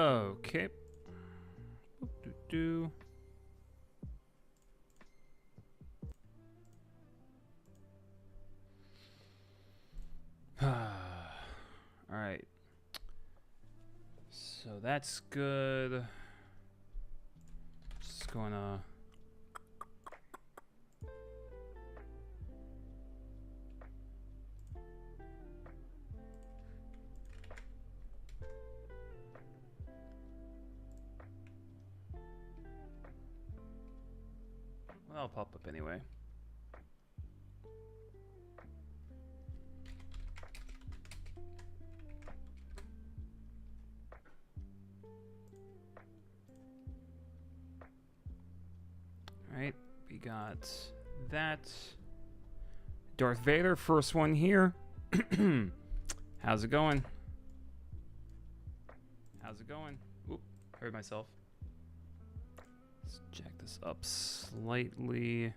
Okay. Do. All right. So that's good. Just gonna. Well, I'll pop up anyway. Alright, we got that. Darth Vader, first one here. How's it going? How's it going? Oop, heard myself. Let's jack this up slightly.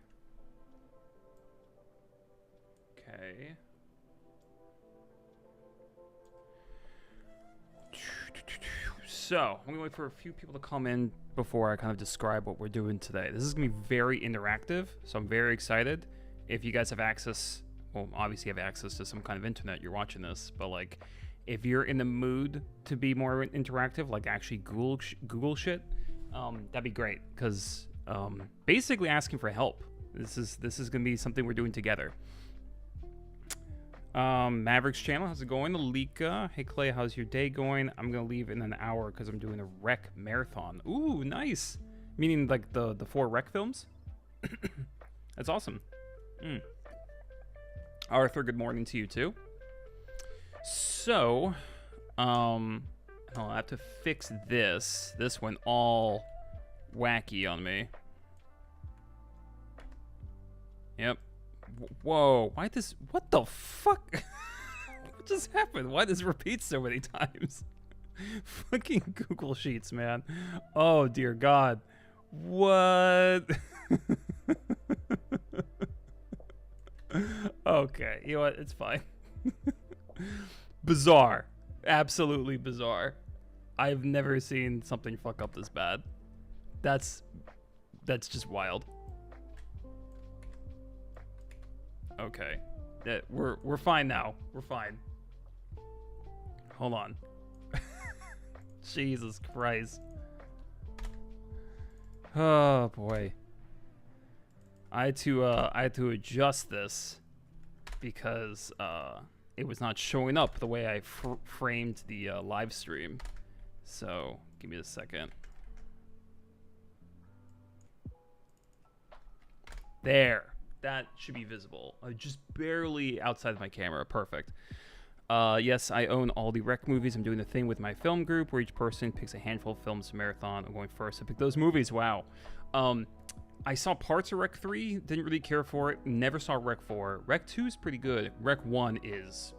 Okay. So, I'm gonna wait for a few people to come in before I kind of describe what we're doing today. This is gonna be very interactive, so I'm very excited. If you guys have access, well, obviously you have access to some kind of internet, you're watching this, but like, if you're in the mood to be more interactive, like actually Google shit, that'd be great, because basically asking for help. This is gonna be something we're doing together. Mavericks channel, how's it going? Alika, hey Clay, how's your day going? I'm gonna leave in an hour because I'm doing a rec marathon. Ooh, nice. Meaning like the 4 rec films. That's awesome. Arthur, good morning to you too. So, I'll have to fix this. This went all wacky on me. Yep. Whoa, why this, what the fuck? What just happened? Why does this repeat so many times? Fucking Google Sheets, man. Oh, dear God. What? Okay, you know what? It's fine. Bizarre. Absolutely bizarre. I've never seen something fuck up this bad. That's just wild. Okay. Yeah, we're fine now. We're fine. Hold on. Jesus Christ. Oh boy. I had to adjust this because it was not showing up the way I framed the live stream. So, give me a second. There. That should be visible. Just barely outside of my camera. Perfect. Yes, I own all the rec movies. I'm doing a thing with my film group where each person picks a handful of films to marathon. I'm going first to pick those movies. Wow. I saw parts of Rec 3. Didn't really care for it. Never saw Rec 4. Rec 2 is pretty good. Rec 1 is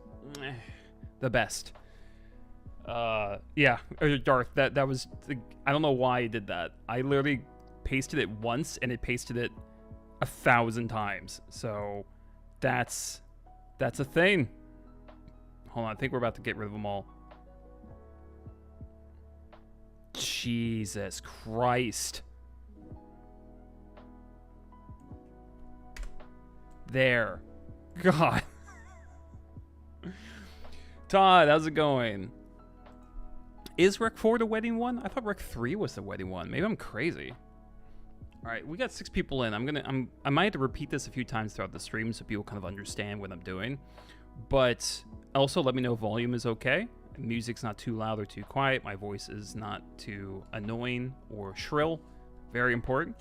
the best. Yeah. Darth, that was... I don't know why I did that. I literally pasted it once and it pasted it 1,000 times. So that's a thing. Hold on, I think we're about to get rid of them all. Jesus Christ. There. God. Todd, how's it going? Is Rec 4 the wedding one? I thought Rec 3 was the wedding one. Maybe I'm crazy. All right, we got 6 people in. I might have to repeat this a few times throughout the stream so people kind of understand what I'm doing. But also let me know if volume is okay. Music's not too loud or too quiet. My voice is not too annoying or shrill. Very important.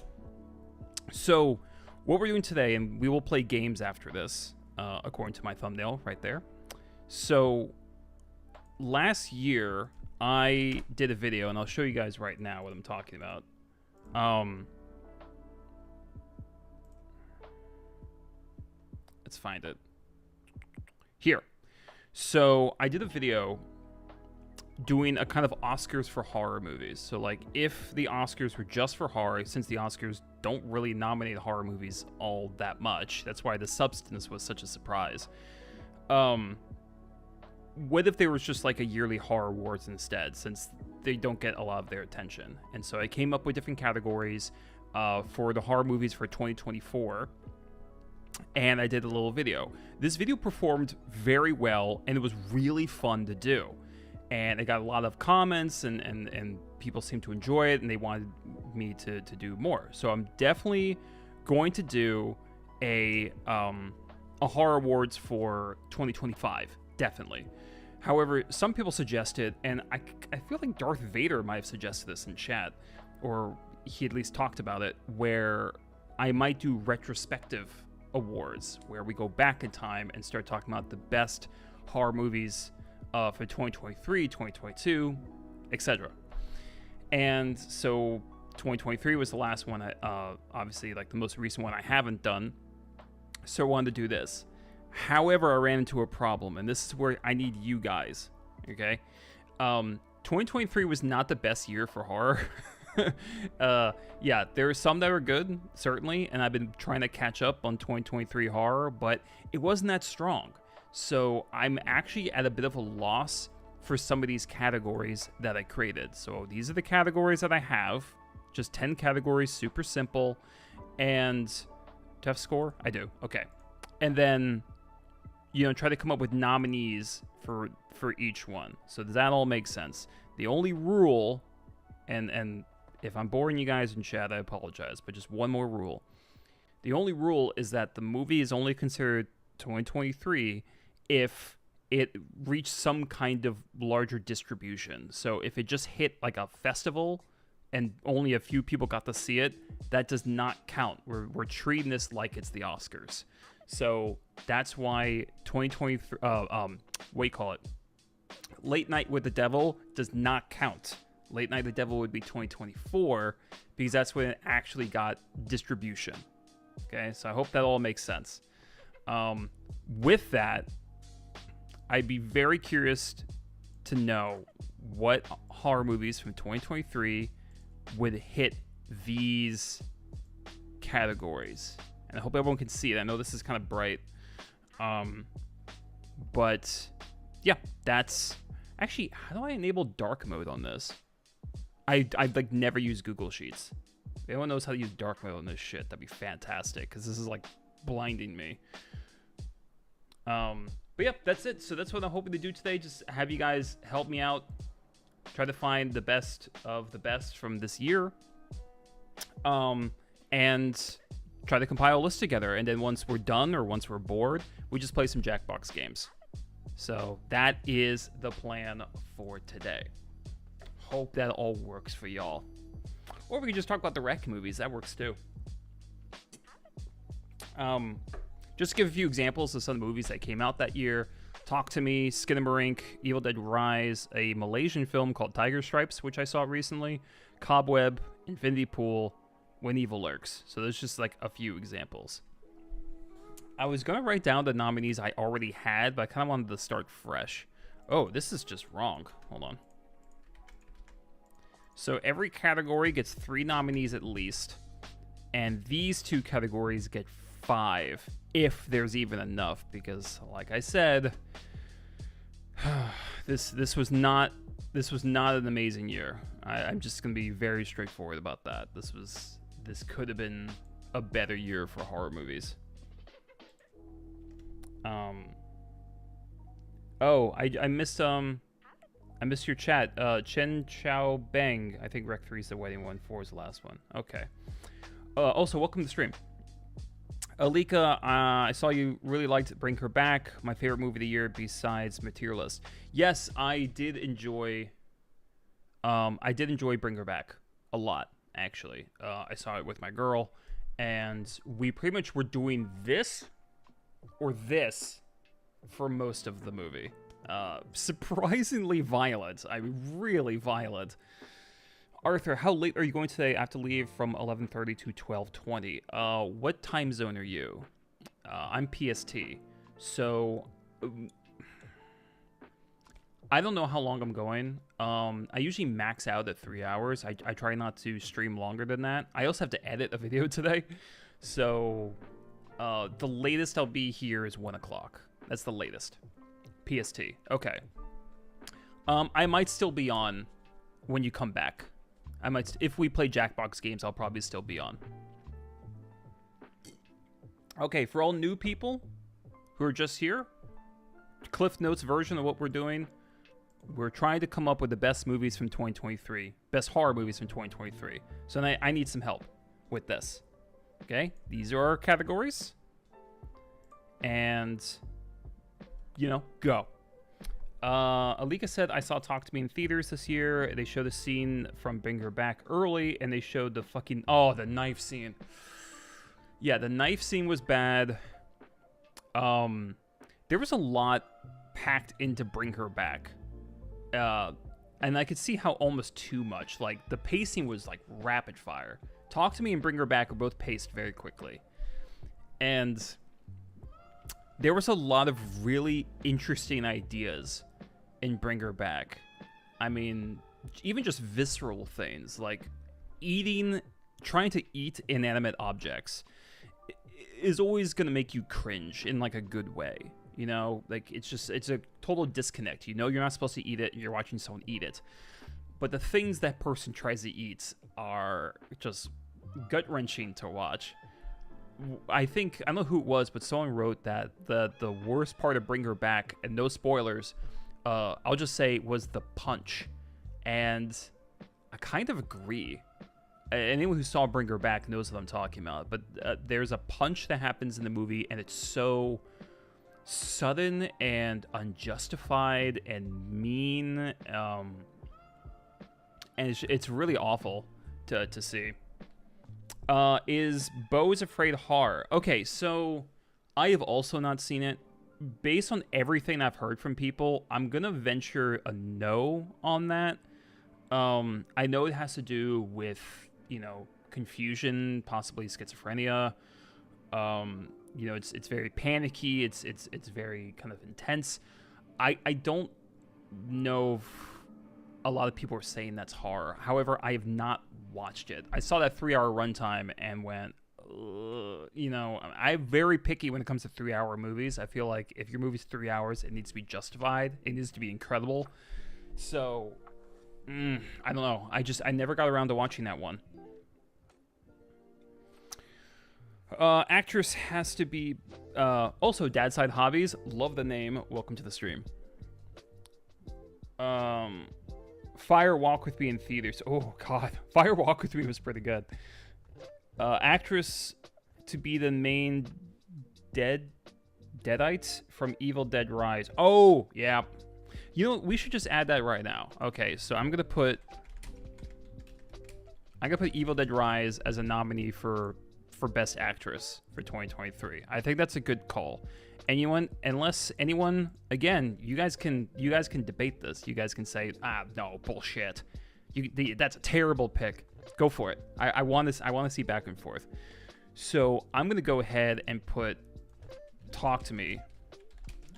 So what we're doing today, and we will play games after this, according to my thumbnail right there. So last year I did a video, and I'll show you guys right now what I'm talking about. Let's find it. Here. So I did a video doing a kind of Oscars for horror movies. So like if the Oscars were just for horror, since the Oscars don't really nominate horror movies all that much, that's why The Substance was such a surprise. what if there was just like a yearly horror awards instead, since they don't get a lot of their attention? And so I came up with different categories for the horror movies for 2024, and I did a little video. This video performed very well, and it was really fun to do. And it got a lot of comments, and people seemed to enjoy it, and they wanted me to do more. So I'm definitely going to do a horror awards for 2025, definitely. However, some people suggested, and I feel like Darth Vader might have suggested this in chat, or he at least talked about it, where I might do retrospective awards, where we go back in time and start talking about the best horror movies for 2023, 2022, etc. And so 2023 was the last one, obviously, like the most recent one I haven't done. So I wanted to do this. However, I ran into a problem, and this is where I need you guys, okay? 2023 was not the best year for horror. Yeah, there are some that are good, certainly, and I've been trying to catch up on 2023 horror, but it wasn't that strong. So I'm actually at a bit of a loss for some of these categories that I created. So these are the categories that I have, just 10 categories, super simple. And do I have score? I do. Okay. And then, you know, try to come up with nominees for each one. So does that all make sense? The only rule, and if I'm boring you guys in chat, I apologize, but just one more rule. The only rule is that the movie is only considered 2023 if it reached some kind of larger distribution. So if it just hit like a festival and only a few people got to see it, that does not count. We're treating this like it's the Oscars. So that's why 2023, what do you call it? Late Night with the Devil does not count. Late Night with the Devil would be 2024 because that's when it actually got distribution. Okay, so I hope that all makes sense. With that, I'd be very curious to know what horror movies from 2023 would hit these categories. And I hope everyone can see it. I know this is kind of bright. But yeah, that's actually, how do I enable dark mode on this? I like never use Google Sheets. If anyone knows how to use dark mode on this shit, that'd be fantastic, because this is like blinding me. But yeah, that's it. So that's what I'm hoping to do today. Just have you guys help me out. Try to find the best of the best from this year. And try to compile a list together. And then once we're done or once we're bored, we just play some Jackbox games. So that is the plan for today. Hope that all works for y'all. Or we can just talk about the Rec movies. That works too. Just to give a few examples of some of the movies that came out that year. Talk to Me, Skinamarink, Evil Dead Rise, a Malaysian film called Tiger Stripes, which I saw recently, Cobweb, Infinity Pool, When Evil Lurks. So there's just like a few examples. I was going to write down the nominees I already had, but I kind of wanted to start fresh. Oh, this is just wrong. Hold on. So every category gets 3 nominees at least, and these 2 categories get 5, if there's even enough, because like I said, this was not an amazing year. I'm just gonna be very straightforward about that. This could have been a better year for horror movies. Oh, I missed your chat. Chen Chao Bang. I think Rec 3 is the wedding one. 4 is the last one. Okay. Also, welcome to the stream. Alika, I saw you really liked Bring Her Back. My favorite movie of the year besides Materialist. Yes, I did enjoy Bring Her Back a lot, actually. I saw it with my girl, and we pretty much were doing this or this for most of the movie. Surprisingly violent. I mean, really violent. Arthur, how late are you going today? I have to leave from 11:30 to 12:20. What time zone are you? I'm PST. So, I don't know how long I'm going. I usually max out at 3 hours. I try not to stream longer than that. I also have to edit a video today. So, the latest I'll be here is 1 o'clock. That's the latest. PST. Okay. I might still be on when you come back. I might, if we play Jackbox games, I'll probably still be on. Okay, for all new people who are just here, Cliff Notes version of what we're doing. We're trying to come up with the best movies from 2023, best horror movies from 2023. So I need some help with this. Okay, these are our categories, and go. Alika said, I saw Talk to Me in theaters this year. They showed a scene from Bring Her Back early, and they showed the fucking the knife scene. Yeah, the knife scene was bad. There was a lot packed into Bring Her Back. And I could see how almost too much. Like, the pacing was like rapid fire. Talk to Me and Bring Her Back were both paced very quickly. And there was a lot of really interesting ideas in Bring Her Back. I mean, even just visceral things like trying to eat inanimate objects is always going to make you cringe in like a good way. Like it's a total disconnect. You're not supposed to eat it. You're watching someone eat it. But the things that person tries to eat are just gut-wrenching to watch. I don't know who it was, but someone wrote that the worst part of Bring Her Back, and no spoilers, I'll just say, was the punch. And I kind of agree. Anyone who saw Bring Her Back knows what I'm talking about. But there's a punch that happens in the movie, and it's so sudden and unjustified and mean, and it's really awful to see. Is Beau is Afraid horror? Okay, so I have also not seen it. Based on everything I've heard from people, I'm gonna venture a no on that. I know it has to do with confusion, possibly schizophrenia. It's very panicky. It's very kind of intense. I don't know if a lot of people are saying that's horror. However, I have not watched it. I saw that 3-hour runtime and went, I'm very picky when it comes to 3-hour movies. I feel like if your movie's 3 hours, it needs to be justified. It needs to be incredible. So, I don't know. I never got around to watching that one. Actress has to be also Dad Side Hobbies. Love the name. Welcome to the stream. Fire Walk With Me in theaters. Oh god, Fire Walk With Me was pretty good. Actress to be the main Deadite from Evil Dead Rise. Oh yeah, we should just add that right now. Okay, so I'm gonna put Evil Dead Rise as a nominee for Best Actress for 2023. I think that's a good call. Unless anyone, again, you guys can debate this. You guys can say, no, bullshit. That's a terrible pick. Go for it. I want to see back and forth. So I'm gonna go ahead and put Talk to Me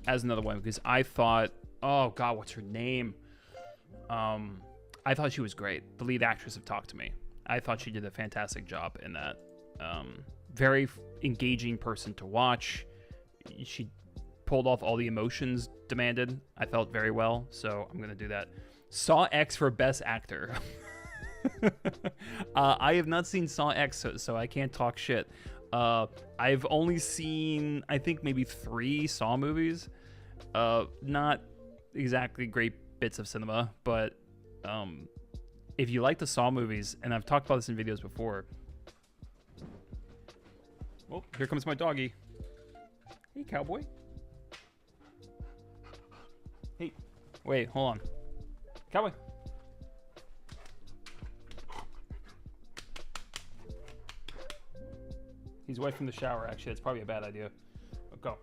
as another one because I thought, oh god, what's her name? I thought she was great. The lead actress of Talk to Me. I thought she did a fantastic job in that. Very engaging person to watch. She pulled off all the emotions demanded. I felt very well, so I'm gonna do that. Saw X for Best Actor. I have not seen Saw X, so I can't talk shit. I've only seen, I think, maybe 3 Saw movies. Not exactly great bits of cinema, but if you like the Saw movies, and I've talked about this in videos before. Oh, here comes my doggy. Hey, cowboy. Hey, wait, hold on. Cowboy. He's away from the shower, actually. That's probably a bad idea. But go.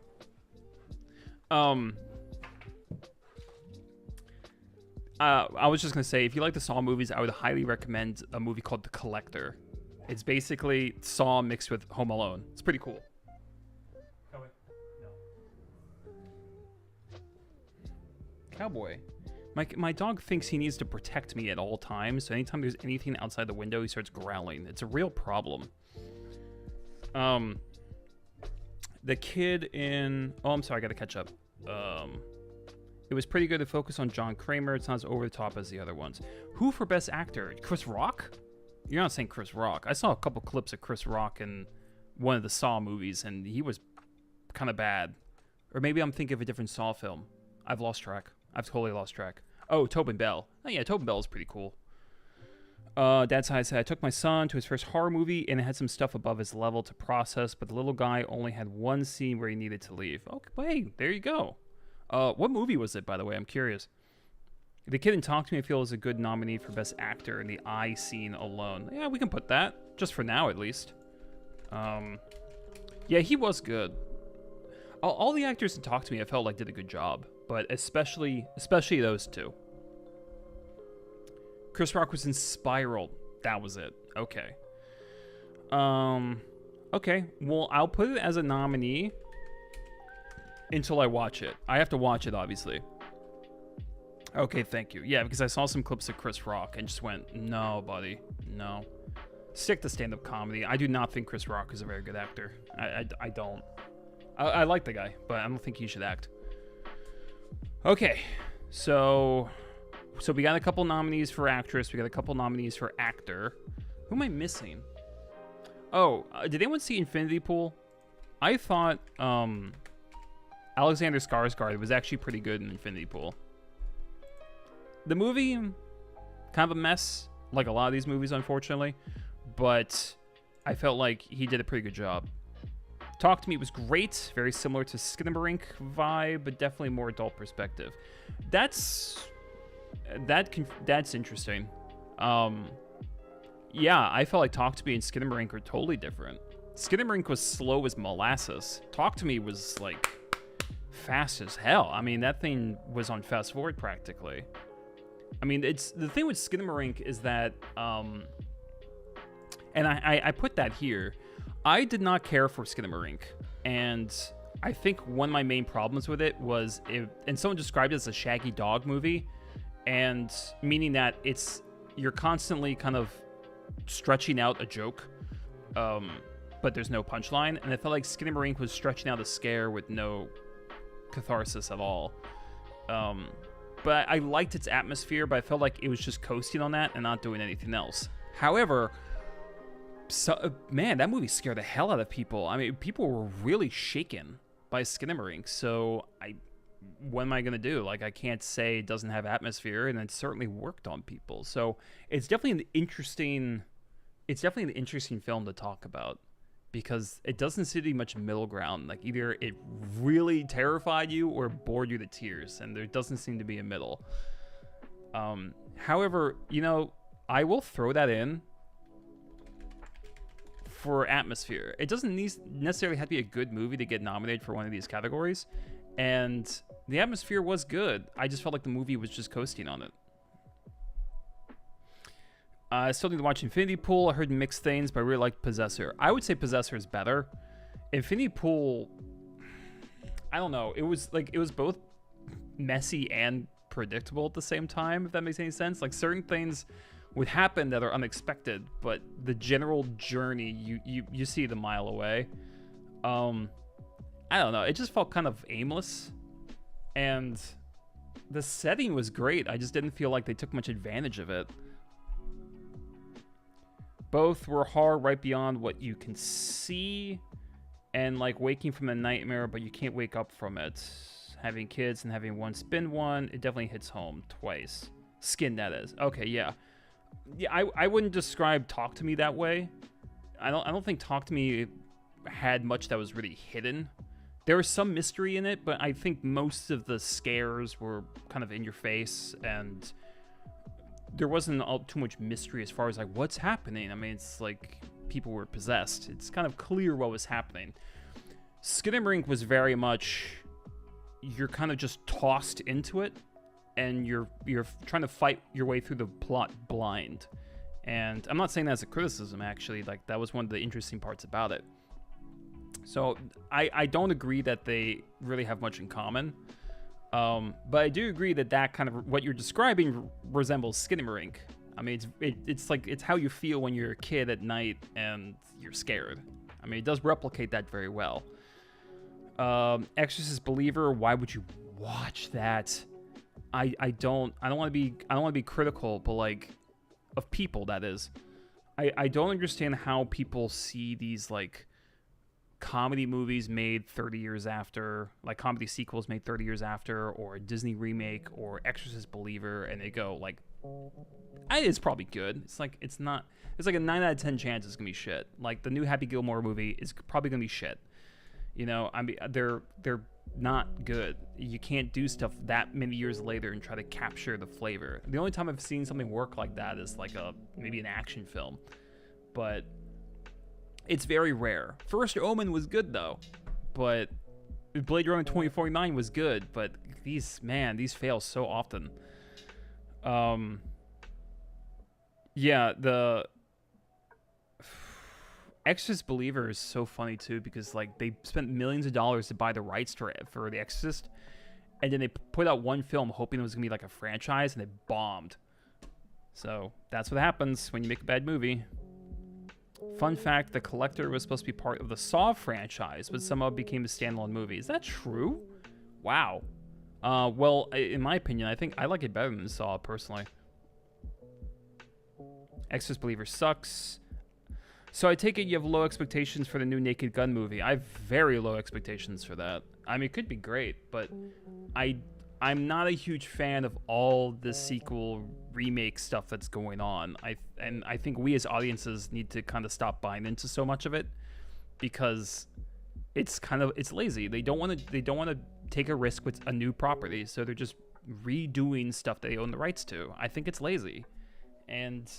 I was just going to say, if you like the Saw movies, I would highly recommend a movie called The Collector. It's basically Saw mixed with Home Alone. It's pretty cool. Cowboy. No. Cowboy. My dog thinks he needs to protect me at all times, so anytime there's anything outside the window, he starts growling. It's a real problem. The kid in... Oh, I'm sorry, I gotta catch up. It was pretty good to focus on John Kramer. It's not as over the top as the other ones. Who for Best Actor? Chris Rock? You're not saying Chris Rock. I saw a couple clips of Chris Rock in one of the Saw movies, and he was kind of bad. Or maybe I'm thinking of a different Saw film. I've lost track. I've totally lost track. Oh, Tobin Bell. Oh, yeah, Tobin Bell is pretty cool. Dad said, I took my son to his first horror movie, and it had some stuff above his level to process, but the little guy only had one scene where he needed to leave. Okay, hey, there you go. What movie was it, by the way? I'm curious. The Kid and Talk to Me, I feel, is a good nominee for Best Actor in the eye scene alone. Yeah, we can put that, just for now, at least. Yeah, he was good. All the actors that talked to me, I felt like did a good job, but especially those two. Chris Rock was in Spiral. That was it. Okay. Okay. Well, I'll put it as a nominee until I watch it. I have to watch it, obviously. Okay, thank you. Yeah, because I saw some clips of Chris Rock and just went, no, buddy, no. Stick to stand-up comedy. I do not think Chris Rock is a very good actor. I don't. I like the guy, but I don't think he should act. Okay, so we got a couple nominees for actress. We got a couple nominees for actor. Who am I missing? Oh, did anyone see Infinity Pool? I thought Alexander Skarsgård was actually pretty good in Infinity Pool. The movie, kind of a mess, like a lot of these movies, unfortunately. But I felt like he did a pretty good job. Talk to Me was great, very similar to Skinamarink vibe, but definitely more adult perspective. That's interesting. Yeah, I felt like Talk to Me and Skinamarink were totally different. Skinamarink was slow as molasses. Talk to Me was like fast as hell. I mean, that thing was on fast forward practically. I mean, it's the thing with Skinamarink is that, and I put that here. I did not care for Skinamarink, and I think one of my main problems with it was, and someone described it as a Shaggy Dog movie, and meaning that you're constantly kind of stretching out a joke, but there's no punchline, and I felt like Skinamarink was stretching out a scare with no catharsis at all. But I liked its atmosphere, but I felt like it was just coasting on that and not doing anything else. However, man, that movie scared the hell out of people. I mean, people were really shaken by Skinamarink. So what am I gonna do? Like, I can't say it doesn't have atmosphere, and it certainly worked on people. So it's definitely an interesting film to talk about, because it doesn't seem to be much middle ground. Like, either it really terrified you or bored you to tears, and there doesn't seem to be a middle. However, I will throw that in for atmosphere. It doesn't necessarily have to be a good movie to get nominated for one of these categories, and the atmosphere was good. I just felt like the movie was just coasting on it. I still need to watch Infinity Pool. I heard mixed things, but I really liked Possessor. I would say Possessor is better. Infinity Pool, I don't know. It was both messy and predictable at the same time, if that makes any sense. Like, certain things would happen that are unexpected, but the general journey, you see it a mile away. I don't know. It just felt kind of aimless, and the setting was great. I just didn't feel like they took much advantage of it. Both were horror right beyond what you can see, and like waking from a nightmare, but you can't wake up from it. Having kids and having one spin one, it definitely hits home twice. Skin, that is. Okay, yeah. Yeah, I wouldn't describe Talk to Me that way. I don't think Talk to Me had much that was really hidden. There was some mystery in it, but I think most of the scares were kind of in your face, and there wasn't too much mystery as far as like what's happening. I mean, it's like people were possessed. It's kind of clear what was happening. Skinamarink was very much, you're kind of just tossed into it, and you're trying to fight your way through the plot blind. And I'm not saying that as a criticism, actually. Like, that was one of the interesting parts about it. So I don't agree that they really have much in common. But I do agree that kind of what you're describing resembles Skinamarink. I mean, it's how you feel when you're a kid at night and you're scared. I mean, it does replicate that very well. Exorcist Believer, why would you watch that? I don't want to be critical, but like of people, that is. I don't understand how people see these like comedy movies made 30 years after, like comedy sequels made 30 years after, or a Disney remake, or Exorcist Believer, and they go like, it's probably good. It's like it's not. It's like a 9 out of 10 chance it's gonna be shit. Like the new Happy Gilmore movie is probably gonna be shit. You know, I mean, they're not good. You can't do stuff that many years later and try to capture the flavor. The only time I've seen something work like that is like maybe an action film, but it's very rare. First Omen was good though, but Blade Runner 2049 was good, but these fail so often. Yeah, the Exorcist Believer is so funny too, because like they spent millions of dollars to buy the rights for The Exorcist, and then they put out one film hoping it was gonna be like a franchise, and they bombed. So that's what happens when you make a bad movie. Fun fact: The Collector was supposed to be part of the Saw franchise, but somehow became a standalone movie. Is that true? Wow. Well, in my opinion, I think I like it better than Saw personally. Exorcist Believer sucks. So I take it you have low expectations for the new Naked Gun movie. I have very low expectations for that. I mean, it could be great, but I'm not a huge fan of all the sequel remake stuff that's going on. I think we as audiences need to kind of stop buying into so much of it, because it's lazy. They don't want to take a risk with a new property, so they're just redoing stuff they own the rights to. I think it's lazy, and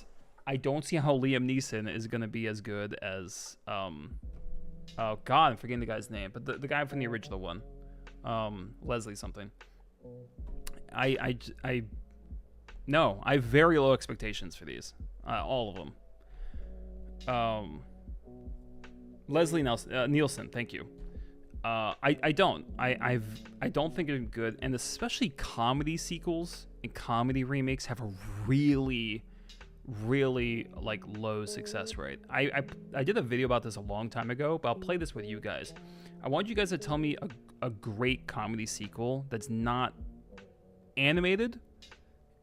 I don't see how Liam Neeson is going to be as good as, oh God, I'm forgetting the guy's name, but the guy from the original one, Leslie something. No, I have very low expectations for these, all of them. Leslie Nielsen, thank you. I don't think it's good, and especially comedy sequels and comedy remakes have a really like low success rate. I did a video about this a long time ago, but I'll play this with you guys. I want you guys to tell me a great comedy sequel that's not animated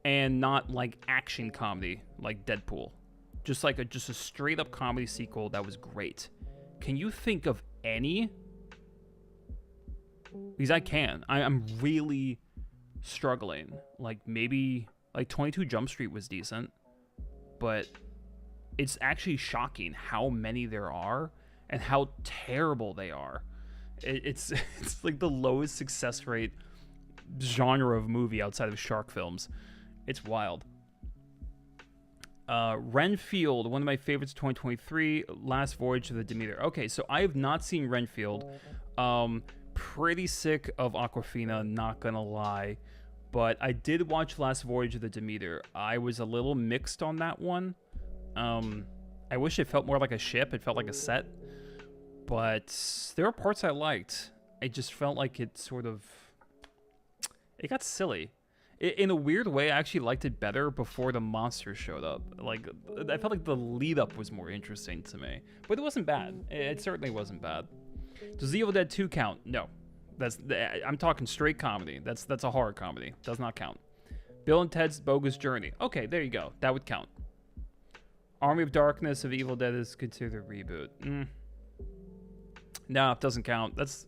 and not like action comedy like Deadpool. Just a straight up comedy sequel that was great. Can you think of any? Because I can. I'm really struggling. Like maybe like 22 Jump Street was decent, but it's actually shocking how many there are and how terrible they are. It's like the lowest success rate genre of movie outside of shark films. It's wild. Renfield, one of my favorites, 2023, Last Voyage of the Demeter. Okay, so I have not seen Renfield. Pretty sick of Awkwafina, not gonna lie. But I did watch Last Voyage of the Demeter. I was a little mixed on that one. I wish it felt more like a ship. It felt like a set. But there were parts I liked. It just felt like it got silly. In a weird way, I actually liked it better before the monsters showed up. Like, I felt like the lead up was more interesting to me. But it wasn't bad. It certainly wasn't bad. Does Evil Dead 2 count? No. I'm talking straight comedy. That's a horror comedy. Does not count. Bill and Ted's Bogus Journey. Okay, there you go. That would count. Army of Darkness of Evil Dead is considered a reboot. No, it doesn't count. Is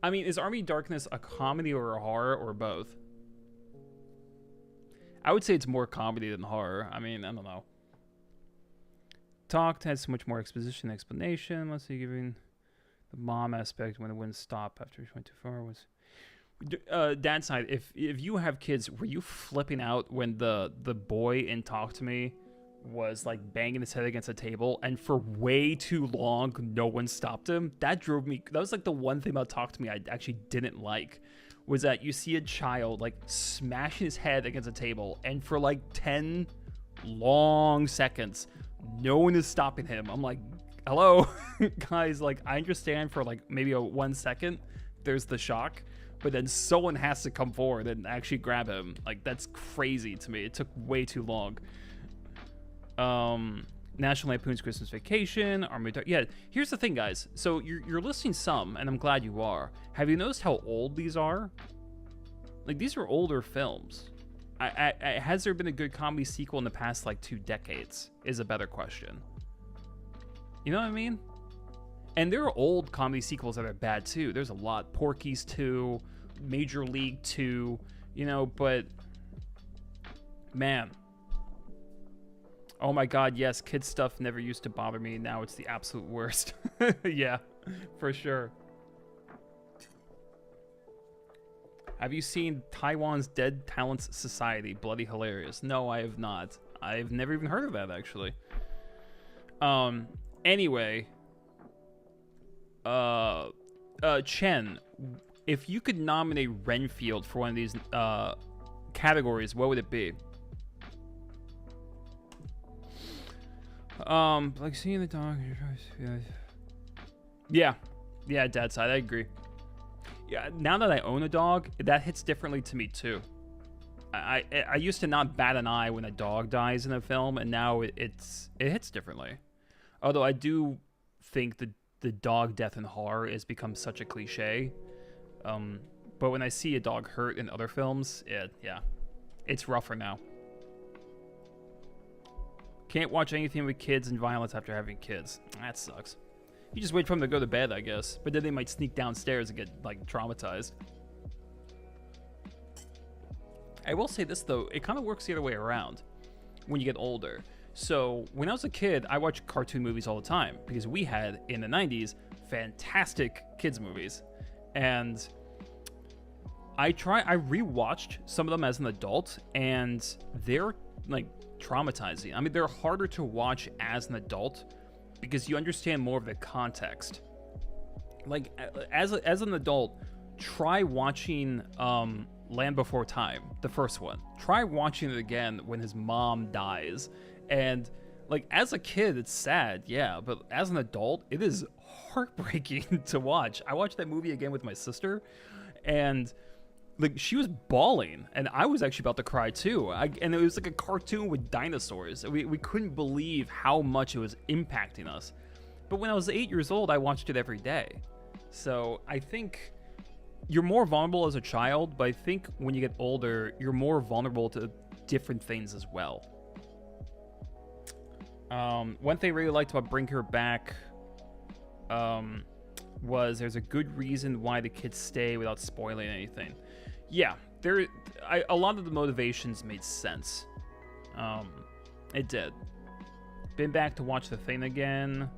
Army of Darkness a comedy or a horror or both? I would say it's more comedy than horror. I mean, I don't know. Talked has so much more exposition and explanation. Let's see, giving the mom aspect when it wouldn't stop after it went too far was... Dad's side, if you have kids, were you flipping out when the boy in Talk to Me was like banging his head against a table and for way too long no one stopped him? That was like the one thing about Talk to Me I actually didn't like, was that you see a child like smashing his head against a table and for like 10 long seconds no one is stopping him. I'm like, hello guys, like I understand for like maybe a 1 second there's the shock, but then someone has to come forward and actually grab him. Like, that's crazy to me. It took way too long. National Lampoon's Christmas Vacation, yeah, here's the thing, guys. So you're listing some, and I'm glad you are. Have you noticed how old these are? Like, these are older films. has there been a good comedy sequel in the past like 2 decades? Is a better question. You know what I mean? And there are old comedy sequels that are bad too. There's a lot. Porky's 2, Major League 2, you know, but man. Oh my god, yes, kid stuff never used to bother me. Now it's the absolute worst. Yeah, for sure. Have you seen Taiwan's Dead Talents Society? Bloody hilarious. No, I have not. I've never even heard of that, actually. Anyway. Chen, if you could nominate Renfield for one of these categories, what would it be? Like seeing the dog. Yeah, Dad's side. I agree. Yeah, now that I own a dog, that hits differently to me too. I used to not bat an eye when a dog dies in a film, and now it hits differently. Although I do think the dog death in horror has become such a cliche. But when I see a dog hurt in other films, it's rougher now. Can't watch anything with kids and violence after having kids. That sucks. You just wait for them to go to bed, I guess. But then they might sneak downstairs and get, like, traumatized. I will say this, though. It kind of works the other way around when you get older. So, when I was a kid, I watched cartoon movies all the time. Because we had, in the 90s, fantastic kids movies. And I rewatched some of them as an adult. And they're, like, traumatizing. I mean, they're harder to watch as an adult because you understand more of the context. Like, as an adult, try watching Land Before Time, the first one. Try watching it again when his mom dies. And, like, as a kid, it's sad, yeah, but as an adult, it is heartbreaking to watch. I watched that movie again with my sister, and like, she was bawling, and I was actually about to cry too. And it was like a cartoon with dinosaurs. We couldn't believe how much it was impacting us. But when I was 8 years old, I watched it every day. So I think you're more vulnerable as a child, but I think when you get older, you're more vulnerable to different things as well. One thing I really liked about Bring Her Back was there's a good reason why the kids stay without spoiling anything. Yeah, a lot of the motivations made sense. It did. Been back to watch The Thing again.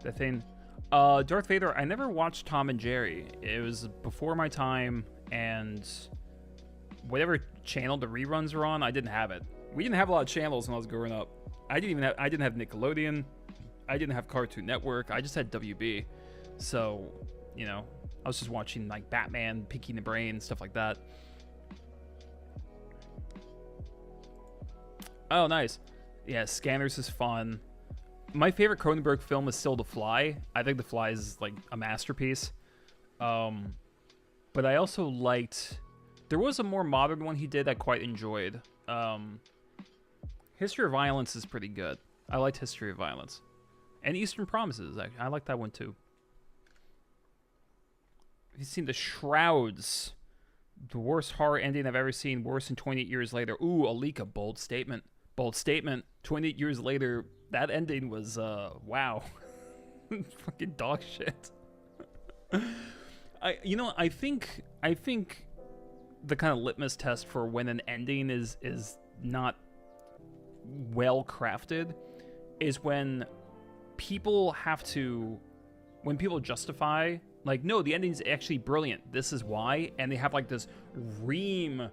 The Thing. Darth Vader, I never watched Tom and Jerry. It was before my time, and whatever channel the reruns were on, I didn't have it. We didn't have a lot of channels when I was growing up. I didn't have Nickelodeon. I didn't have Cartoon Network. I just had WB. So, you know, I was just watching like Batman, Pinky and the Brain, stuff like that. Oh, nice. Yeah, Scanners is fun. My favorite Cronenberg film is still The Fly. I think The Fly is like a masterpiece. But I also liked... There was a more modern one he did I quite enjoyed. History of Violence is pretty good. I liked History of Violence. And Eastern Promises. I like that one too. Have you seen The Shrouds? The worst horror ending I've ever seen. Worse than 28 years later. Ooh, Alika, bold statement. Bold statement. 28 years later, that ending was, wow. Fucking dog shit. I think the kind of litmus test for when an ending is not well crafted is when people justify, like, no, the ending's actually brilliant, this is why, and they have like this ream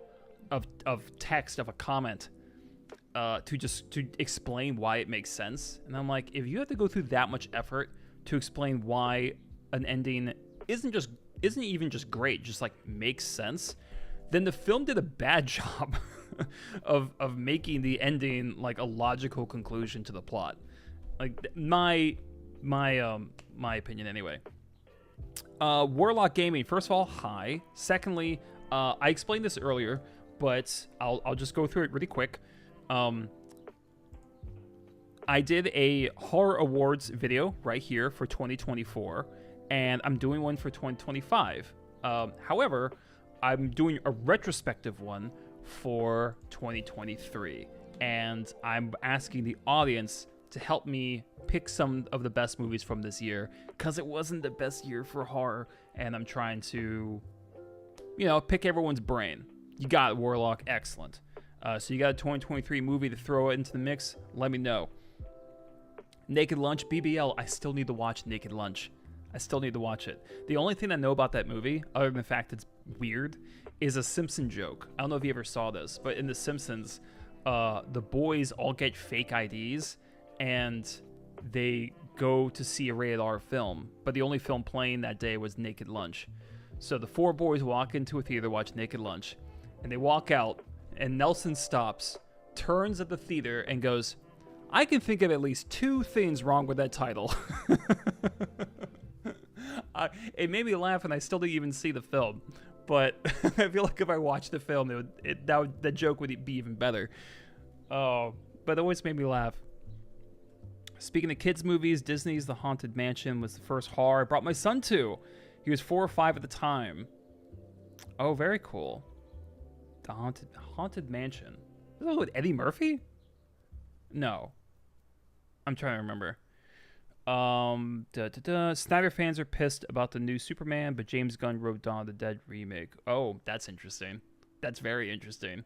of text of a comment to explain why it makes sense. And I'm like, if you have to go through that much effort to explain why an ending isn't even just great, just like makes sense, then the film did a bad job of making the ending like a logical conclusion to the plot. Like, my opinion anyway. Warlock Gaming, first of all, hi. Secondly, I explained this earlier, but I'll just go through it really quick. I did a horror awards video right here for 2024, and I'm doing one for 2025. However, I'm doing a retrospective one for 2023. And I'm asking the audience to help me pick some of the best movies from this year, because it wasn't the best year for horror, and I'm trying to, pick everyone's brain. You got it, Warlock. Excellent. So you got a 2023 movie to throw into the mix? Let me know. Naked Lunch, BBL. I still need to watch Naked Lunch. I still need to watch it. The only thing I know about that movie, other than the fact it's weird, is a Simpson joke. I don't know if you ever saw this, but in The Simpsons, the boys all get fake IDs, and they go to see a rated R film, but the only film playing that day was Naked Lunch. So the 4 boys walk into a theater to watch Naked Lunch, and they walk out, and Nelson stops, turns at the theater, and goes, "I can think of at least 2 things wrong with that title." It made me laugh, and I still didn't even see the film. But I feel like if I watched the film, that joke would be even better. But it always made me laugh. Speaking of kids' movies, Disney's The Haunted Mansion was the first horror I brought my son to. He was 4 or 5 at the time. Oh, very cool. The Haunted Mansion. Is that with Eddie Murphy? No. I'm trying to remember. Snyder fans are pissed about the new Superman, but James Gunn wrote Dawn of the Dead remake. Oh, that's interesting. That's very interesting.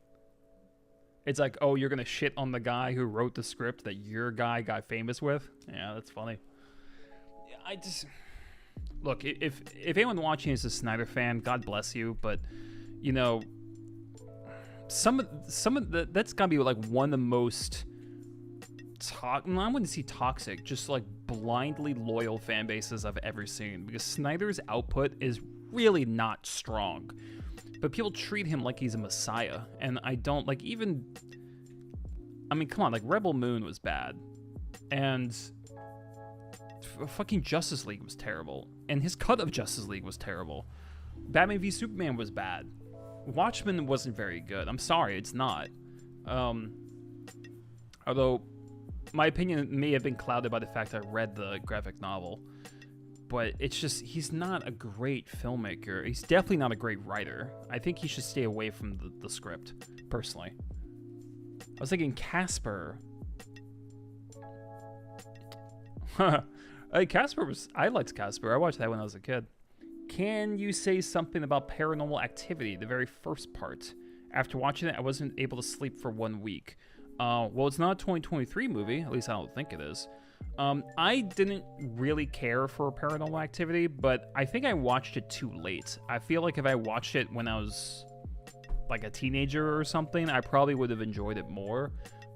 It's like, oh, you're gonna shit on the guy who wrote the script that your guy got famous with? Yeah, that's funny. I just look, if anyone watching is a Snyder fan, God bless you, but some of that's gotta be like one of the most I wouldn't say toxic, just like blindly loyal fan bases I've ever seen, because Snyder's output is really not strong, but people treat him like he's a messiah, and I don't like. Even, I mean, come on, like Rebel Moon was bad, and fucking Justice League was terrible, and his cut of Justice League was terrible. Batman v Superman was bad. Watchmen wasn't very good. I'm sorry, it's not. Although my opinion may have been clouded by the fact I read the graphic novel, but it's just, he's not a great filmmaker. He's definitely not a great writer. I think he should stay away from the script, personally. I was thinking Casper. Hey, I liked Casper. I watched that when I was a kid. Can you say something about Paranormal Activity, the very first part? After watching it, I wasn't able to sleep for 1 week. Well, it's not a 2023 movie. At least I don't think it is. I didn't really care for Paranormal Activity, but I think I watched it too late. I feel like if I watched it when I was like a teenager or something, I probably would have enjoyed it more.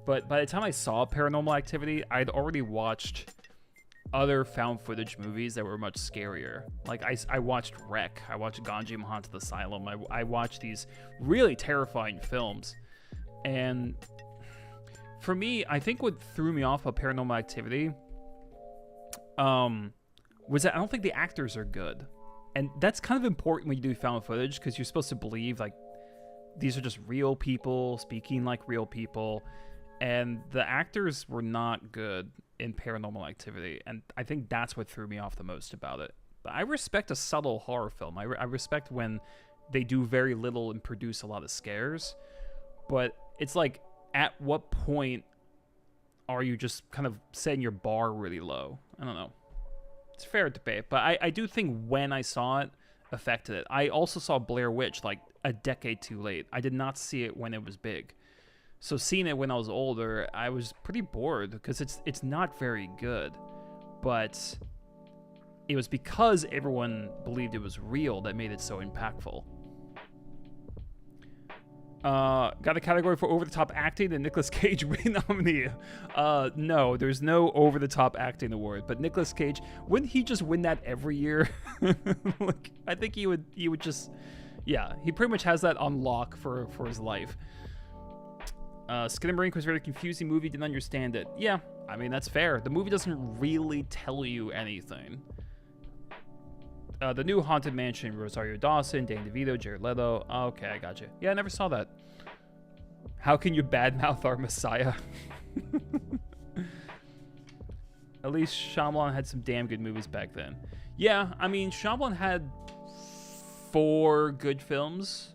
But by the time I saw Paranormal Activity, I'd already watched other found footage movies that were much scarier. Like I watched Wreck. I watched Ganji Haunted Asylum. I watched these really terrifying films. And for me, I think what threw me off of Paranormal Activity was that I don't think the actors are good. And that's kind of important when you do found footage, because you're supposed to believe like these are just real people speaking like real people. And the actors were not good in Paranormal Activity. And I think that's what threw me off the most about it. But I respect a subtle horror film. I respect when they do very little and produce a lot of scares. But it's like, at what point are you just kind of setting your bar really low? I don't know. It's fair debate, but I do think when I saw it affected it. I also saw Blair Witch like a decade too late. I did not see it when it was big. So seeing it when I was older, I was pretty bored because it's not very good. But it was because everyone believed it was real that made it so impactful. Got a category for over-the-top acting, the Nicolas Cage nominee. No, there's no over-the-top acting award. But Nicolas Cage, wouldn't he just win that every year? Like, I think he would just, yeah, he pretty much has that on lock for his life. Skinamarink was a very confusing movie, didn't understand it. Yeah, I mean, that's fair. The movie doesn't really tell you anything. The new Haunted Mansion, Rosario Dawson, Danny DeVito, Jared Leto. Okay, I got you. Yeah, I never saw that. How can you badmouth our Messiah? At least Shyamalan had some damn good movies back then. Yeah, I mean, Shyamalan had 4 good films,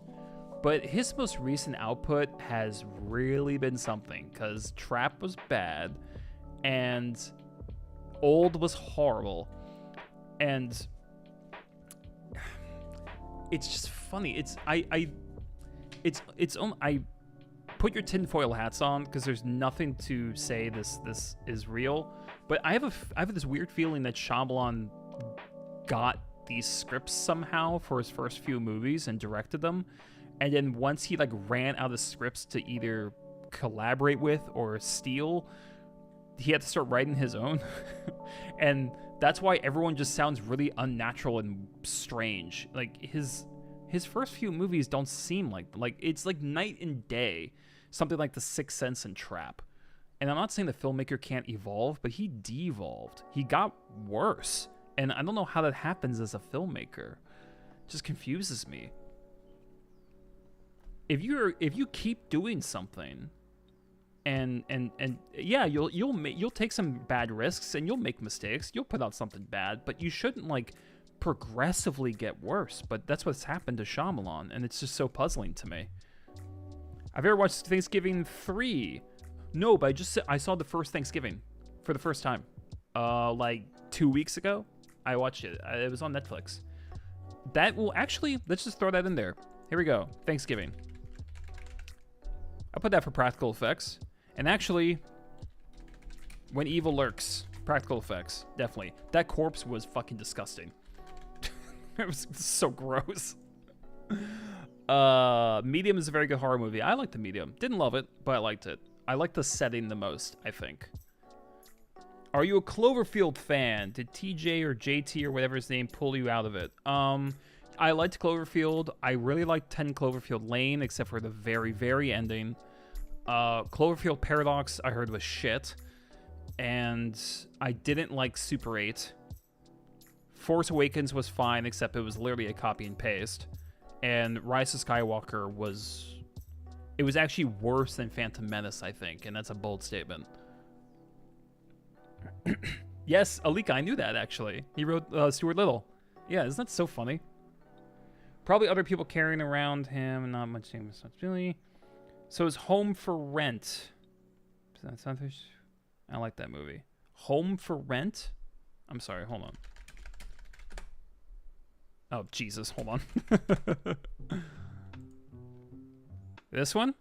But his most recent output has really been something, because Trap was bad, and Old was horrible, and it's just funny. I put your tinfoil hats on, because there's nothing to say this is real. But I have this weird feeling that Shyamalan got these scripts somehow for his first few movies and directed them, and then once he like ran out of scripts to either collaborate with or steal, he had to start writing his own. And that's why everyone just sounds really unnatural and strange. Like his first few movies don't seem like it's like night and day. Something like The Sixth Sense and Trap. And I'm not saying the filmmaker can't evolve, but he devolved. He got worse. And I don't know how that happens as a filmmaker. It just confuses me. If you keep doing something, and yeah, you'll take some bad risks and you'll make mistakes. You'll put out something bad, but you shouldn't like progressively get worse. But that's what's happened to Shyamalan, and it's just so puzzling to me. I've ever watched Thanksgiving 3. No, but I saw the first Thanksgiving for the first time. Like 2 weeks ago, I watched it. It was on Netflix. That will actually, let's just throw that in there. Here we go. Thanksgiving. I'll put that for practical effects. And actually, When Evil Lurks, practical effects, definitely. That corpse was fucking disgusting. It was so gross. Medium is a very good horror movie. I liked The Medium. Didn't love it, but I liked it. I like the setting the most, I think. Are you a Cloverfield fan? Did TJ or JT or whatever his name pull you out of it? I liked Cloverfield. I really liked 10 Cloverfield Lane, except for the very, very ending. Cloverfield Paradox, I heard was shit. And I didn't like Super 8. Force Awakens was fine, except it was literally a copy and paste. And Rise of Skywalker was... It was actually worse than Phantom Menace, I think, and that's a bold statement. Yes, Alika, I knew that, actually. He wrote Stuart Little. Yeah, isn't that so funny? Probably other people carrying around him, not much responsibility. So is Home for Rent. I like that movie. Home for Rent? I'm sorry, hold on. Oh, Jesus, hold on. This one?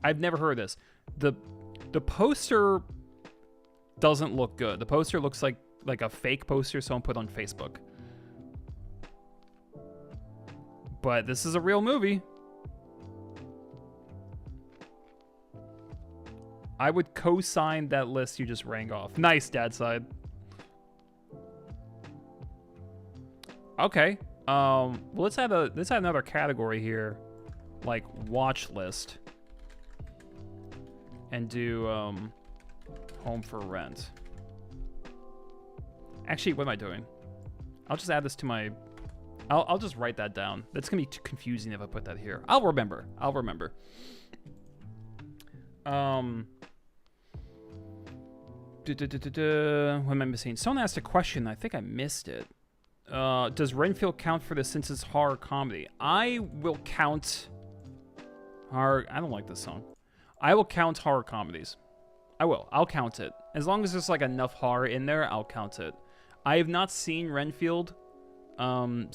I've never heard of this. The poster doesn't look good. The poster looks like a fake poster someone put on Facebook. But this is a real movie. I would co-sign that list you just rang off. Nice, Dad side. Okay. Well, let's add another category here, like watch list, and do Home for Rent. Actually, what am I doing? I'll just add this to my. I'll just write that down. That's gonna be too confusing if I put that here. I'll remember. What am I missing? Someone asked a question. I think I missed it. Does Renfield count for this since it's horror comedy? I will count horror. I don't like this song. I will count horror comedies. I will. I'll count it. As long as there's like enough horror in there, I'll count it. I have not seen Renfield. I don't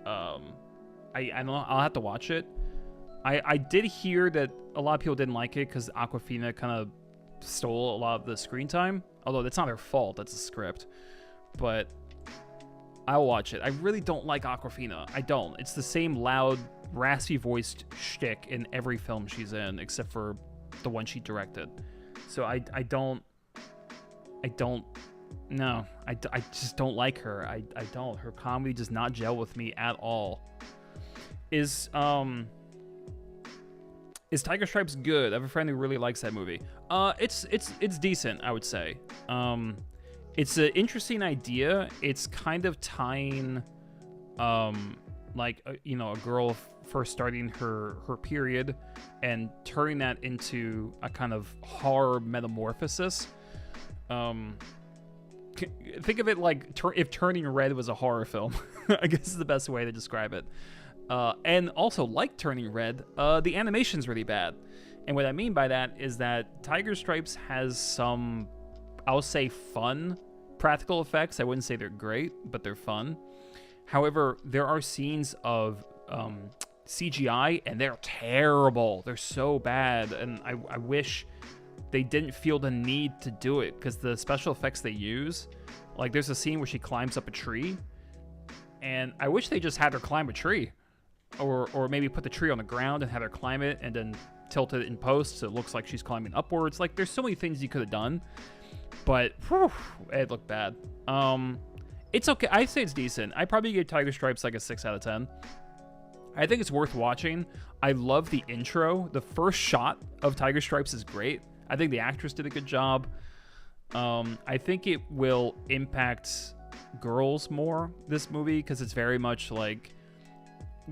know. I'll have to watch it. I did hear that a lot of people didn't like it because Awkwafina kind of stole a lot of the screen time. Although that's not her fault. That's a script. But I'll watch it. I really don't like Awkwafina. I don't. It's the same loud, raspy-voiced shtick in every film she's in, except for the one she directed. So I just don't like her. I don't. Her comedy does not gel with me at all. Is Tiger Stripes good? I have a friend who really likes that movie. It's decent, I would say. It's an interesting idea. It's kind of tying, a girl first starting her period and turning that into a kind of horror metamorphosis. think of it like if Turning Red was a horror film. I guess is the best way to describe it. And also, like Turning Red, the animation's really bad. And what I mean by that is that Tiger Stripes has some, I'll say, fun practical effects. I wouldn't say they're great, but they're fun. However, there are scenes of CGI, and they're terrible. They're so bad, and I wish they didn't feel the need to do it, because the special effects they use, like there's a scene where she climbs up a tree, and I wish they just had her climb a tree, or maybe put the tree on the ground and had her climb it, and then tilt it in post so it looks like she's climbing upwards. Like, there's so many things you could have done, but whew, it looked bad. It's okay. I'd say it's decent. I probably give Tiger Stripes like a 6 out of 10. I think it's worth watching. I love the intro. The first shot of Tiger Stripes is great. I think the actress did a good job. I think it will impact girls more, this movie, because it's very much like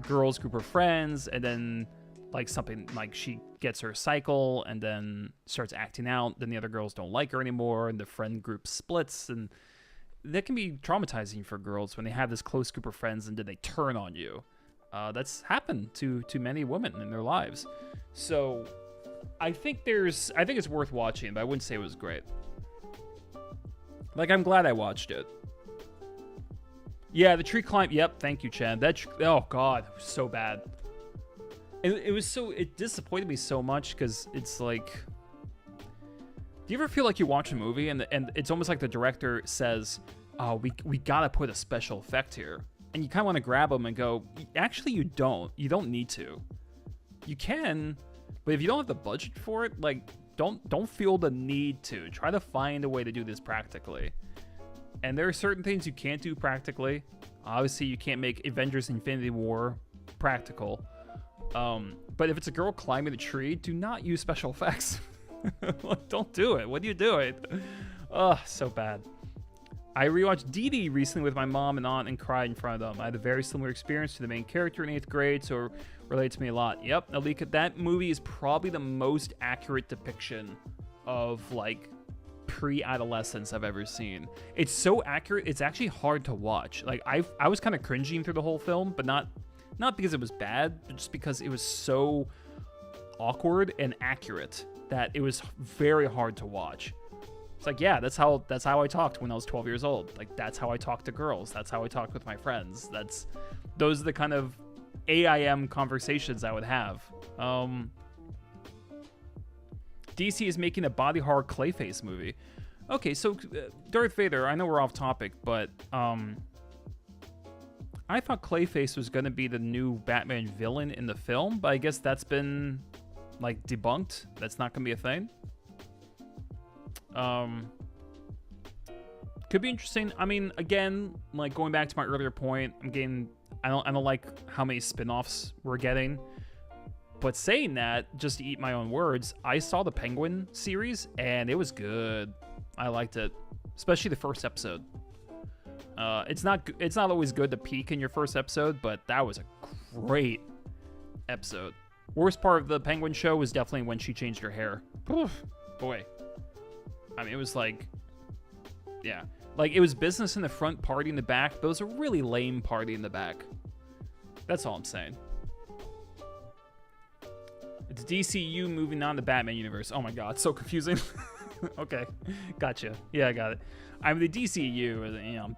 girls group of friends, and then like something like she gets her cycle and then starts acting out, then the other girls don't like her anymore, and the friend group splits, and that can be traumatizing for girls when they have this close group of friends and then they turn on you. That's happened to many women in their lives. So I think it's worth watching, but I wouldn't say it was great. Like, I'm glad I watched it. Yeah, the tree climb. Yep, thank you, Chen. Oh god, it was so bad. It disappointed me so much, because it's like, do you ever feel like you watch a movie and it's almost like the director says, oh, we gotta put a special effect here, and you kind of want to grab them and go, actually you don't need to. You can, but if you don't have the budget for it, like, don't feel the need to. Try to find a way to do this practically. And there are certain things you can't do practically. Obviously, you can't make Avengers Infinity War practical. But if it's a girl climbing a tree, do not use special effects. Don't do it. What are you doing? Ugh, so bad. I rewatched Dee Dee recently with my mom and aunt and cried in front of them. I had a very similar experience to the main character in 8th grade, so it relates to me a lot. Yep, Alika, that movie is probably the most accurate depiction of, like, pre-adolescence I've ever seen. It's so accurate, it's actually hard to watch. Like, I was kind of cringing through the whole film, but not because it was bad, but just because it was so awkward and accurate that it was very hard to watch. It's like, yeah, that's how I talked when I was 12 years old. Like, that's how I talked to girls. That's how I talked with my friends. Those are the kind of AIM conversations I would have. DC is making a body horror Clayface movie. Okay, so Darth Vader, I know we're off topic, but I thought Clayface was going to be the new Batman villain in the film, but I guess that's been, like, debunked. That's not going to be a thing. Could be interesting. I mean, again, like, going back to my earlier point, I don't like how many spin-offs we're getting. But saying that, just to eat my own words, I saw the Penguin series, and it was good. I liked it, especially the first episode. It's not always good to peak in your first episode, but that was a great episode. Worst part of the Penguin show was definitely when she changed her hair. Oof, boy. I mean, it was like, yeah. Like, it was business in the front, party in the back, but it was a really lame party in the back. That's all I'm saying. It's DCU moving on to Batman universe. Oh my god, so confusing. Okay, gotcha. Yeah, I got it. I mean, the DCEU, you know,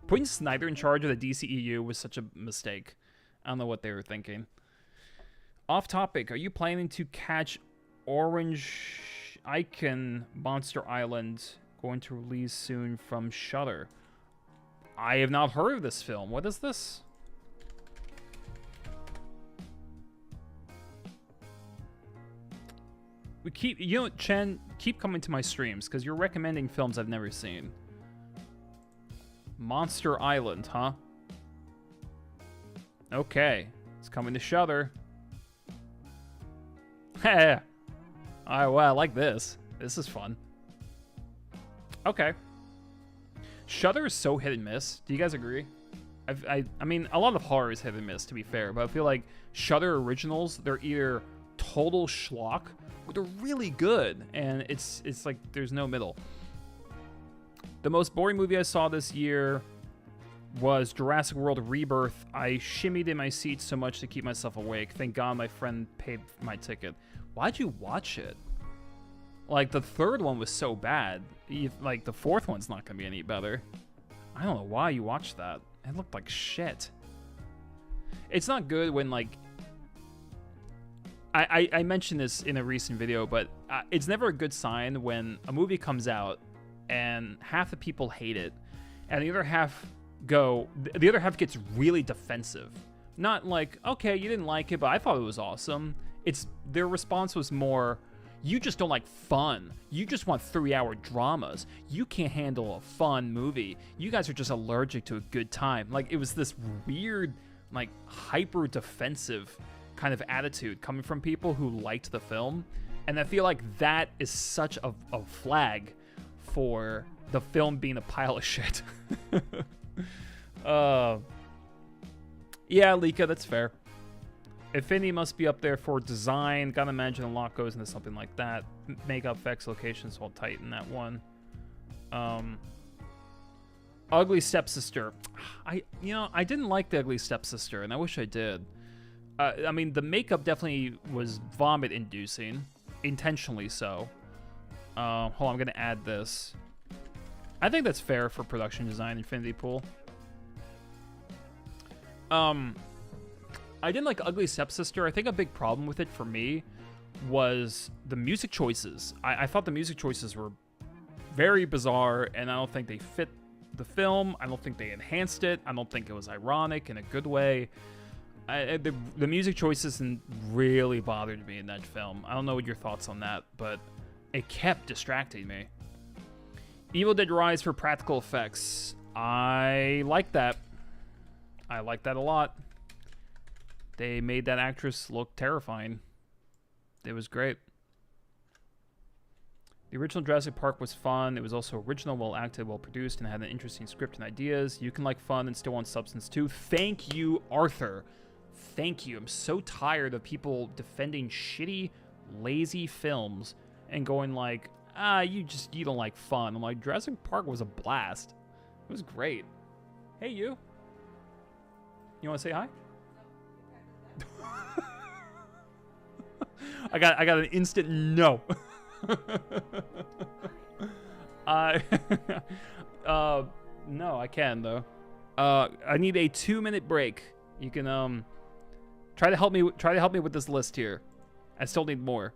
putting Snyder in charge of the DCEU was such a mistake. I don't know what they were thinking. Off topic, are you planning to catch Orange Icon Monster Island, going to release soon from Shudder? I have not heard of this film. What is this? We keep, you know, Chen, keep coming to my streams because you're recommending films I've never seen. Monster Island, huh? Okay, it's coming to Shudder. Hey, all right, well, I like this. This is fun. Okay. Shudder is so hit and miss. Do you guys agree? I mean, a lot of horror is hit and miss, to be fair, but I feel like Shudder originals, they're either total schlock, but they're really good, and it's like there's no middle. The most boring movie I saw this year was Jurassic World Rebirth. I shimmied in my seat so much to keep myself awake. Thank God my friend paid for my ticket. Why'd you watch it? Like, the third one was so bad. Like, the fourth one's not gonna be any better. I don't know why you watched that. It looked like shit. It's not good when, like... I mentioned this in a recent video, but it's never a good sign when a movie comes out and half the people hate it, and the other half gets really defensive. Not like, okay, you didn't like it, but I thought it was awesome. Their response was more, you just don't like fun. You just want 3-hour dramas. You can't handle a fun movie. You guys are just allergic to a good time. Like, it was this weird, like, hyper defensive kind of attitude coming from people who liked the film. And I feel like that is such a flag for the film being a pile of shit. Yeah, Lika, that's fair. Infinity must be up there for design. Gotta imagine a lot goes into something like that. Makeup, effects, locations, all tight in that one. Ugly Stepsister. I didn't like the Ugly Stepsister, and I wish I did. I mean, the makeup definitely was vomit-inducing, intentionally so. Hold on, I'm gonna add this. I think that's fair for production design, Infinity Pool. I didn't like Ugly Stepsister. I think a big problem with it for me was the music choices. I thought the music choices were very bizarre, and I don't think they fit the film. I don't think they enhanced it. I don't think it was ironic in a good way. The music choices really bothered me in that film. I don't know what your thoughts on that, but it kept distracting me. Evil Dead Rise for practical effects. I like that. I like that a lot. They made that actress look terrifying. It was great. The original Jurassic Park was fun. It was also original, well acted, well produced, and had an interesting script and ideas. You can like fun and still want substance too. Thank you, Arthur. Thank you. I'm so tired of people defending shitty, lazy films and going like, you don't like fun. I'm like, Jurassic Park was a blast. It was great. Hey, you. You want to say hi? I got an instant no. No, I can though. I need a 2-minute break. You can try to help me with this list here. I still need more.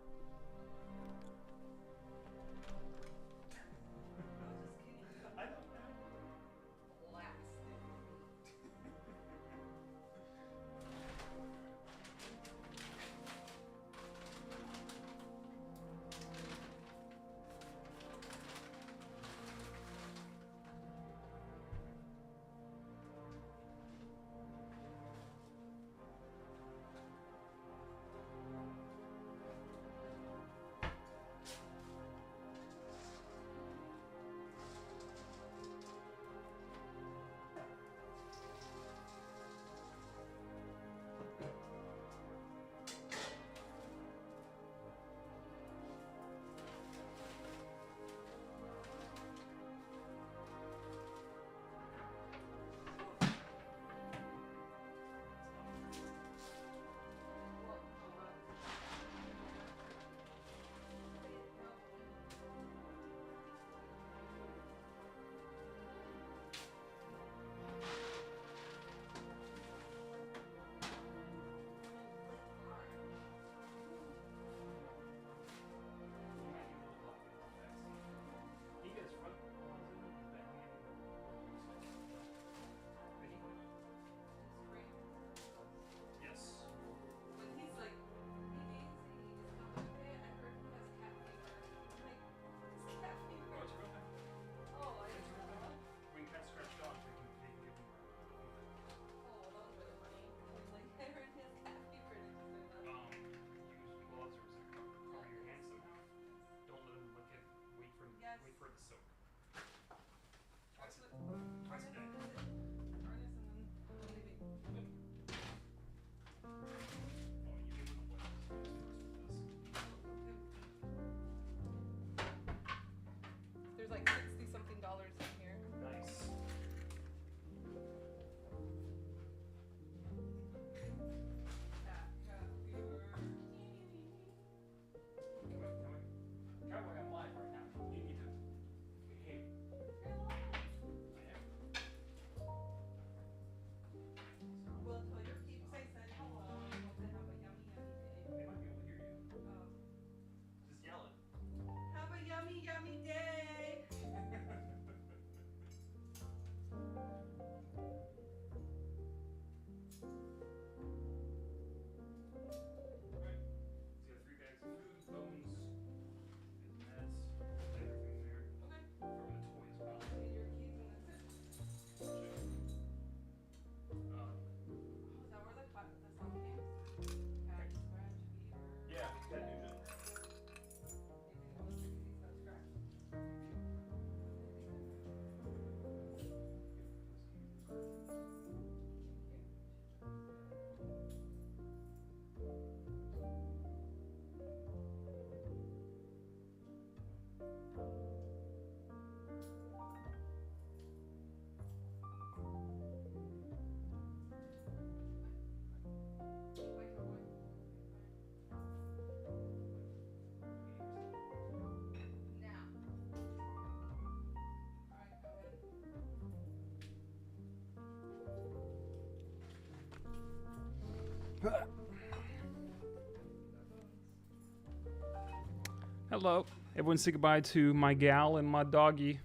Hello. Everyone say goodbye to my gal and my doggy.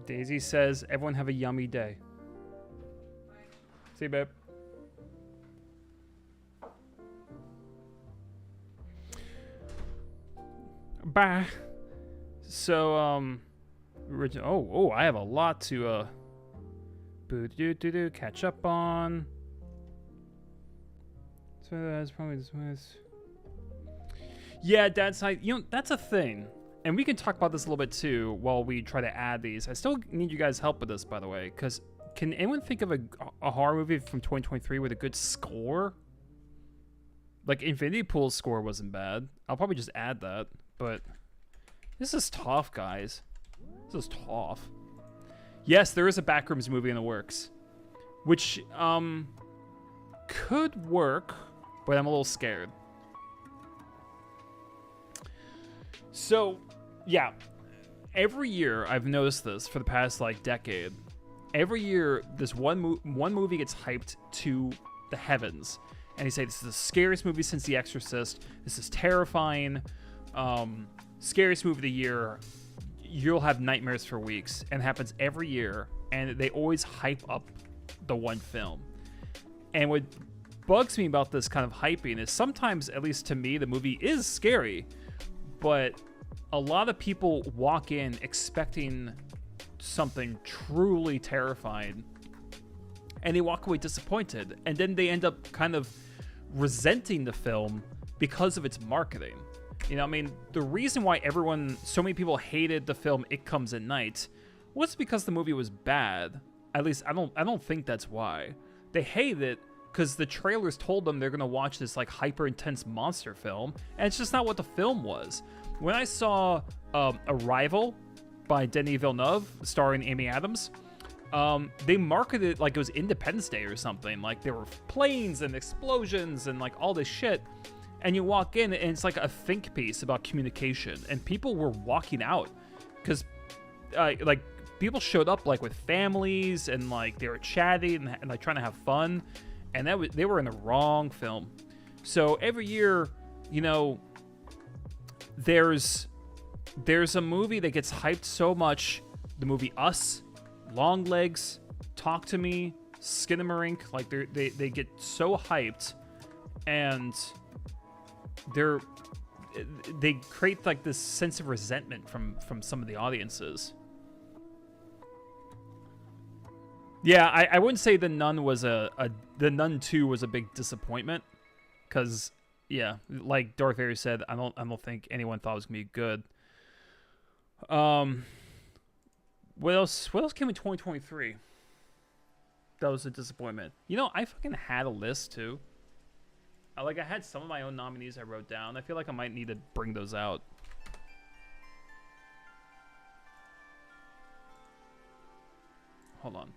Daisy says, everyone have a yummy day. See you, babe. Bye. So, I have a lot to, catch up on. So that's probably this. Yeah, Dad's side. That's a thing. And we can talk about this a little bit too while we try to add these. I still need you guys' help with this, by the way, because can anyone think of a horror movie from 2023 with a good score? Like, Infinity Pool's score wasn't bad. I'll probably just add that, but this is tough, guys. This is tough. Yes, there is a Backrooms movie in the works, which could work, but I'm a little scared. So, yeah, every year I've noticed this for the past decade. Every year, this one movie gets hyped to the heavens, and they say this is the scariest movie since The Exorcist. This is terrifying. Scariest movie of the year. You'll have nightmares for weeks, and it happens every year. And they always hype up the one film. And what bugs me about this kind of hyping is sometimes, at least to me, the movie is scary. But a lot of people walk in expecting something truly terrifying, and they walk away disappointed. And then they end up kind of resenting the film because of its marketing. The reason why so many people hated the film It Comes at Night was because the movie was bad. At least I don't think that's why. They hated it because the trailers told them they're going to watch this hyper intense monster film, and it's just not what the film was. When I saw Arrival by Denis Villeneuve starring Amy Adams, they marketed it like it was Independence Day or something. Like there were planes and explosions and all this shit. And you walk in and it's like a think piece about communication, and people were walking out because people showed up with families and they were chatting and trying to have fun, and they were in the wrong film. So every year, there's a movie that gets hyped so much. The movie Us, Longlegs, Talk to Me, Skinamarink, they get so hyped, and they create this sense of resentment from some of the audiences. Yeah, I wouldn't say The Nun was The Nun 2 was a big disappointment, because like Darth Vader said, I don't think anyone thought it was gonna be good. What else came in 2023? That was a disappointment. I fucking had a list too. I had some of my own nominees I wrote down. I feel like I might need to bring those out. Hold on.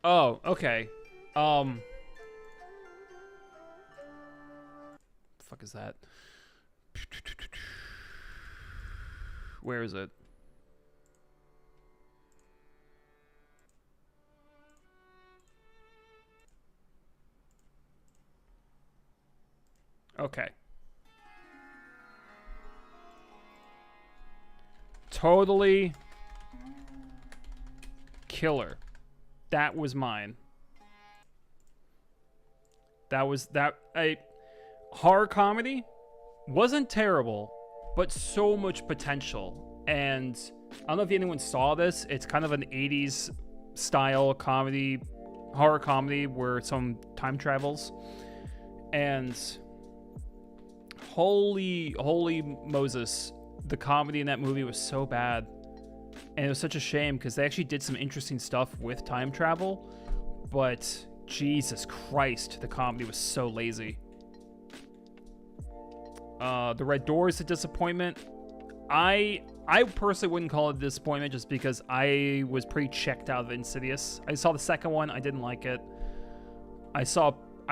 Oh, okay. Fuck is that? Where is it? Okay. Totally Killer. That was mine. A horror comedy wasn't terrible, but so much potential. And I don't know if anyone saw this. It's kind of an 80s style comedy, horror comedy where some time travels. And holy Moses, the comedy in that movie was so bad. And it was such a shame because they actually did some interesting stuff with time travel. But Jesus Christ, the comedy was so lazy. The Red Door is a disappointment. I personally wouldn't call it a disappointment just because I was pretty checked out of Insidious. I saw the second one. I didn't like it. I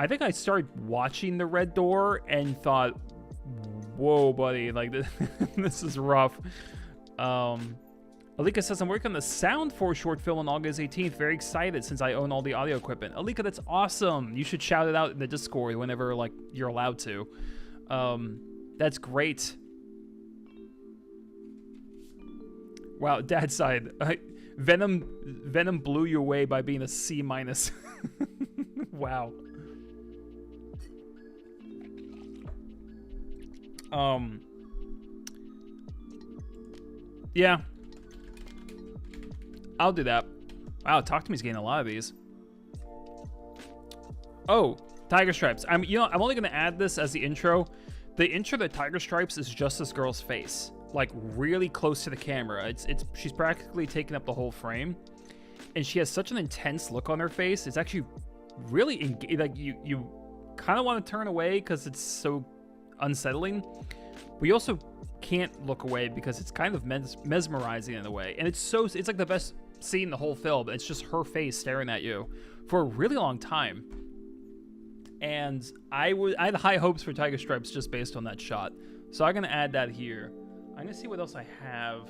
think I started watching The Red Door and thought, whoa, buddy, like this is rough. Alika says, I'm working on the sound for a short film on August 18th. Very excited since I own all the audio equipment. Alika, that's awesome. You should shout it out in the Discord whenever like you're allowed to. That's great. Wow, Dad's side. Venom blew you away by being a C-. Wow. Yeah. I'll do that. Wow, Talk to Me's getting a lot of these. Oh, Tiger Stripes. I'm only gonna add this as the intro. The intro to Tiger Stripes is just this girl's face, like really close to the camera. She's practically taking up the whole frame, and she has such an intense look on her face. It's actually really like you kind of want to turn away because it's so unsettling, but you also can't look away because it's kind of mesmerizing in a way. And it's like the best scene in the whole film. It's just her face staring at you for a really long time. And I had high hopes for Tiger Stripes just based on that shot. So I'm gonna add that here. I'm gonna see what else I have.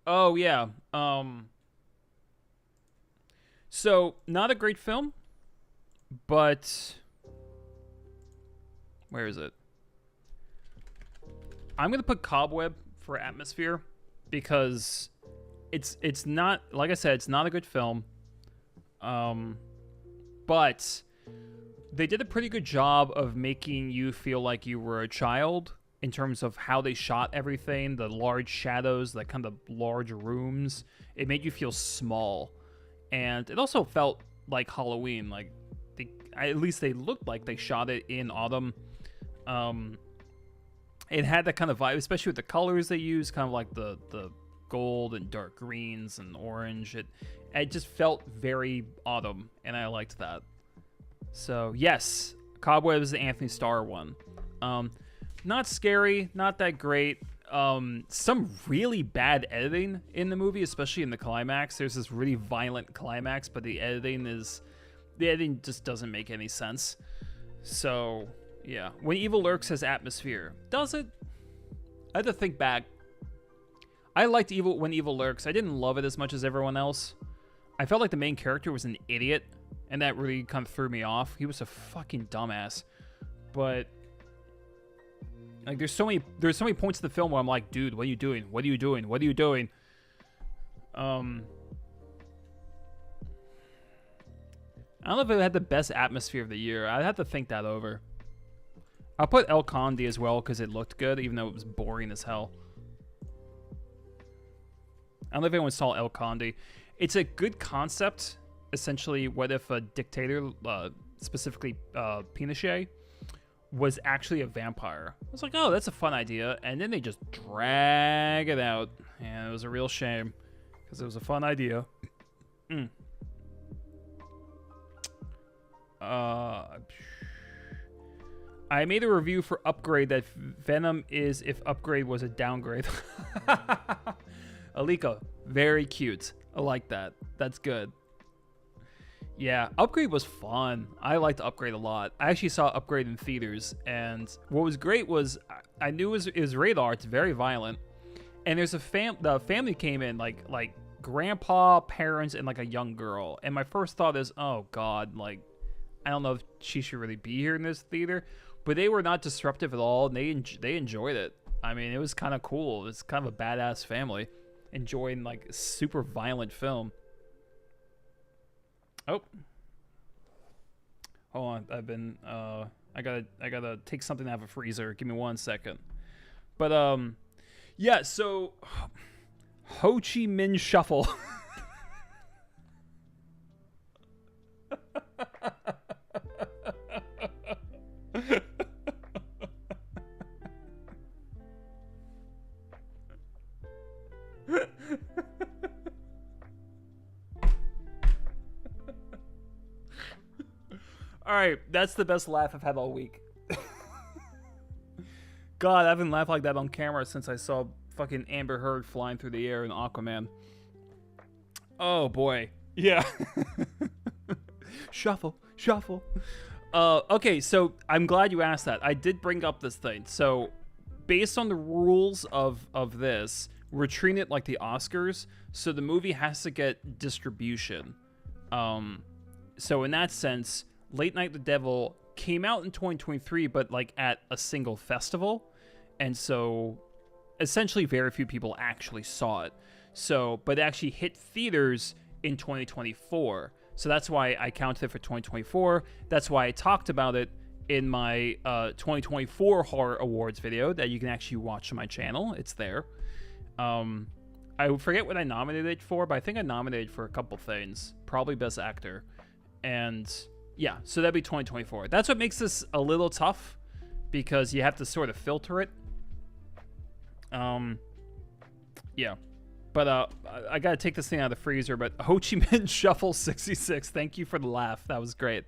Oh yeah. So not a great film, but where is it? I'm gonna put Cobweb for atmosphere because it's not, like I said, it's not a good film. But they did a pretty good job of making you feel like you were a child in terms of how they shot everything, the large shadows, the kind of large rooms. It made you feel small. And it also felt like Halloween. Like, at least they looked like they shot it in autumn. It had that kind of vibe, especially with the colors they used, kind of like the gold and dark greens and orange. It just felt very autumn, and I liked that. So, yes, Cobweb is the Anthony Starr one. Not scary, not that great. Some really bad editing in the movie, especially in the climax. There's this really violent climax, but the editing just doesn't make any sense. So, yeah. When Evil Lurks has atmosphere, does it? I had to think back. I liked When Evil Lurks. I didn't love it as much as everyone else. I felt like the main character was an idiot, and that really kind of threw me off. He was a fucking dumbass. But like, there's so many points in the film where I'm like, dude, what are you doing? What are you doing? What are you doing? I don't know if it had the best atmosphere of the year. I'd have to think that over. I'll put El Conde as well because it looked good, even though it was boring as hell. I don't know if anyone saw El Conde. It's a good concept. Essentially, what if a dictator, specifically Pinochet, was actually a vampire? I was like, oh, that's a fun idea. And then they just drag it out. And it was a real shame because it was a fun idea. I made a review for Upgrade that Venom is if Upgrade was a downgrade. Alika, very cute. I like that. That's good. Yeah, Upgrade was fun. I liked Upgrade a lot. I actually saw Upgrade in theaters, and what was great was I knew it was radar. It's very violent, and there's the family came in like grandpa, parents, and like a young girl. And my first thought is, oh god, like I don't know if she should really be here in this theater, but they were not disruptive at all, and they enjoyed it. I mean, it was kind of cool. It's kind of a badass family enjoying like a super violent film. Oh, hold on. I've been I gotta take something out of a freezer. Give me 1 second. But yeah. So Ho Chi Minh Shuffle. All right, that's the best laugh I've had all week. God, I haven't laughed like that on camera since I saw fucking Amber Heard flying through the air in Aquaman. Oh boy, yeah. Shuffle, shuffle. Okay, so I'm glad you asked that. I did bring up this thing. So, based on the rules of this, we're treating it like the Oscars. So the movie has to get distribution. So in that sense, Late Night the Devil came out in 2023, but like at a single festival, and so essentially very few people actually saw it. So, but it actually hit theaters in 2024. So that's why I counted it for 2024. That's why I talked about it in my 2024 Horror Awards video that you can actually watch on my channel. It's there. I forget what I nominated it for, but I think I nominated for a couple things. Probably Best Actor. And yeah, so that'd be 2024. That's what makes this a little tough, because you have to sort of filter it. Yeah. But I gotta take this thing out of the freezer. But Ho Chi Minh Shuffle 66, thank you for the laugh. That was great.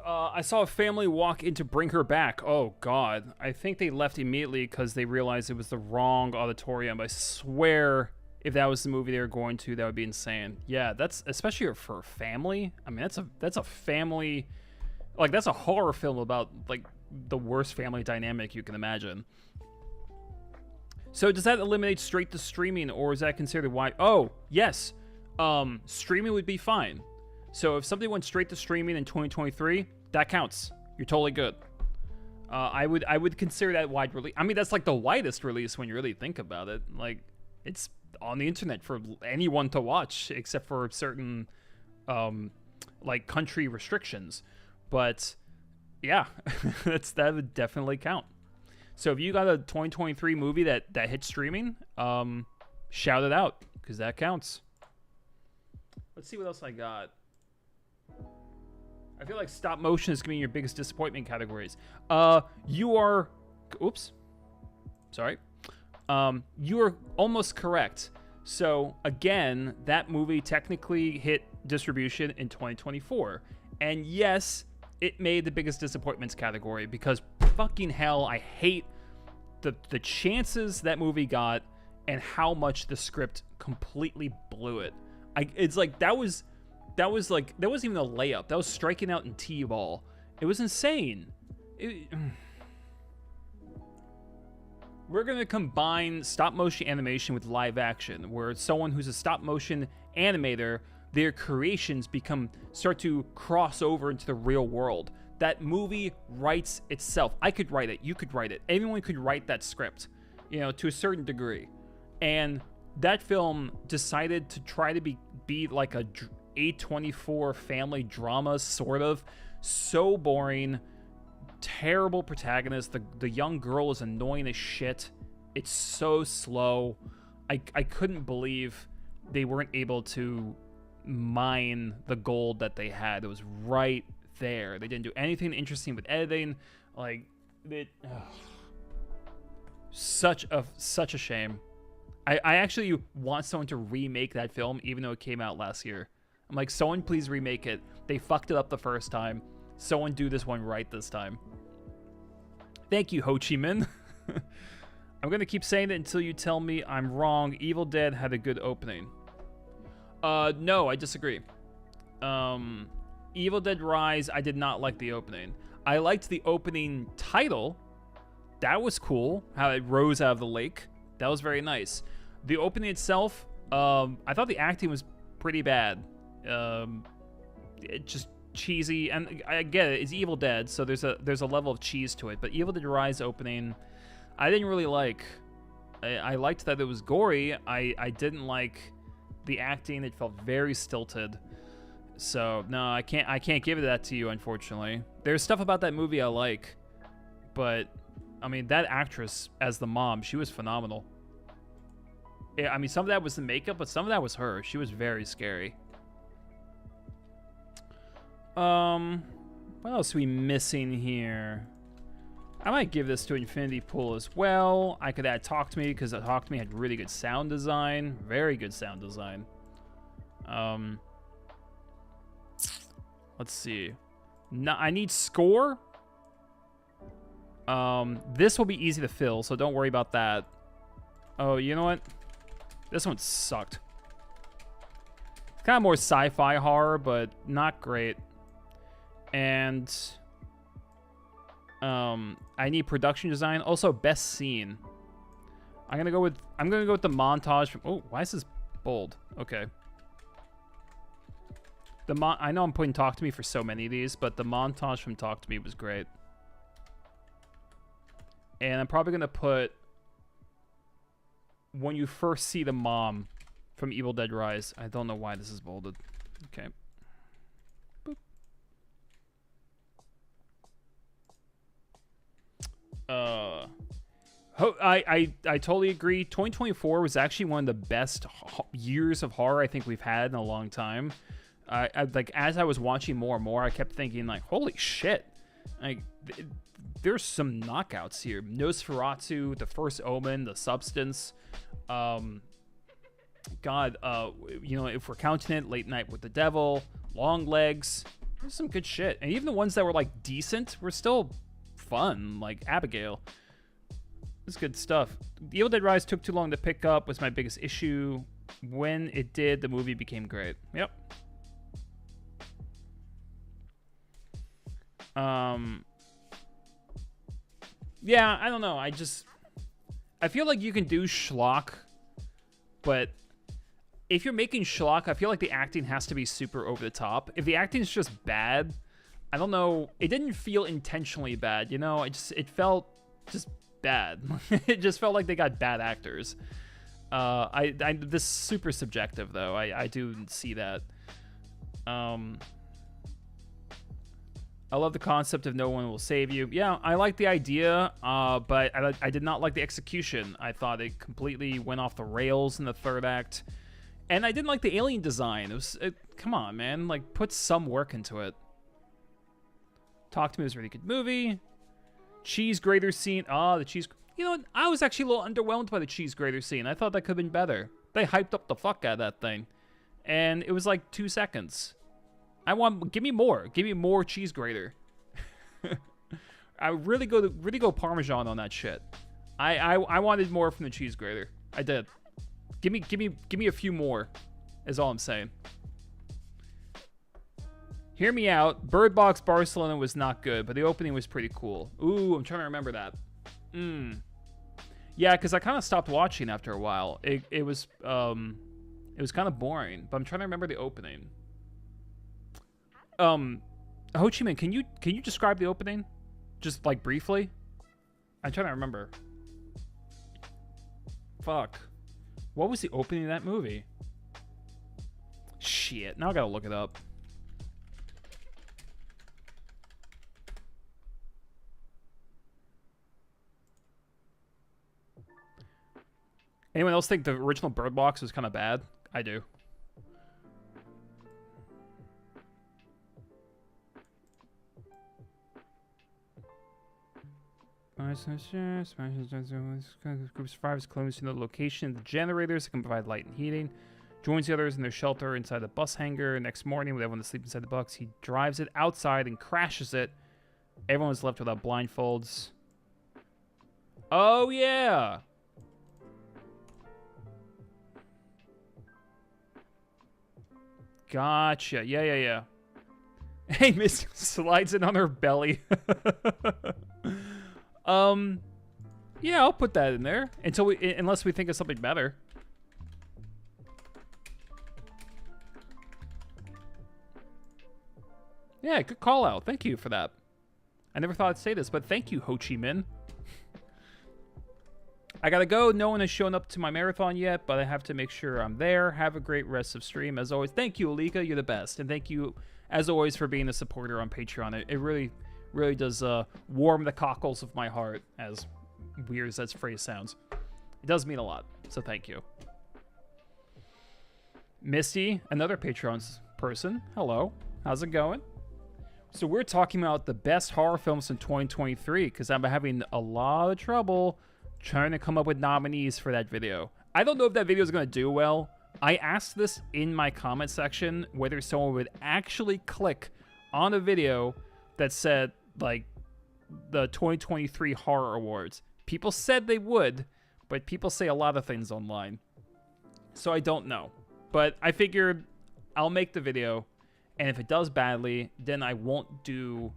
I saw a family walk in to bring her back. Oh, God. I think they left immediately because they realized it was the wrong auditorium. I swear, if that was the movie they were going to, that would be insane. Yeah, that's, especially for a family. I mean, that's a family, like, that's a horror film about, like, the worst family dynamic you can imagine. So does that eliminate straight to streaming, or is that considered wide? Oh, yes. Streaming would be fine. So if something went straight to streaming in 2023, that counts. You're totally good. I would consider that wide release. I mean, that's like the widest release when you really think about it. Like, it's on the internet for anyone to watch, except for certain, like, country restrictions. But yeah, that would definitely count. So if you got a 2023 movie that hit streaming, shout it out, because that counts. Let's see what else I got. I feel like stop motion is going to be your biggest disappointment categories. You are... Oops. Sorry. You are almost correct. So, again, that movie technically hit distribution in 2024. And yes, it made the biggest disappointments category, because fucking hell, I hate the chances that movie got and how much the script completely blew it. It's like, that wasn't even a layup. That was striking out in T-ball. It was insane. We're going to combine stop motion animation with live action, where someone who's a stop motion animator, their creations start to cross over into the real world. That movie writes itself. I could write it. You could write it. Anyone could write that script, to a certain degree. And that film decided to try to be like a A24 family drama, sort of. So boring. Terrible protagonist. The young girl is annoying as shit. It's so slow. I couldn't believe they weren't able to mine the gold that they had. It was right there. They didn't do anything interesting with editing. Like, such a shame. I actually want someone to remake that film, even though it came out last year. I'm like, someone please remake it. They fucked it up the first time. Someone do this one right this time. Thank you, Ho Chi Minh. I'm going to keep saying it until you tell me I'm wrong. Evil Dead had a good opening. No, I disagree. Evil Dead Rise, I did not like the opening. I liked the opening title. That was cool, how it rose out of the lake. That was very nice. The opening itself, I thought the acting was pretty bad. It just cheesy, and I get it, it's Evil Dead, so there's a level of cheese to it. But Evil Dead Rise opening, I didn't really like. I liked that it was gory. I didn't like the acting. It felt very stilted. So no, I can't give it that to you, unfortunately. There's stuff about that movie I like, but I mean, that actress as the mom, she was phenomenal. Yeah, I mean, some of that was the makeup, but some of that was her. She was very scary. What else are we missing here? I might give this to Infinity Pool as well. I could add Talk to Me because Talk to Me had really good sound design. Very good sound design. Let's see. No, I need Score. This will be easy to fill, so don't worry about that. Oh, you know what? This one sucked. Kind of more sci-fi horror, but not great. And I need production design. Also, best scene. I'm gonna go with the montage from. Oh, why is this bold? Okay. I know I'm putting Talk to Me for so many of these, but the montage from Talk to Me was great. And I'm probably gonna put when you first see the mom from Evil Dead Rise. I don't know why this is bolded. Okay. Boop. I totally agree. 2024 was actually one of the best years of horror I think we've had in a long time. I like as I was watching more and more, I kept thinking like, holy shit, like there's some knockouts here. Nosferatu, The First Omen, The Substance. God, you know, if we're counting it, Late Night with the Devil, Long Legs. There's some good shit, and even the ones that were like decent were still fun, like Abigail. It's good stuff. The Evil Dead Rise took too long to pick up was my biggest issue. When it did, the movie became great. Yep. Yeah, I don't know. I feel like you can do schlock, but if you're making schlock, I feel like the acting has to be super over the top. If the acting is just bad, I don't know. It didn't feel intentionally bad, you know? It felt just bad. It just felt like they got bad actors. This is super subjective though. I do see that. I love the concept of no one will save you. Yeah, I like the idea, but I did not like the execution. I thought it completely went off the rails in the third act. And I didn't like the alien design. Come on, man. Like, put some work into it. Talk to Me was a really good movie. Cheese grater scene. The cheese... You know what? I was actually a little underwhelmed by the cheese grater scene. I thought that could have been better. They hyped up the fuck out of that thing. And it was like 2 seconds. Give me more. Give me more cheese grater. I really go Parmesan on that shit. I wanted more from the cheese grater. I did. Give me a few more, is all I'm saying. Hear me out. Bird Box Barcelona was not good, but the opening was pretty cool. Ooh, I'm trying to remember that. Yeah, because I kind of stopped watching after a while. It was kind of boring, but I'm trying to remember the opening. Ho Chi Minh, can you describe the opening? Just like briefly? I'm trying to remember. Fuck. What was the opening of that movie? Shit, now I gotta look it up. Anyone else think the original Bird Box was kind of bad? I do. Group survivors close to the location of the generators that can provide light and heating. Joins the others in their shelter inside the bus hangar. Next morning, with everyone asleep inside the bus, he drives it outside and crashes it. Everyone was left without blindfolds. Oh, yeah. Gotcha. Yeah. Hey, Miss slides it on her belly. Yeah, I'll put that in there unless we think of something better. Yeah, good call out. Thank you for that. I never thought I'd say this, but thank you, Ho Chi Minh. I gotta go. No one has shown up to my marathon yet, but I have to make sure I'm there. Have a great rest of stream. As always, thank you, Alika. You're the best. And thank you, as always, for being a supporter on Patreon. It really does warm the cockles of my heart, as weird as that phrase sounds. It does mean a lot, so thank you. Misty, another Patreon person. Hello. How's it going? So we're talking about the best horror films in 2023 because I'm having a lot of trouble trying to come up with nominees for that video. I don't know if that video is going to do well. I asked this in my comment section whether someone would actually click on a video that said, like, the 2023 horror awards. People said they would, but people say a lot of things online. So I don't know. But I figured I'll make the video, and if it does badly, then I won't do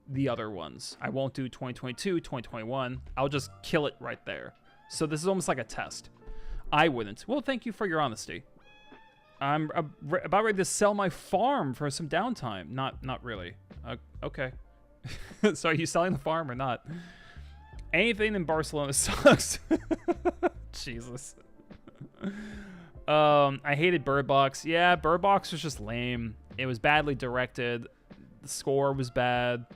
the other ones. I won't do 2022, 2021. I'll just kill it right there. So this is almost like a test. I wouldn't. Well, thank you for your honesty. I'm about ready to sell my farm for some downtime. Not really. Okay. So are you selling the farm or not? Anything in Barcelona sucks. Jesus. I hated Bird Box. Yeah, Bird Box was just lame. It was badly directed. The score was bad.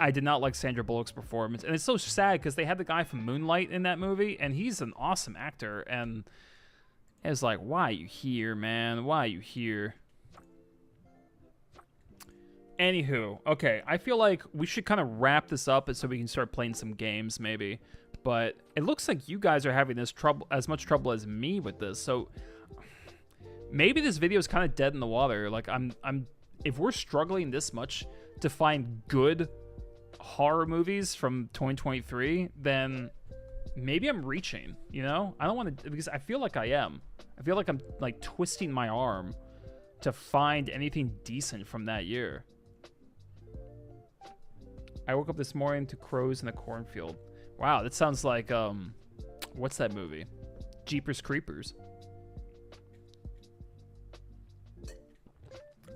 I did not like Sandra Bullock's performance. And it's so sad because they had the guy from Moonlight in that movie, and he's an awesome actor. And it's like, why are you here, man? Why are you here? Anywho, okay, I feel like we should kind of wrap this up so we can start playing some games, maybe. But it looks like you guys are having as much trouble as me with this. So maybe this video is kind of dead in the water. Like if we're struggling this much to find good horror movies from 2023, then maybe I'm reaching, you know? I don't want to, because I feel like I am. I feel like I'm like twisting my arm to find anything decent from that year. I woke up this morning to crows in a cornfield. Wow, that sounds like, what's that movie? Jeepers Creepers.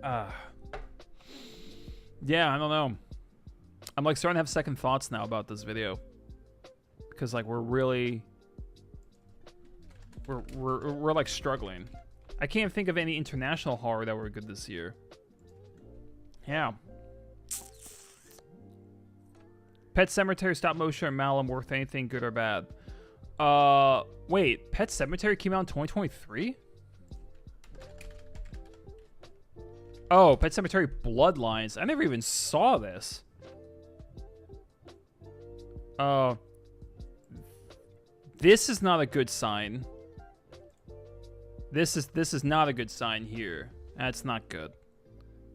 Yeah, I don't know. I'm like starting to have second thoughts now about this video. Because like we're like struggling. I can't think of any international horror that were good this year. Yeah. Pet Sematary, Stop Motion, or Malum worth anything good or bad? Wait, Pet Sematary came out in 2023? Oh, Pet Sematary Bloodlines. I never even saw this. This is not a good sign. This is not a good sign here. That's not good.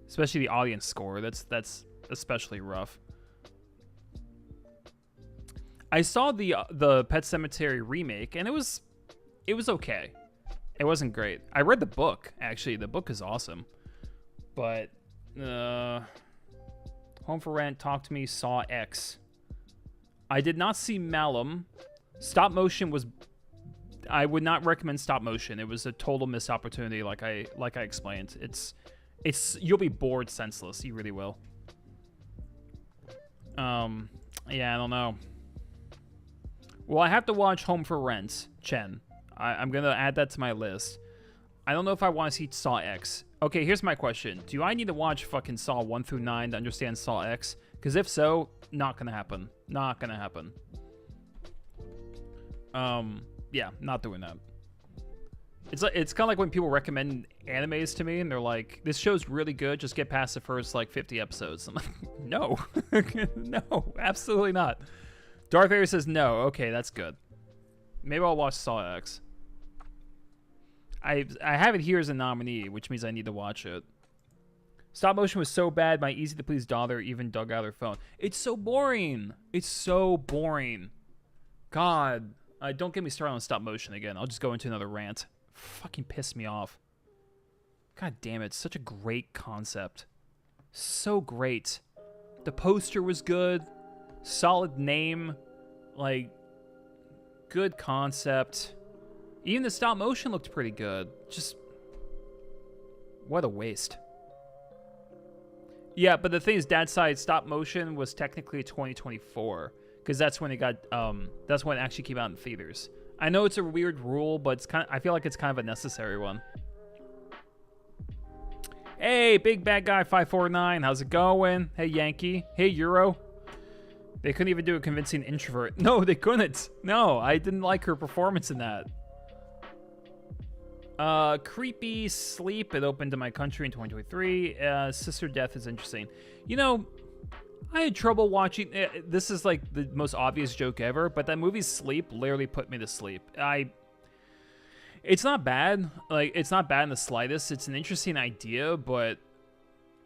Especially the audience score. That's especially rough. I saw the Pet Sematary remake, and it was okay. It wasn't great. I read the book, actually. The book is awesome. But Home for Rent, Talk to Me, Saw X. I did not see Malum. Stop motion was... I would not recommend stop motion. It was a total missed opportunity, like I explained. It's you'll be bored senseless. You really will. Yeah, I don't know. Well, I have to watch Home for Rent, Chen. I'm gonna add that to my list. I don't know if I want to see Saw X. Okay, here's my question. Do I need to watch fucking Saw 1 through 9 to understand Saw X? Because if so, not gonna happen. Not gonna happen. Yeah, not doing that. It's kind of like when people recommend animes to me and they're like, this show's really good, just get past the first like 50 episodes. I'm like, no. No, absolutely not. Darth Vader says no. Okay, that's good. Maybe I'll watch Saw X. I have it here as a nominee, which means I need to watch it. Stop motion was so bad, my easy to please daughter even dug out her phone. It's so boring. It's so boring. God. Don't get me started on stop motion again. I'll just go into another rant. Fucking piss me off. God damn it. Such a great concept. So great. The poster was good. Solid name. Like, good concept. Even the stop motion looked pretty good. Just, what a waste. Yeah, but the thing is, Dad's Side stop motion was technically 2024. Because that's when it got, that's when it actually came out in theaters. I know it's a weird rule, but it's I feel like it's kind of a necessary one. Hey, Big Bad Guy 549, how's it going? Hey, Yankee. Hey, Euro. They couldn't even do a convincing introvert. No, they couldn't. No, I didn't like her performance in that. Creepy Sleep. It opened in my country in 2023. Sister Death is interesting. You know, I had trouble watching. This is like the most obvious joke ever, but that movie Sleep literally put me to sleep. It's not bad. Like, it's not bad in the slightest. It's an interesting idea, but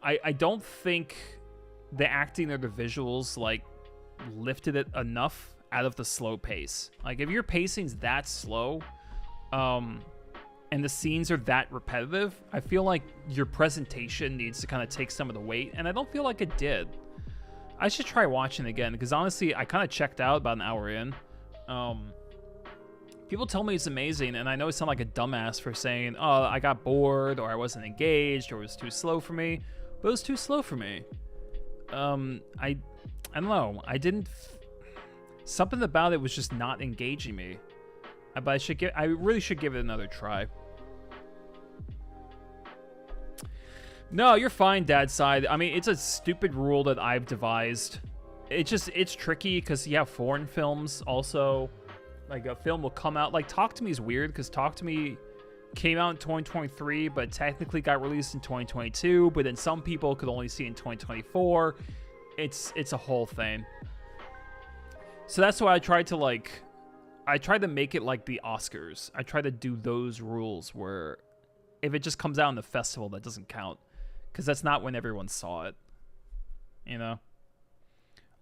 I don't think the acting or the visuals like lifted it enough out of the slow pace. Like, if your pacing's that slow, and the scenes are that repetitive, I feel like your presentation needs to kind of take some of the weight, and I don't feel like it did. I should try watching it again, because honestly, I kind of checked out about an hour in. People tell me it's amazing, and I know I sound like a dumbass for saying, oh, I got bored, or I wasn't engaged, or it was too slow for me, but it was too slow for me. I don't know. Something about it was just not engaging me. But I really should give it another try. No, you're fine, Dad's side. I mean, it's a stupid rule that I've devised. It's tricky because you have foreign films also. Like, a film will come out. Like, Talk to Me is weird because Talk to Me came out in 2023, but technically got released in 2022. But then some people could only see it in 2024. It's a whole thing. So that's why I tried to make it like the Oscars. I try to do those rules where if it just comes out in the festival, that doesn't count. Because that's not when everyone saw it. You know?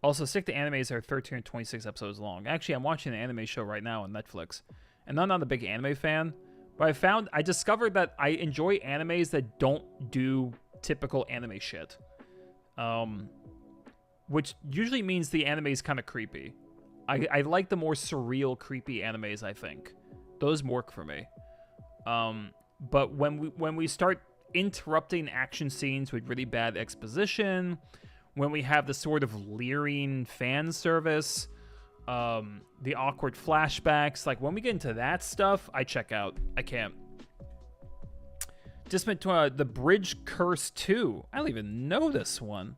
Also, Stick to Animes are 13 and 26 episodes long. Actually, I'm watching an anime show right now on Netflix. And I'm not a big anime fan. But I discovered that I enjoy animes that don't do typical anime shit. Which usually means the anime is kind of creepy. I like the more surreal, creepy animes, I think. Those work for me. But when we start interrupting action scenes with really bad exposition, when we have the sort of leering fan service, the awkward flashbacks, like when we get into that stuff, I check out. I can't. Just went to The Bridge Curse 2. I don't even know this one.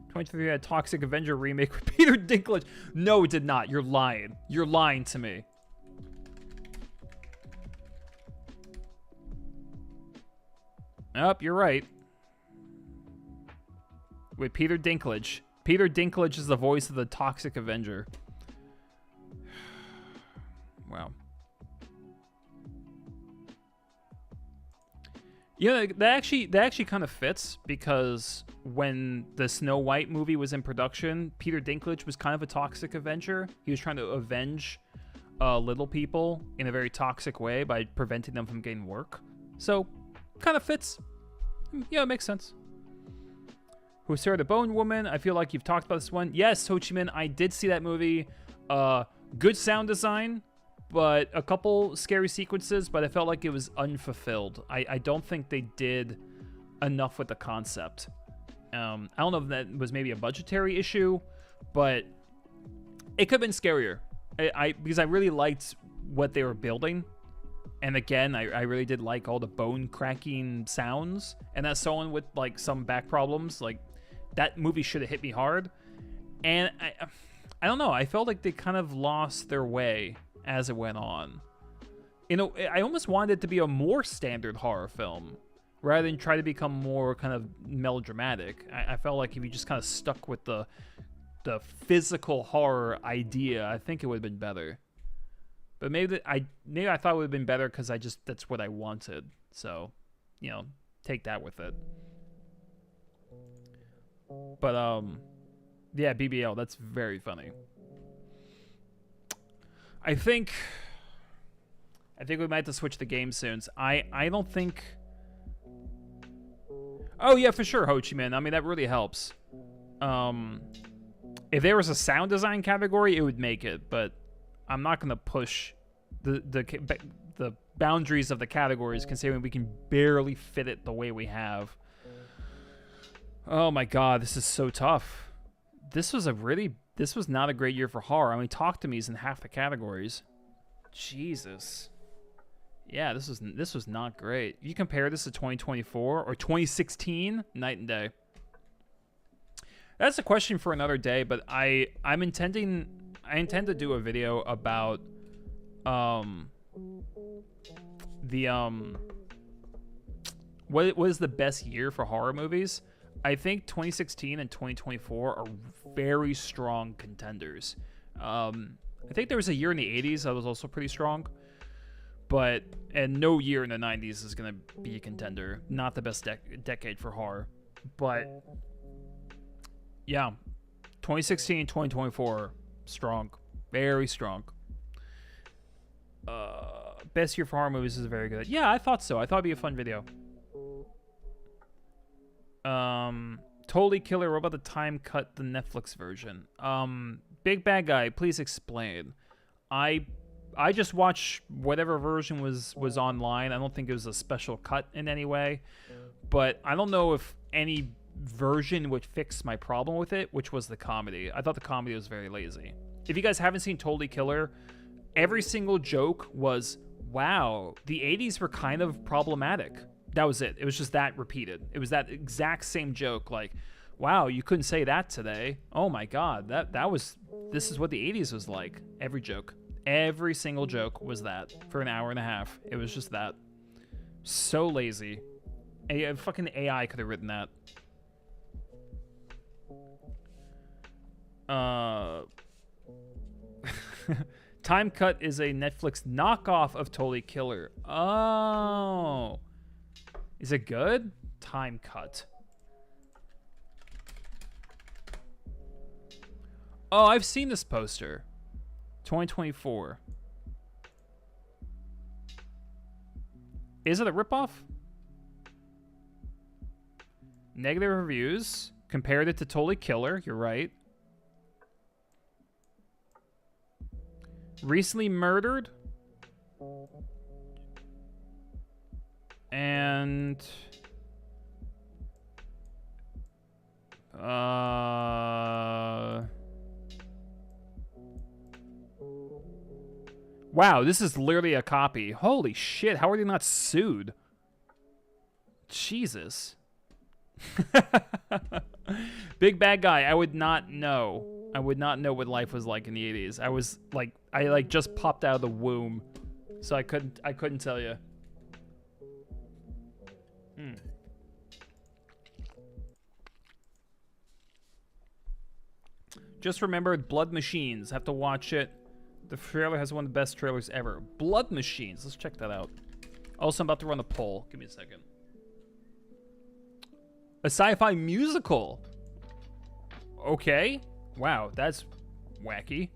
23 had Toxic Avenger remake with Peter Dinklage. No, it did not. You're lying. You're lying to me. You're right. With Peter Dinklage. Peter Dinklage is the voice of the Toxic Avenger. Wow. Yeah, that actually kind of fits, because when the Snow White movie was in production, Peter Dinklage was kind of a toxic Avenger. He was trying to avenge little people in a very toxic way by preventing them from getting work. So, kind of fits. Yeah, it makes sense. Hussar the Bone Woman. I feel like you've talked about this one. Yes, Ho Chi Minh, I did see that movie. Good sound design, but a couple scary sequences, but I felt like it was unfulfilled. I don't think they did enough with the concept. I don't know if that was maybe a budgetary issue, but it could have been scarier. Because I really liked what they were building. And again, I really did like all the bone cracking sounds. And as someone with like some back problems, like that movie should have hit me hard. And I don't know. I felt like they kind of lost their way as it went on. You know, I almost wanted it to be a more standard horror film rather than try to become more kind of melodramatic. I felt like if you just kind of stuck with the physical horror idea, I think it would have been better. But maybe I thought it would have been better because that's what I wanted. So, you know, take that with it. But yeah, BBL, that's very funny. I think we might have to switch the game soon. I don't think. Oh yeah, for sure, Ho Chi Minh. I mean, that really helps. If there was a sound design category, it would make it, but I'm not gonna push the boundaries of the categories, considering we can barely fit it the way we have. Oh my god, this is so tough. This was not a great year for horror. I mean, Talk to Me is in half the categories. Jesus. Yeah, this was not great. You compare this to 2024 or 2016, night and day. That's a question for another day, but I intend to do a video about what was the best year for horror movies? I think 2016 and 2024 are very strong contenders. I think there was a year in the 80s that was also pretty strong, and no year in the 90s is gonna be a contender. Not the best decade for horror, but yeah, 2016, 2024, strong, very strong. Best year for horror movies is very good. Yeah, I thought so. I thought it'd be a fun video. Totally Killer. What about the time cut, the Netflix version? Big Bad Guy, please explain. I just watched whatever version was online. I don't think it was a special cut in any way, but I don't know if any version would fix my problem with it, which was the comedy. I thought the comedy was very lazy. If you guys haven't seen Totally Killer, every single joke was, wow, the 80s were kind of problematic. That was it. It was just that repeated. It was that exact same joke, like, wow, you couldn't say that today. Oh my god, this is what the 80s was like. Every joke. Every single joke was that for an hour and a half. It was just that. So lazy. A fucking AI could have written that. Time Cut is a Netflix knockoff of Totally Killer. Oh. Is it good? Time Cut. Oh, I've seen this poster. 2024. Is it a ripoff? Negative reviews. Compared it to Totally Killer. You're right. Recently murdered. And wow, this is literally a copy. Holy shit, how are they not sued? Jesus. Big Bad Guy, I would not know. I would not know what life was like in the 80s. I just popped out of the womb. So I couldn't tell you. Just remembered Blood Machines. Have to watch it. The trailer has one of the best trailers ever. Blood Machines. Let's check that out. Also, I'm about to run a poll. Give me a second. A sci-fi musical. Okay. Wow, that's wacky.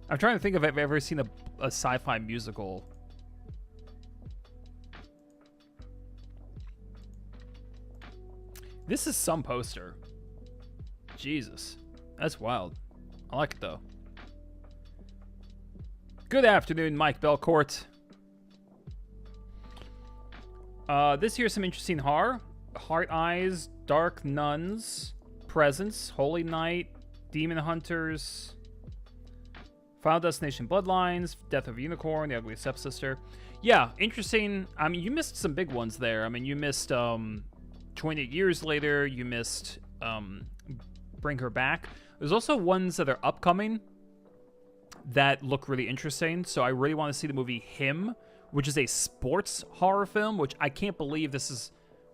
I'm trying to think if I've ever seen a sci-fi musical. This is some poster. Jesus. That's wild. I like it, though. Good afternoon, Mike Belcourt. This year's some interesting horror. Heart Eyes, Dark Nuns, Presence, Holy Night, Demon Hunters, Final Destination Bloodlines, Death of a Unicorn, The Ugly Stepsister. Yeah, interesting. I mean, you missed some big ones there. I mean, you missed 28 Years Later. You missed Bring Her Back. There's also ones that are upcoming that look really interesting. So I really want to see the movie Him, which is a sports horror film, which I can't believe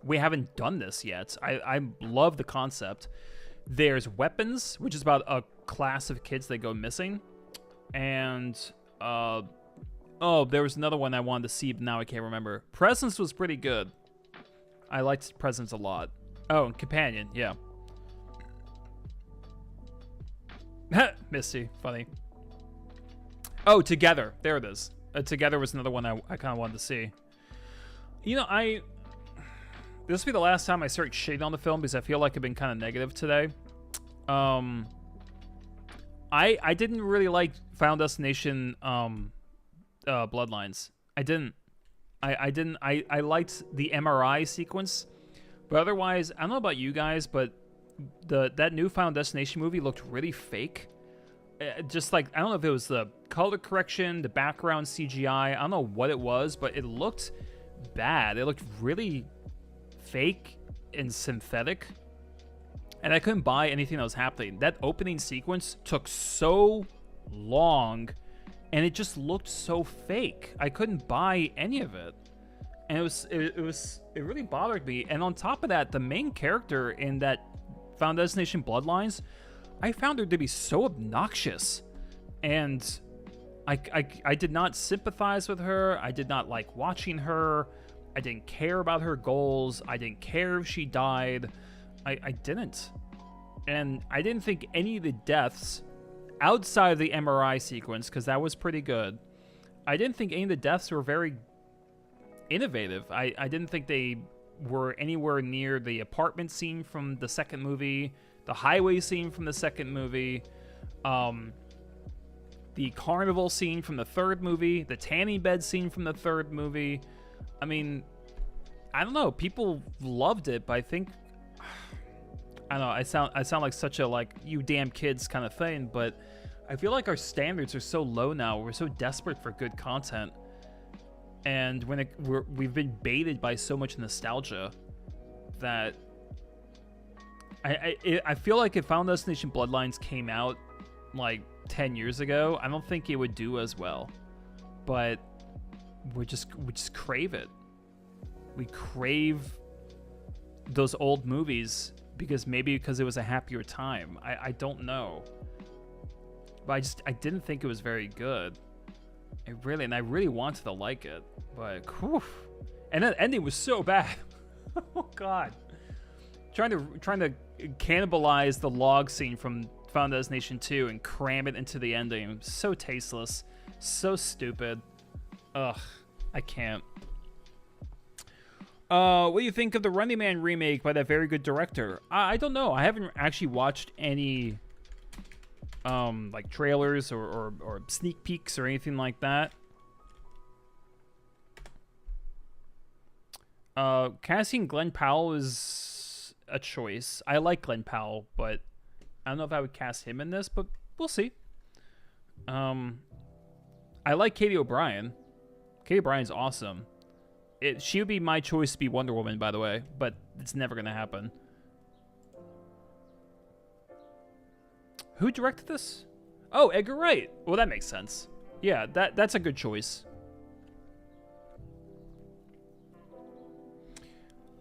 we haven't done this yet. I love the concept. There's Weapons, which is about a class of kids that go missing. And, there was another one I wanted to see, but now I can't remember. Presence was pretty good. I liked Presence a lot. Oh, and Companion, yeah. Misty, funny. Oh, Together. There it is. Together was another one I kind of wanted to see. You know, this will be the last time I start shading on the film because I feel like I've been kind of negative today. I didn't really like Final Destination Bloodlines. I didn't. I liked the MRI sequence, but otherwise, I don't know about you guys, but that new Final Destination movie looked really fake. Just like, I don't know if it was the color correction, the background CGI, I don't know what it was, but it looked bad. It looked really fake and synthetic, and I couldn't buy anything that was happening. That opening sequence took so long, and it just looked so fake. I couldn't buy any of it. And it really bothered me. And on top of that, the main character in that Final Destination Bloodlines, I found her to be so obnoxious. And I did not sympathize with her. I did not like watching her. I didn't care about her goals. I didn't care if she died. I didn't. And I didn't think any of the deaths outside of the MRI sequence, because that was pretty good, I didn't think any of the deaths were very innovative. I didn't think they were anywhere near the apartment scene from the second movie, the highway scene from the second movie, the carnival scene from the third movie, the tanning bed scene from the third movie. I mean, I don't know. People loved it, but I think, I don't know. I sound like such a like you damn kids kind of thing, but I feel like our standards are so low now. We're so desperate for good content, and when we've been baited by so much nostalgia that I feel like if Final Destination Bloodlines came out like 10 years ago, I don't think it would do as well. But we just crave it. We crave those old movies because it was a happier time. I don't know. But I didn't think it was very good. I really wanted to like it, but whew. And that ending was so bad. Oh god. Trying to cannibalize the log scene from Final Destination 2 and cram it into the ending. So tasteless, so stupid. Ugh, I can't. What do you think of the Running Man remake by that very good director? I don't know. I haven't actually watched any like trailers or sneak peeks or anything like that. Casting Glenn Powell is a choice. I like Glenn Powell, but I don't know if I would cast him in this, but we'll see. I like Katie O'Brien. Katie O'Brien's awesome. She would be my choice to be Wonder Woman, by the way, but it's never going to happen. Who directed this? Oh, Edgar Wright. Well, that makes sense. Yeah, that's a good choice.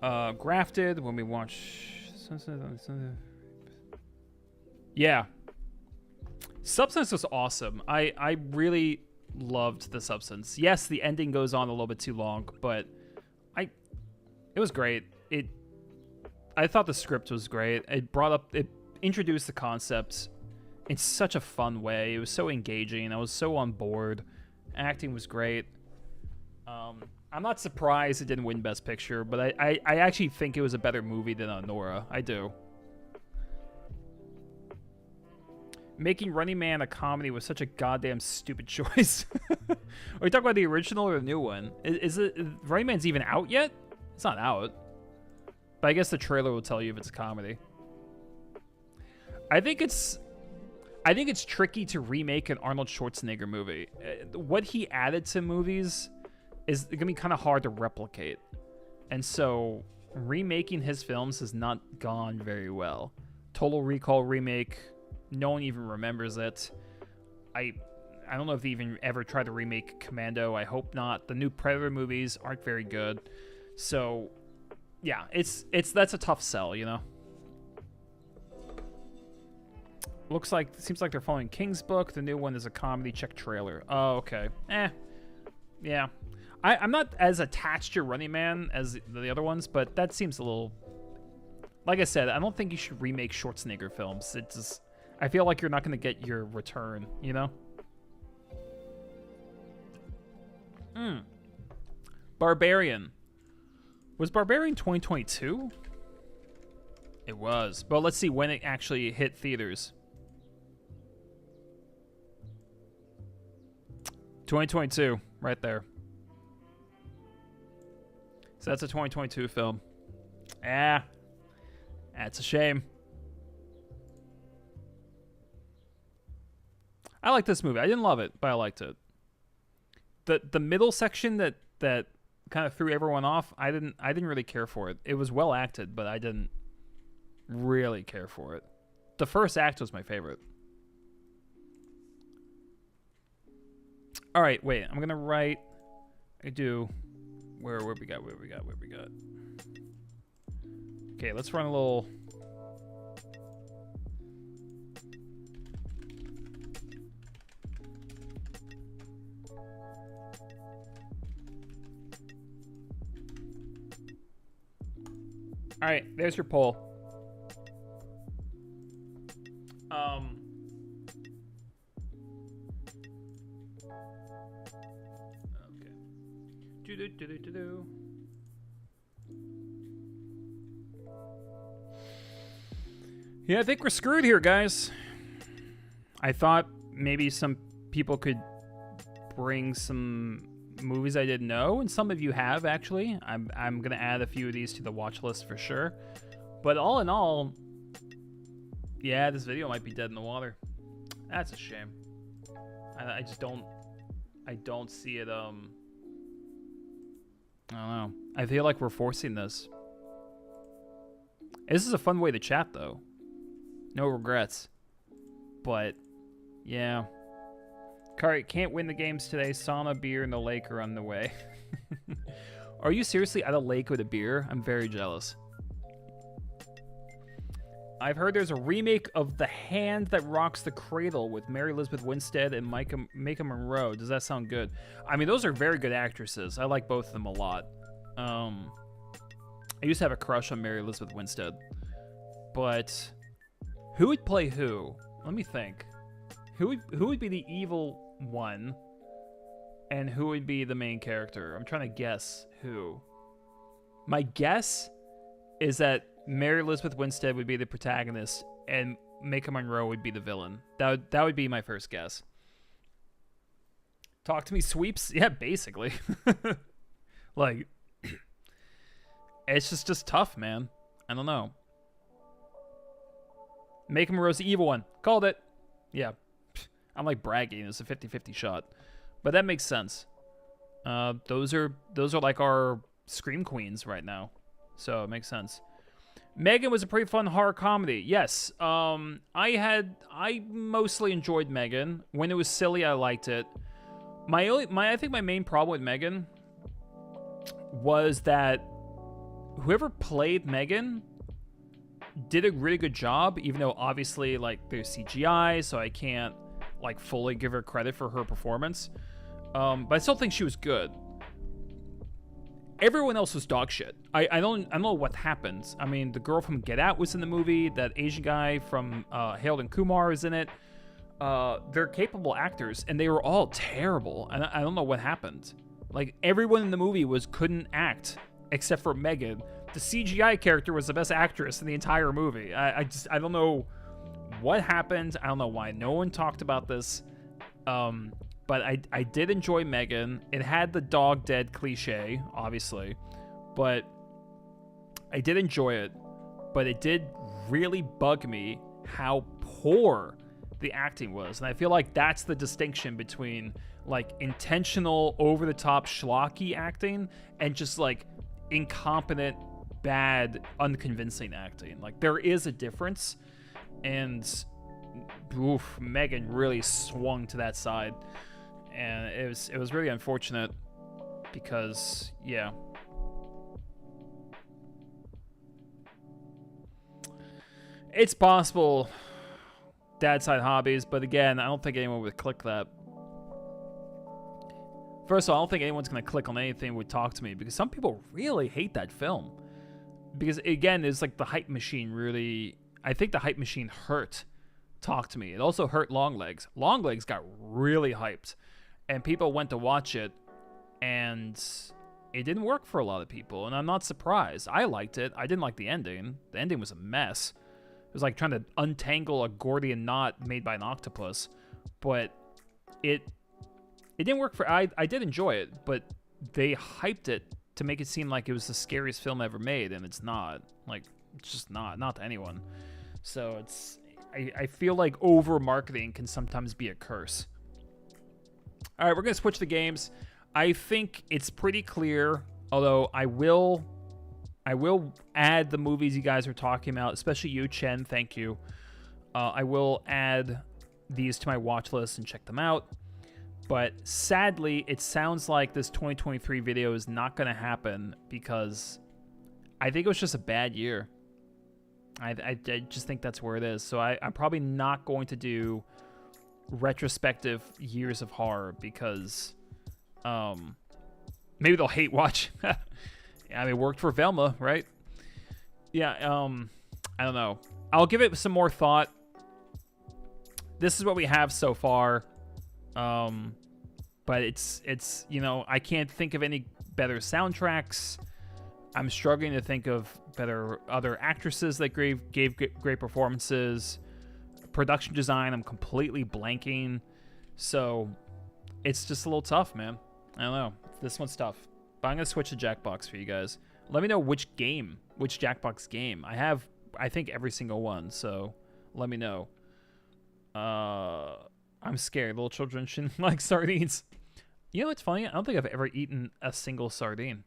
Grafted, when we watch... Yeah. Substance was awesome. I really loved The Substance. Yes, the ending goes on a little bit too long, but it was great. I thought the script was great. It introduced the concept in such a fun way. It was so engaging. I was so on board. Acting was great. I'm not surprised it didn't win Best Picture, but I actually think it was a better movie than Nora. I do. Making Running Man a comedy was such a goddamn stupid choice. Are we talking about the original or the new one? Is Running Man's even out yet? It's not out. But I guess the trailer will tell you if it's a comedy. I think it's tricky to remake an Arnold Schwarzenegger movie. What he added to movies is going to be kind of hard to replicate. And so remaking his films has not gone very well. Total Recall remake, no one even remembers it. I don't know if they even ever tried to remake Commando. I hope not. The new Predator movies aren't very good. So, yeah, that's a tough sell, you know? Seems like they're following King's Book. The new one is a comedy. Check trailer. Oh, okay. Yeah. I'm not as attached to Running Man as the other ones, but that seems a little... Like I said, I don't think you should remake Schwarzenegger films. It's just... I feel like you're not going to get your return, you know? Barbarian. Was Barbarian 2022? It was. But let's see when it actually hit theaters. 2022, right there. So that's a 2022 film. That's a shame. I like this movie. I didn't love it, but I liked it. The middle section that kind of threw everyone off, I didn't really care for it. It was well acted, but I didn't really care for it. The first act was my favorite. All right, wait. I'm gonna write. I do. Where we got? Okay, let's run a little. All right, there's your poll. Okay. Yeah, I think we're screwed here, guys. I thought maybe some people could bring some movies I didn't know, and some of you have, actually. I'm going to add a few of these to the watch list for sure. But all in all, yeah, this video might be dead in the water. That's a shame. I just don't... I don't see it, I don't know. I feel like we're forcing this. This is a fun way to chat, though. No regrets. But, yeah. Kari, can't win the games today. Sauna, beer, and the lake are on the way. Are you seriously at a lake with a beer? I'm very jealous. I've heard there's a remake of The Hand That Rocks the Cradle with Mary Elizabeth Winstead and Maika Monroe. Does that sound good? I mean, those are very good actresses. I like both of them a lot. I used to have a crush on Mary Elizabeth Winstead. But who would play who? Let me think. Who would be the evil one? And who would be the main character? I'm trying to guess who. My guess is that Mary Elizabeth Winstead would be the protagonist and Maika Monroe would be the villain. That would be my first guess. Talk to me, sweeps? Yeah, basically. Like, it's just tough, man. I don't know. Maika Monroe's the evil one. Called it. Yeah. I'm like bragging. It's a 50-50 shot. But that makes sense. Those are like our Scream Queens right now. So it makes sense. Megan was a pretty fun horror comedy. Yes. I mostly enjoyed Megan. When it was silly, I liked it. I think my main problem with Megan was that whoever played Megan did a really good job, even though obviously like there's CGI, so I can't like fully give her credit for her performance. But I still think she was good. Everyone else was dog shit. I don't know what happened. I mean, the girl from Get Out was in the movie. That Asian guy from Harold and Kumar is in it. They're capable actors, and they were all terrible. And I don't know what happened. Like, everyone in the movie couldn't act, except for Megan. The CGI character was the best actress in the entire movie. I don't know what happened. I don't know why no one talked about this. But I did enjoy Megan. It had the dog dead cliche, obviously. But I did enjoy it. But it did really bug me how poor the acting was. And I feel like that's the distinction between like intentional, over-the-top, schlocky acting and just like incompetent, bad, unconvincing acting. Like, there is a difference. And oof, Megan really swung to that side. And it was really unfortunate because, yeah. It's possible dad side hobbies, but again, I don't think anyone would click that. First of all, I don't think anyone's going to click on anything would talk to me because some people really hate that film. Because again, it's like the hype machine really, I think the hype machine hurt Talk to Me. It also hurt Longlegs. Longlegs got really hyped. And people went to watch it, and it didn't work for a lot of people, and I'm not surprised. I liked it. I didn't like the ending. The ending was a mess. It was like trying to untangle a Gordian knot made by an octopus, but it didn't work for... I did enjoy it, but they hyped it to make it seem like it was the scariest film ever made, and it's not. Like, it's just not to anyone. So it's... I feel like over-marketing can sometimes be a curse. All right, we're going to switch the games. I think it's pretty clear, although I will add the movies you guys are talking about, especially you, Chen. Thank you. I will add these to my watch list and check them out. But sadly, it sounds like this 2023 video is not going to happen because I think it was just a bad year. I just think that's where it is. So I'm probably not going to do retrospective years of horror because maybe they'll hate watch. I mean, it worked for Velma, right? Yeah, I don't know. I'll give it some more thought. This is what we have so far. But it's you know, I can't think of any better soundtracks. I'm struggling to think of better other actresses that gave great performances. Production design, I'm completely blanking. So it's just a little tough, man. I don't know. This one's tough. But I'm going to switch to Jackbox for you guys. Let me know which Jackbox game. I have, I think, every single one. So let me know. I'm scared. Little children shouldn't like sardines. You know what's funny? I don't think I've ever eaten a single sardine.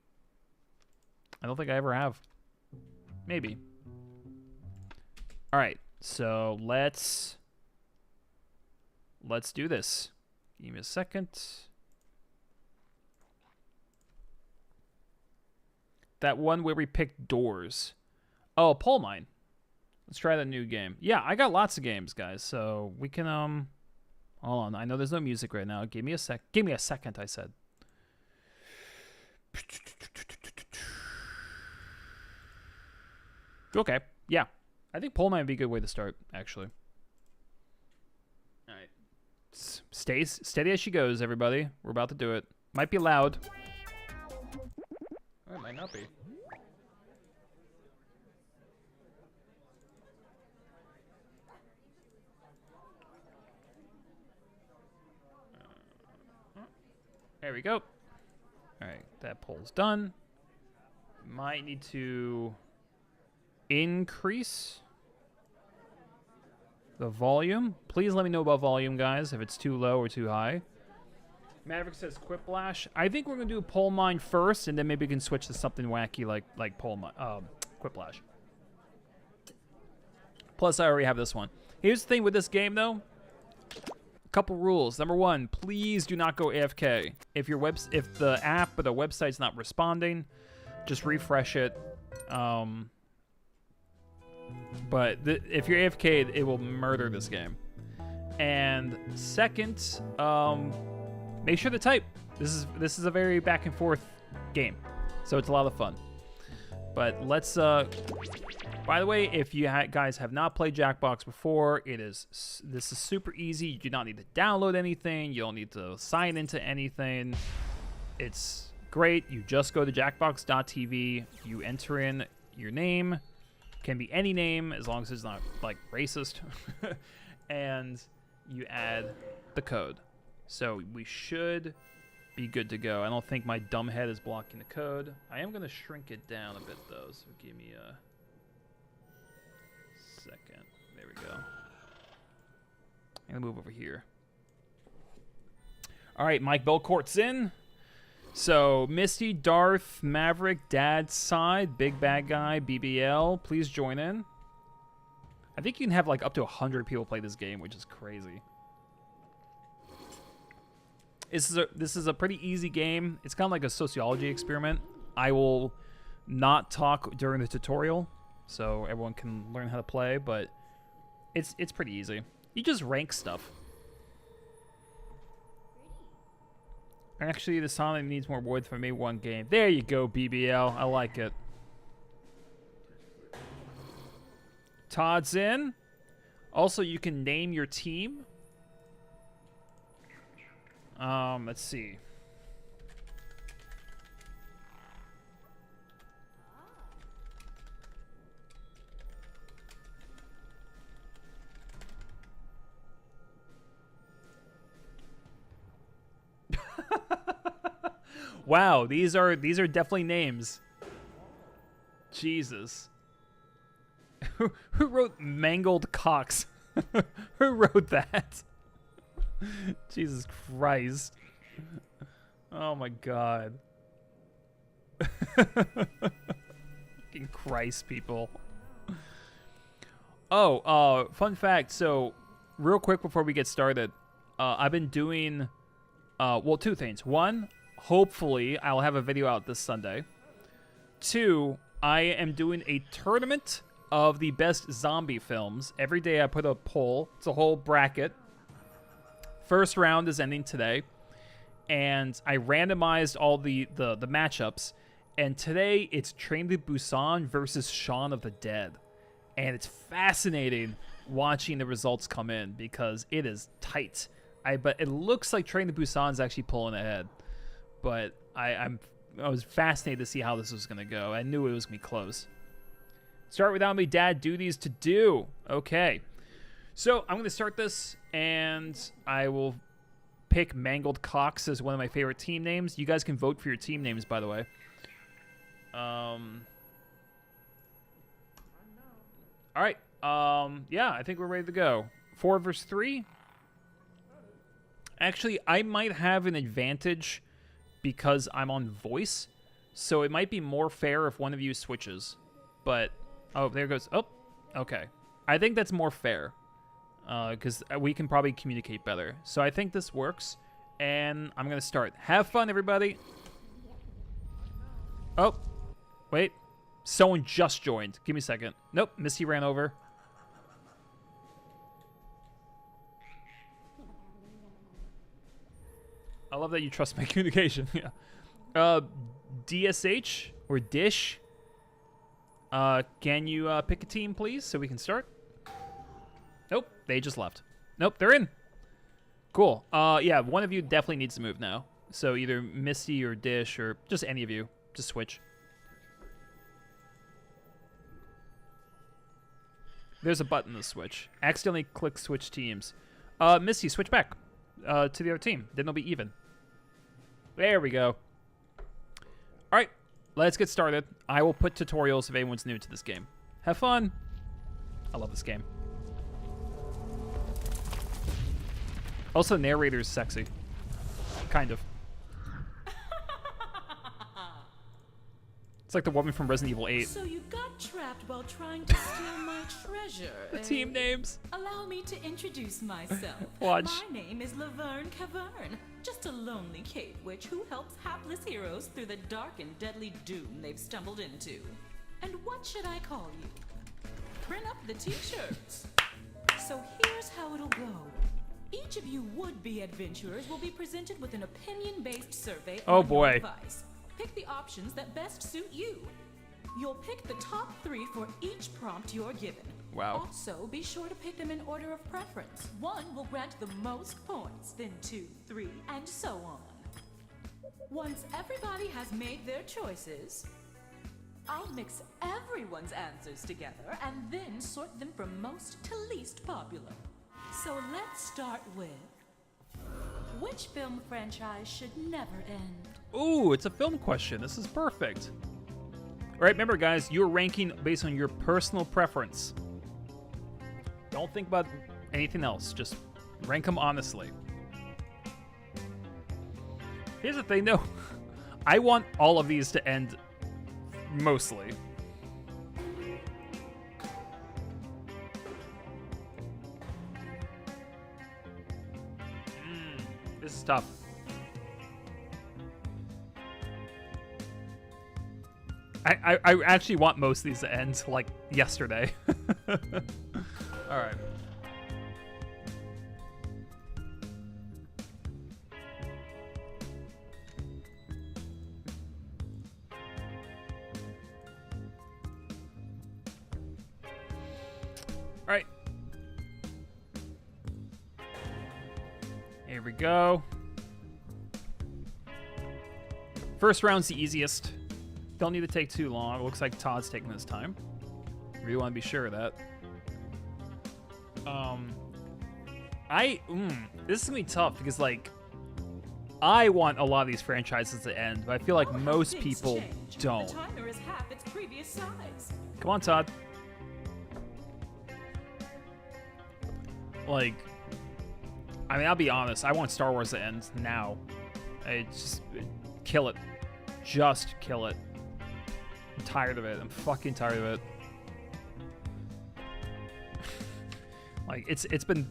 I don't think I ever have. Maybe. All right, so let's do this. Give me a second. That one where we picked doors. Oh, Pole Mine. Let's try that new game. Yeah, I got lots of games, guys. So we can hold on. I know there's no music right now. Give me a sec. Give me a second, I said. Okay. Yeah. I think Pole Mine would be a good way to start, actually. All right. Stay steady as she goes, everybody. We're about to do it. Might be loud. Oh, it might not be. There we go. All right, that poll's done. Might need to increase the volume. Please let me know about volume, guys, if it's too low or too high. Maverick says Quiplash. I think we're gonna do Pole Mine first, and then maybe we can switch to something wacky like Quiplash. Plus, I already have this one. Here's the thing with this game, though. Couple rules. Number one, please do not go AFK. If the app or the website's not responding, just refresh it. But if you're AFK, it will murder this game. And second, make sure to type. This is a very back and forth game, so it's a lot of fun. But let's. By the way, if you guys have not played Jackbox before, this is super easy. You do not need to download anything. You don't need to sign into anything. It's great. You just go to jackbox.tv. You enter in your name. Can be any name as long as it's not like racist. And you add the code. So we should be good to go. I don't think my dumb head is blocking the code. I am going to shrink it down a bit though. So give me a second. There we go. I'm going to move over here. All right, Mike Belcourt's in. So, Misty, Darth, Maverick, Dad's Side, Big Bad Guy, BBL, please join in. I think you can have like up to 100 people play this game, which is crazy. This is a pretty easy game. It's kind of like a sociology experiment. I will not talk during the tutorial, so everyone can learn how to play, but it's pretty easy. You just rank stuff. Actually, the Sonic needs more wood for me one game. There you go, BBL. I like it. Todd's in. Also, you can name your team. Let's see. Wow, these are definitely names. Jesus. Who wrote Mangled Cox? Who wrote that? Jesus Christ. Oh my God. Fucking Christ, people. Oh, fun fact. So, real quick before we get started, I've been doing Well, two things. One, hopefully I'll have a video out this Sunday. Two, I am doing a tournament of the best zombie films. Every day I put a poll. It's a whole bracket. First round is ending today. And I randomized all the matchups. And today it's Train to Busan versus Shaun of the Dead. And it's fascinating watching the results come in because it is tight. But it looks like Train to Busan is actually pulling ahead. But I was fascinated to see how this was going to go. I knew it was going to be close. Start without me, Dad. Duties to do. Okay. So I'm going to start this, and I will pick Mangled Cox as one of my favorite team names. You guys can vote for your team names, by the way. All right. Yeah, I think we're ready to go. 4 versus 3. Actually, I might have an advantage because I'm on voice, so it might be more fair if one of you switches. But, oh, there goes. Oh, okay. I think that's more fair because we can probably communicate better. So I think this works, and I'm going to start. Have fun, everybody. Oh, wait. Someone just joined. Give me a second. Nope, Missy ran over. I love that you trust my communication. Yeah. DSH or Dish. Can you pick a team, please, so we can start? Nope, they just left. Nope, they're in. Cool. Yeah, one of you definitely needs to move now. So either Misty or Dish or just any of you. Just switch. There's a button to switch. Accidentally click switch teams. Misty, switch back to the other team. Then it'll be even. There we go. All right, let's get started. I will put tutorials if anyone's new to this game. Have fun. I love this game. Also, the narrator is sexy. Kind of. It's like the woman from Resident Evil 8. So you got trapped while trying to steal my treasure. The team names. Allow me to introduce myself. Watch. My name is Laverne Cavern, just a lonely cave witch who helps hapless heroes through the dark and deadly doom they've stumbled into. And what should I call you? Print up the t-shirts. So here's how it'll go. Each of you would-be adventurers will be presented with an opinion-based survey on your advice. Pick the options that best suit you. You'll pick the top 3 for each prompt you're given. Wow. Also, be sure to pick them in order of preference. 1 will grant the most points, then 2, 3, and so on. Once everybody has made their choices, I'll mix everyone's answers together and then sort them from most to least popular. So let's start with... which film franchise should never end? Ooh, it's a film question. This is perfect. All right, remember, guys, you're ranking based on your personal preference. Don't think about anything else. Just rank them honestly. Here's the thing, though. I want all of these to end mostly. This is tough. I actually want most of these to end, like, yesterday. All right. All right. Here we go. First round's the easiest. Don't need to take too long. It looks like Todd's taking his time. Really want to be sure of that. This is gonna be tough because, like, I want a lot of these franchises to end, but I feel like most people don't. The timer is half its previous size. Come on, Todd. Like, I mean, I'll be honest. I want Star Wars to end now. Kill it. Just kill it. I'm tired of it. I'm fucking tired of it. Like, it's been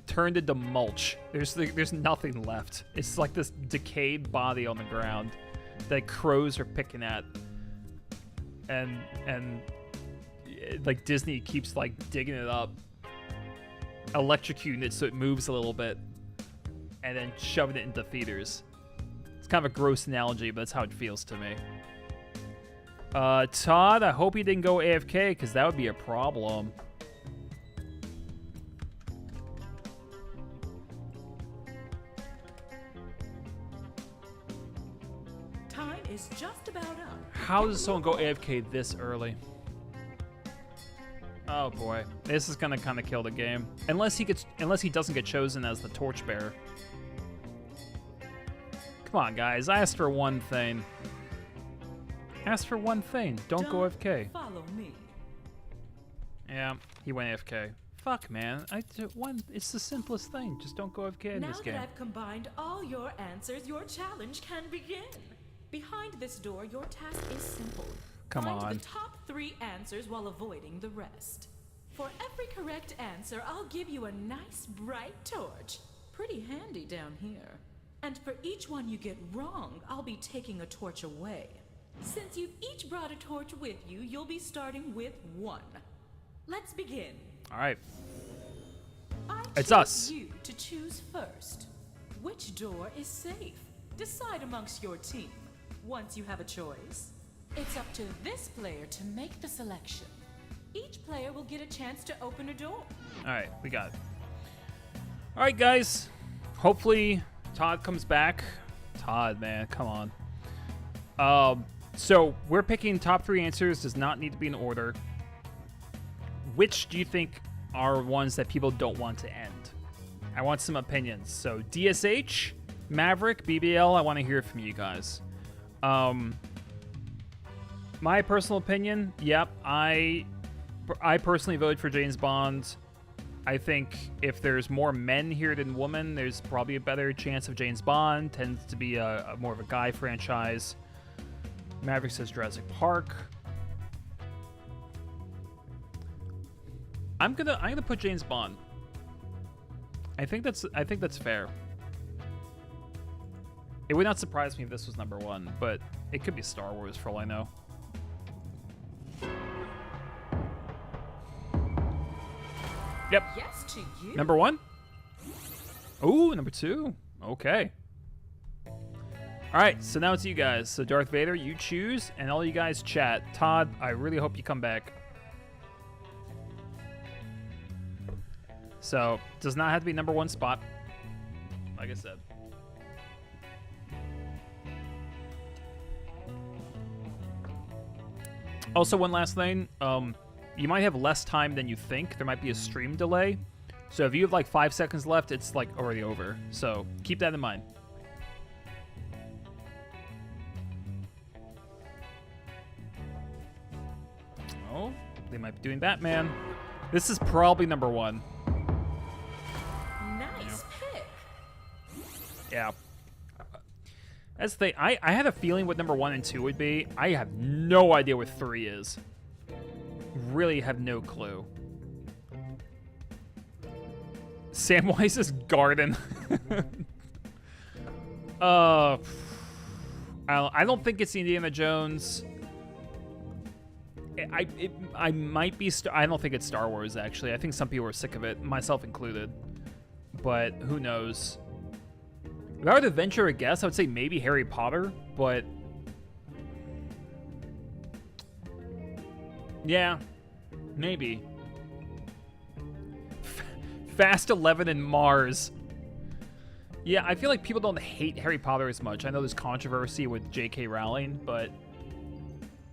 turned into mulch. There's nothing left. It's like this decayed body on the ground that crows are picking at, and like Disney keeps like digging it up, electrocuting it so it moves a little bit, and then shoving it into theaters. It's kind of a gross analogy, but that's how it feels to me. Todd, I hope you didn't go AFK, because that would be a problem. Time is just about up. How does someone go AFK this early? Oh boy, this is gonna kind of kill the game. Unless he doesn't get chosen as the torchbearer. Come on, guys, I asked for one thing. Ask for one thing. Don't go AFK. Follow me. Yeah, he went AFK. Fuck, man. It's the simplest thing. Just don't go AFK in this game. Now that I've combined all your answers, your challenge can begin. Behind this door, your task is simple. Come Find on. the top 3 answers while avoiding the rest. For every correct answer, I'll give you a nice bright torch. Pretty handy down here. And for each one you get wrong, I'll be taking a torch away. Since you've each brought a torch with you, you'll be starting with 1. Let's begin. All right. It's us. You to choose first. Which door is safe? Decide amongst your team. Once you have a choice, it's up to this player to make the selection. Each player will get a chance to open a door. All right, we got it. All right, guys. Hopefully Todd comes back. Todd, man, come on. So we're picking top 3 answers. Does not need to be in order. Which do you think are ones that people don't want to end? I want some opinions. So DSH, Maverick, BBL, I want to hear from you guys. My personal opinion, yep, I personally voted for James Bond. I think if there's more men here than women, there's probably a better chance of James Bond. Tends to be a more of a guy franchise. Maverick says Jurassic Park. I'm gonna put James Bond. I think that's fair. It would not surprise me if this was number 1, but it could be Star Wars for all I know. Yep. Yes to you. Number 1? Ooh, number 2. Okay. All right, so now it's you guys. So Darth Vader, you choose, and all you guys chat. Todd, I really hope you come back. So, does not have to be number 1 spot, like I said. Also, one last thing. You might have less time than you think. There might be a stream delay. So if you have like 5 seconds left, it's like already over. So keep that in mind. Oh, they might be doing Batman. This is probably number 1. Nice pick. Yeah. That's the thing. I had a feeling what number 1 and 2 would be. I have no idea what 3 is. Really have no clue. Samwise's garden. I don't think it's Indiana Jones. I might be. I don't think it's Star Wars. Actually, I think some people are sick of it, myself included. But who knows? If I were to venture a guess, I would say maybe Harry Potter. But yeah, maybe. Fast 11 and Mars. Yeah, I feel like people don't hate Harry Potter as much. I know there's controversy with J.K. Rowling, but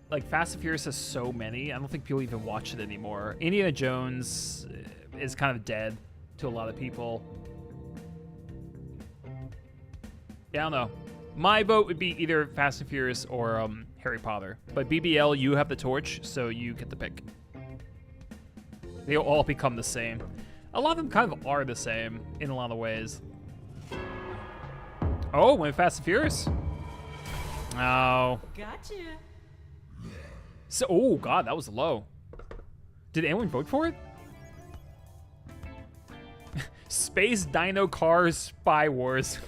like Fast and Furious has so many, I don't think people even watch it anymore. Indiana Jones is kind of dead to a lot of people. Yeah, I don't know. My vote would be either Fast and Furious or Harry Potter. But BBL, you have the torch, so you get the pick. They'll all become the same. A lot of them kind of are the same in a lot of ways. Oh, went Fast and Furious. Oh. Gotcha. So, oh God, that was low. Did anyone vote for it? Space Dino Cars Spy Wars.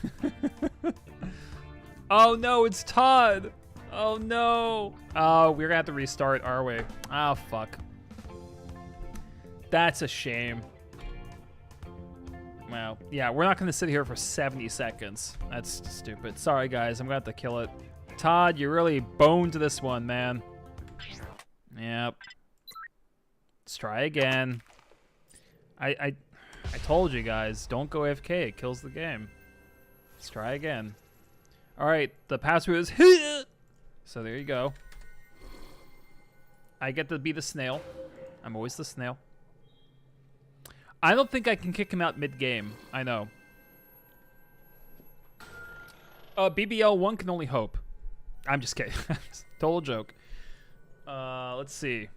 Oh no, it's Todd. Oh no. Oh, we're gonna have to restart, are we? Oh fuck. That's a shame. Well, yeah, we're not gonna sit here for 70 seconds. That's stupid. Sorry guys, I'm gonna have to kill it. Todd, you really boned this one, man. Yep. Let's try again. I told you guys, don't go AFK. It kills the game. Let's try again. All right, the password is hit. So there you go. I get to be the snail. I'm always the snail. I don't think I can kick him out mid-game. I know. BBL 1 can only hope. I'm just kidding. Total joke. Let's see.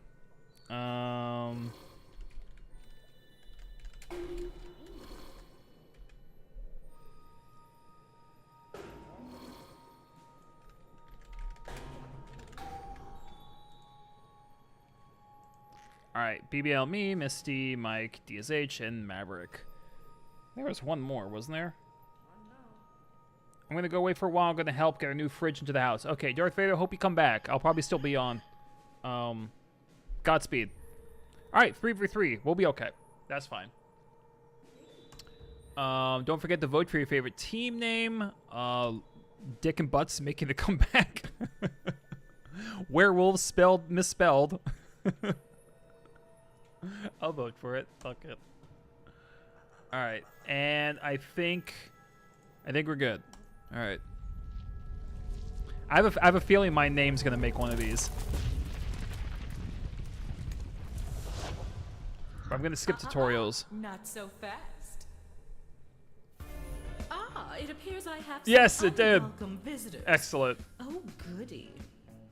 All right, BBL, me, Misty, Mike, DSH, and Maverick. There was one more, wasn't there? I'm gonna go away for a while. I'm gonna help get a new fridge into the house. Okay, Darth Vader, hope you come back. I'll probably still be on. Godspeed. All right, 3v3. We'll be okay. That's fine. Don't forget to vote for your favorite team name. Dick and Butts making a comeback. Werewolves spelled misspelled. I'll vote for it. Fuck it. All right, and I think we're good. All right. I have a feeling my name's gonna make one of these. I'm gonna skip tutorials. Not so fast. Ah, it appears I have some Yes, it did. unwelcome visitors. Excellent. Oh, goody.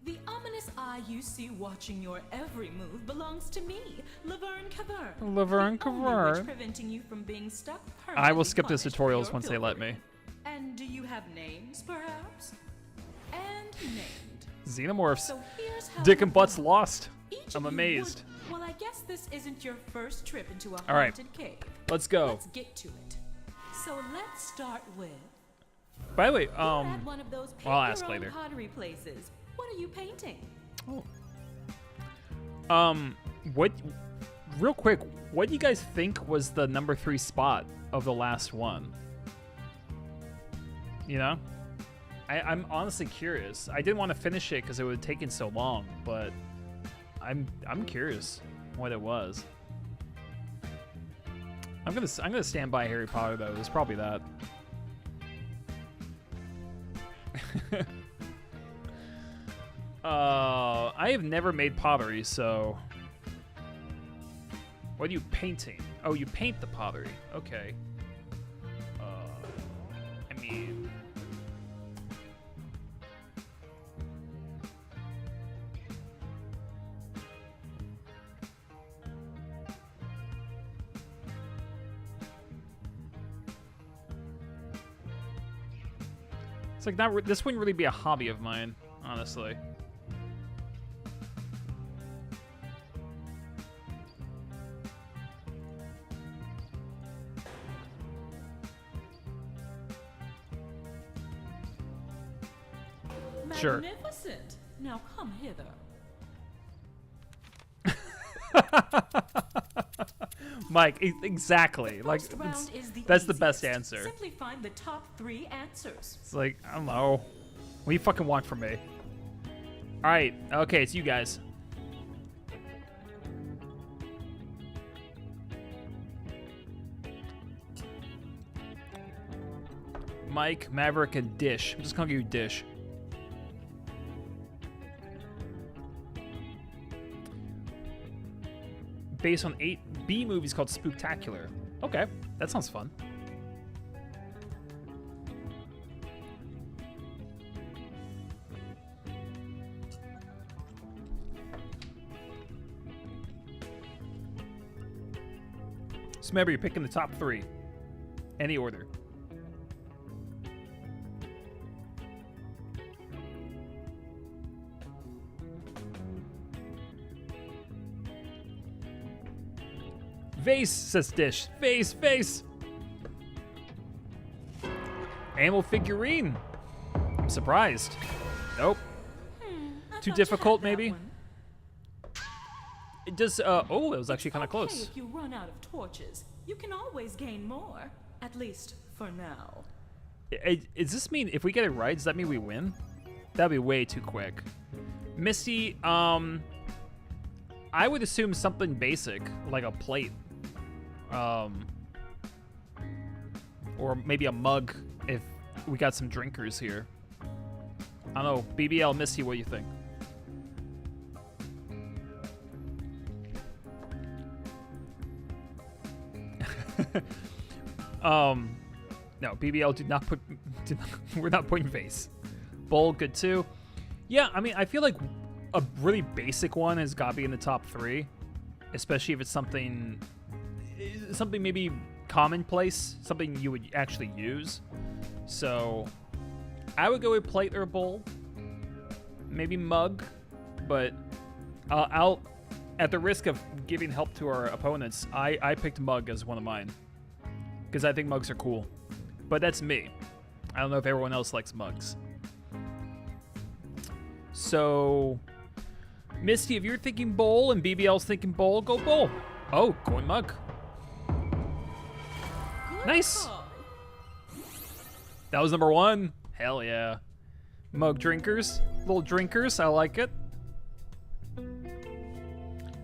The ominous eye you see watching your every move belongs to me, Laverne Cavern. Laverne the only Cavern. witch preventing you from being stuck I will permanently skip the punished for tutorials your once they let me. pilfering. And do you have names, perhaps? And named. Xenomorphs. So here's how Dick you and Butts go. lost. Each I'm of you amazed. Well, I guess this isn't your first trip into a All right. haunted cave. Let's go. Let's get to it. So let's start with. By the way, You're at one of those I'll ask paint your later. own pottery places. What are you painting? what? Real quick, what do you guys think was the number 3 spot of the last one? You know, I'm honestly curious. I didn't want to finish it because it would have taken so long, but I'm curious what it was. I'm gonna stand by Harry Potter though. It's probably that. I have never made pottery, so. What are you painting? Oh, you paint the pottery. Okay. I mean. It's like not. This wouldn't really be a hobby of mine, honestly. Sure. Magnificent. Now come hither. Mike, exactly. The Like, first round is the that's the best easiest. answer. Simply find the top 3 answers. It's like, I don't know. What do you fucking want from me? Alright, okay, it's you guys. Mike, Maverick, and Dish. I'm just gonna give you Dish. Based on 8 B movies called Spooktacular. Okay, that sounds fun. So remember, you're picking the top 3. Any order. Vase, says Dish. Vase, vase. Animal figurine. I'm surprised. Nope. I Too thought you difficult, had that maybe? one. It does, oh, it was actually kind of Okay, close. if you run out of torches, you can always gain more. At least for now. Does this mean if we get it right, does that mean we win? That'd be way too quick. Misty, I would assume something basic, like a plate. Or maybe a mug if we got some drinkers here. I don't know. BBL, Misty, what do you think? No, BBL did not put. We're not putting face. Bowl, good too. Yeah, I mean, I feel like a really basic one has got to be in the top 3, especially if it's something maybe commonplace, something you would actually use. So, I would go with plate or bowl, maybe mug, but I'll at the risk of giving help to our opponents, I picked mug as one of mine because I think mugs are cool. But that's me. I don't know if everyone else likes mugs. So, Misty, if you're thinking bowl and BBL's thinking bowl, go bowl. Oh, going mug. Good Nice. call. That was number 1. Hell yeah. Mug drinkers. Little drinkers. I like it. All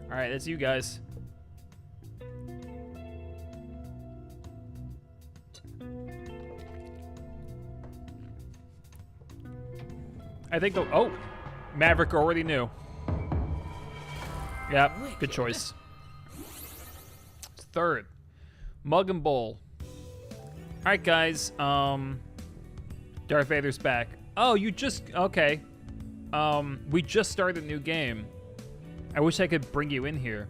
right, that's you guys. I think oh, Maverick already knew. Yeah, good choice. It's 3rd. Mug and bowl. All right, guys. Darth Vader's back. Oh, you just okay. We just started a new game. I wish I could bring you in here.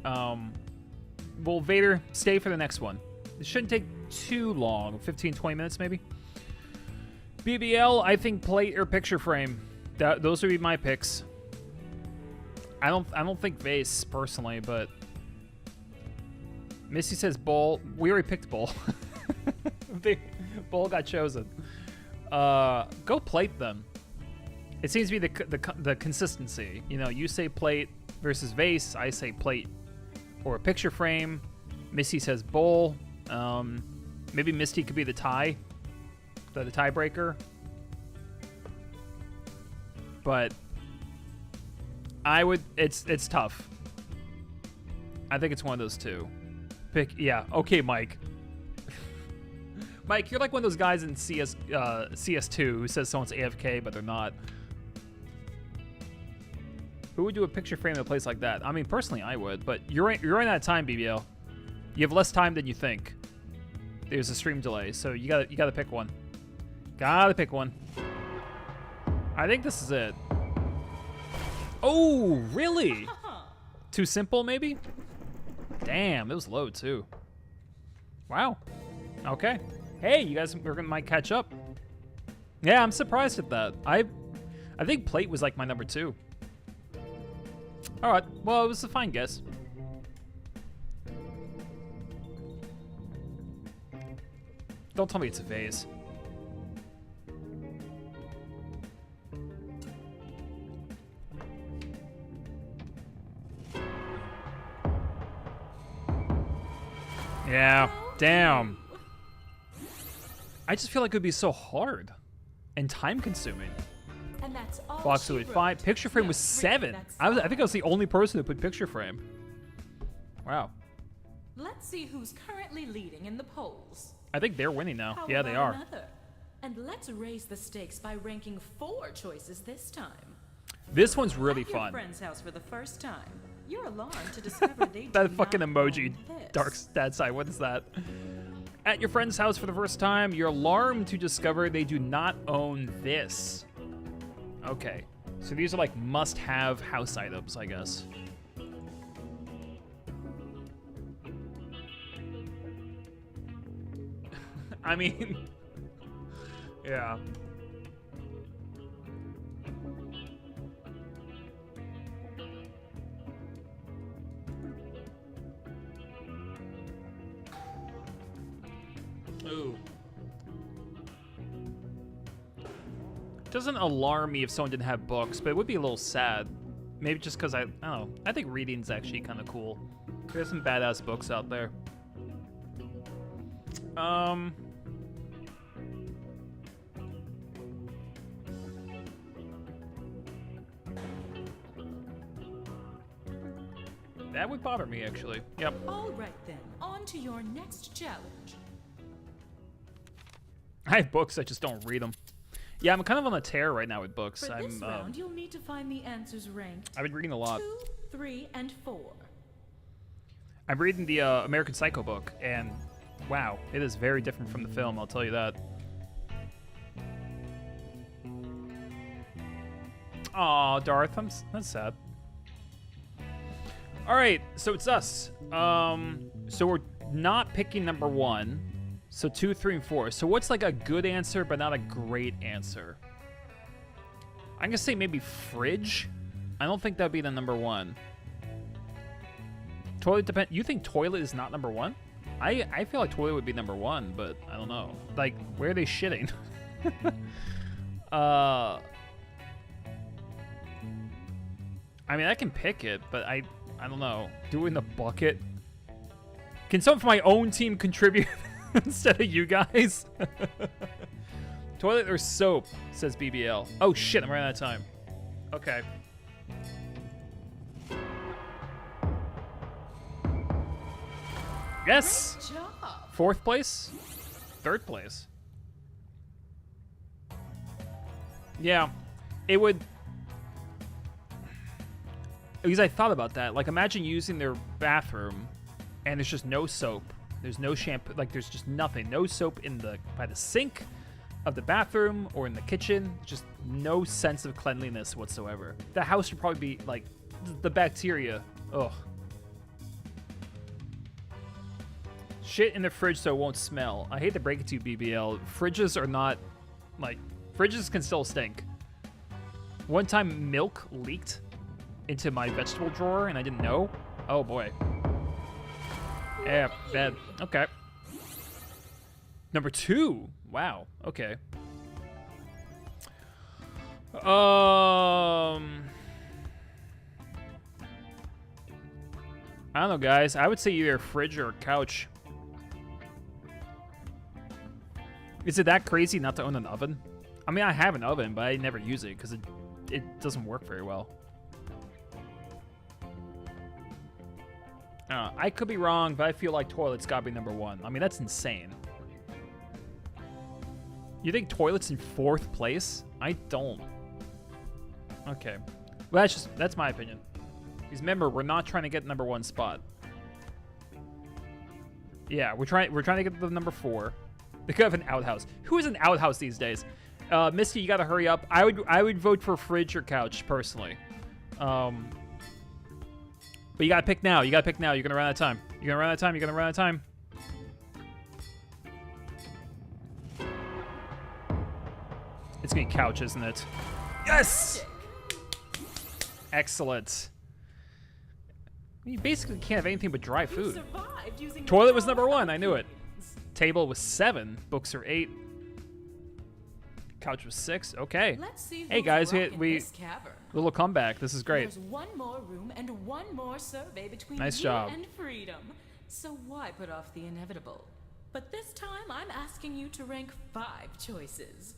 Well, Vader, stay for the next one. It shouldn't take too long. 15, 20 minutes maybe. BBL, I think plate or picture frame. Those would be my picks. I don't think vase personally, but Missy says bowl. We already picked bowl. Bowl got chosen. Go plate them. It seems to be the consistency. You know, you say plate versus vase. I say plate or a picture frame. Misty says bowl. Maybe Misty could be the tie. The tiebreaker. But I would it's tough. I think it's one of those two. Yeah, okay, Mike. Mike, you're like one of those guys in CS2 who says someone's AFK but they're not. Who would do a picture frame in a place like that? I mean, personally I would, but you're running out of time, BBL. You have less time than you think. There's a stream delay, so you gotta pick one. Gotta pick one. I think this is it. Oh, really? Too simple, maybe? Damn, it was low, too. Wow. Okay. Hey, you guys might catch up. Yeah, I'm surprised at that. I think plate was like my number 2. All right. Well, it was a fine guess. Don't tell me it's a vase. Yeah, damn. I just feel like it would be so hard and time consuming. And that's all Box she with wrote. 5. Picture frame No, was 7. really, that's I think I was the only person who put picture frame. Wow. Let's see who's currently leading in the polls. I think they're winning now. How Yeah, they about are. another? And let's raise the stakes by ranking 4 choices this time. This one's really At your fun. friend's house for the first time. You're alarmed to discover they That do fucking not emoji. own this. Dark dad side. What is that? At your friend's house for the first time, you're alarmed to discover they do not own this. Okay. So these are like must-have house items, I guess. I mean, yeah. Ooh. Doesn't alarm me if someone didn't have books, but it would be a little sad. Maybe just because I don't know. I think reading's actually kind of cool. There's some badass books out there. That would bother me, actually. Yep. All right then, on to your next challenge. I have books, I just don't read them. Yeah, I'm kind of on a tear right now with books. For this round, you'll need to find the answers ranked I've been reading a lot. 2, 3, and 4. I'm reading the American Psycho book, and wow, it is very different from the film, I'll tell you that. Aw, Darth, that's sad. All right, so it's us. So we're not picking number 1. So 2, 3, and 4. So what's like a good answer, but not a great answer? I'm gonna say maybe fridge. I don't think that'd be the number 1. Toilet depend. You think toilet is not number 1? I feel like toilet would be number 1, but I don't know. Like, where are they shitting? I mean, I can pick it, but I don't know. Do it in the bucket. Can someone from my own team contribute instead of you guys? Toilet or soap, says BBL. Oh shit, I'm running out of time. Okay. Yes! Great job. 4th place? 3rd place? Yeah, it would... Because I thought about that. Like, imagine using their bathroom, and there's just no soap. There's no shampoo. Like, there's just nothing. No soap by the sink of the bathroom or in the kitchen. Just no sense of cleanliness whatsoever. The house would probably be, like, the bacteria. Ugh. Shit in the fridge so it won't smell. I hate to break it to you, BBL. Fridges are not, like, fridges can still stink. One time, milk leaked into my vegetable drawer and I didn't know. Oh boy. Yeah, bad. Okay. Number 2. Wow. Okay. I don't know, guys. I would say either fridge or couch. Is it that crazy not to own an oven? I mean, I have an oven, but I never use it because it doesn't work very well. I could be wrong, but I feel like toilet's gotta be number 1. I mean, that's insane. You think toilet's in 4th place? I don't. Okay. Well, that's my opinion. Because remember, we're not trying to get number 1 spot. Yeah, we're trying to get the number 4. They could have an outhouse. Who is an outhouse these days? Misty, you gotta hurry up. I would vote for fridge or couch, personally. But you gotta pick now. You're gonna run out of time. It's gonna be couch, isn't it? Yes! Excellent. You basically can't have anything but dry food. Toilet was number 1. I knew it. Table was 7. Books are 8. Couch was 6. Okay. Hey guys, we little comeback. This is great. There's one more room and one more survey between nice you job. and freedom. So why put off the inevitable? But this time I'm asking you to rank 5 choices.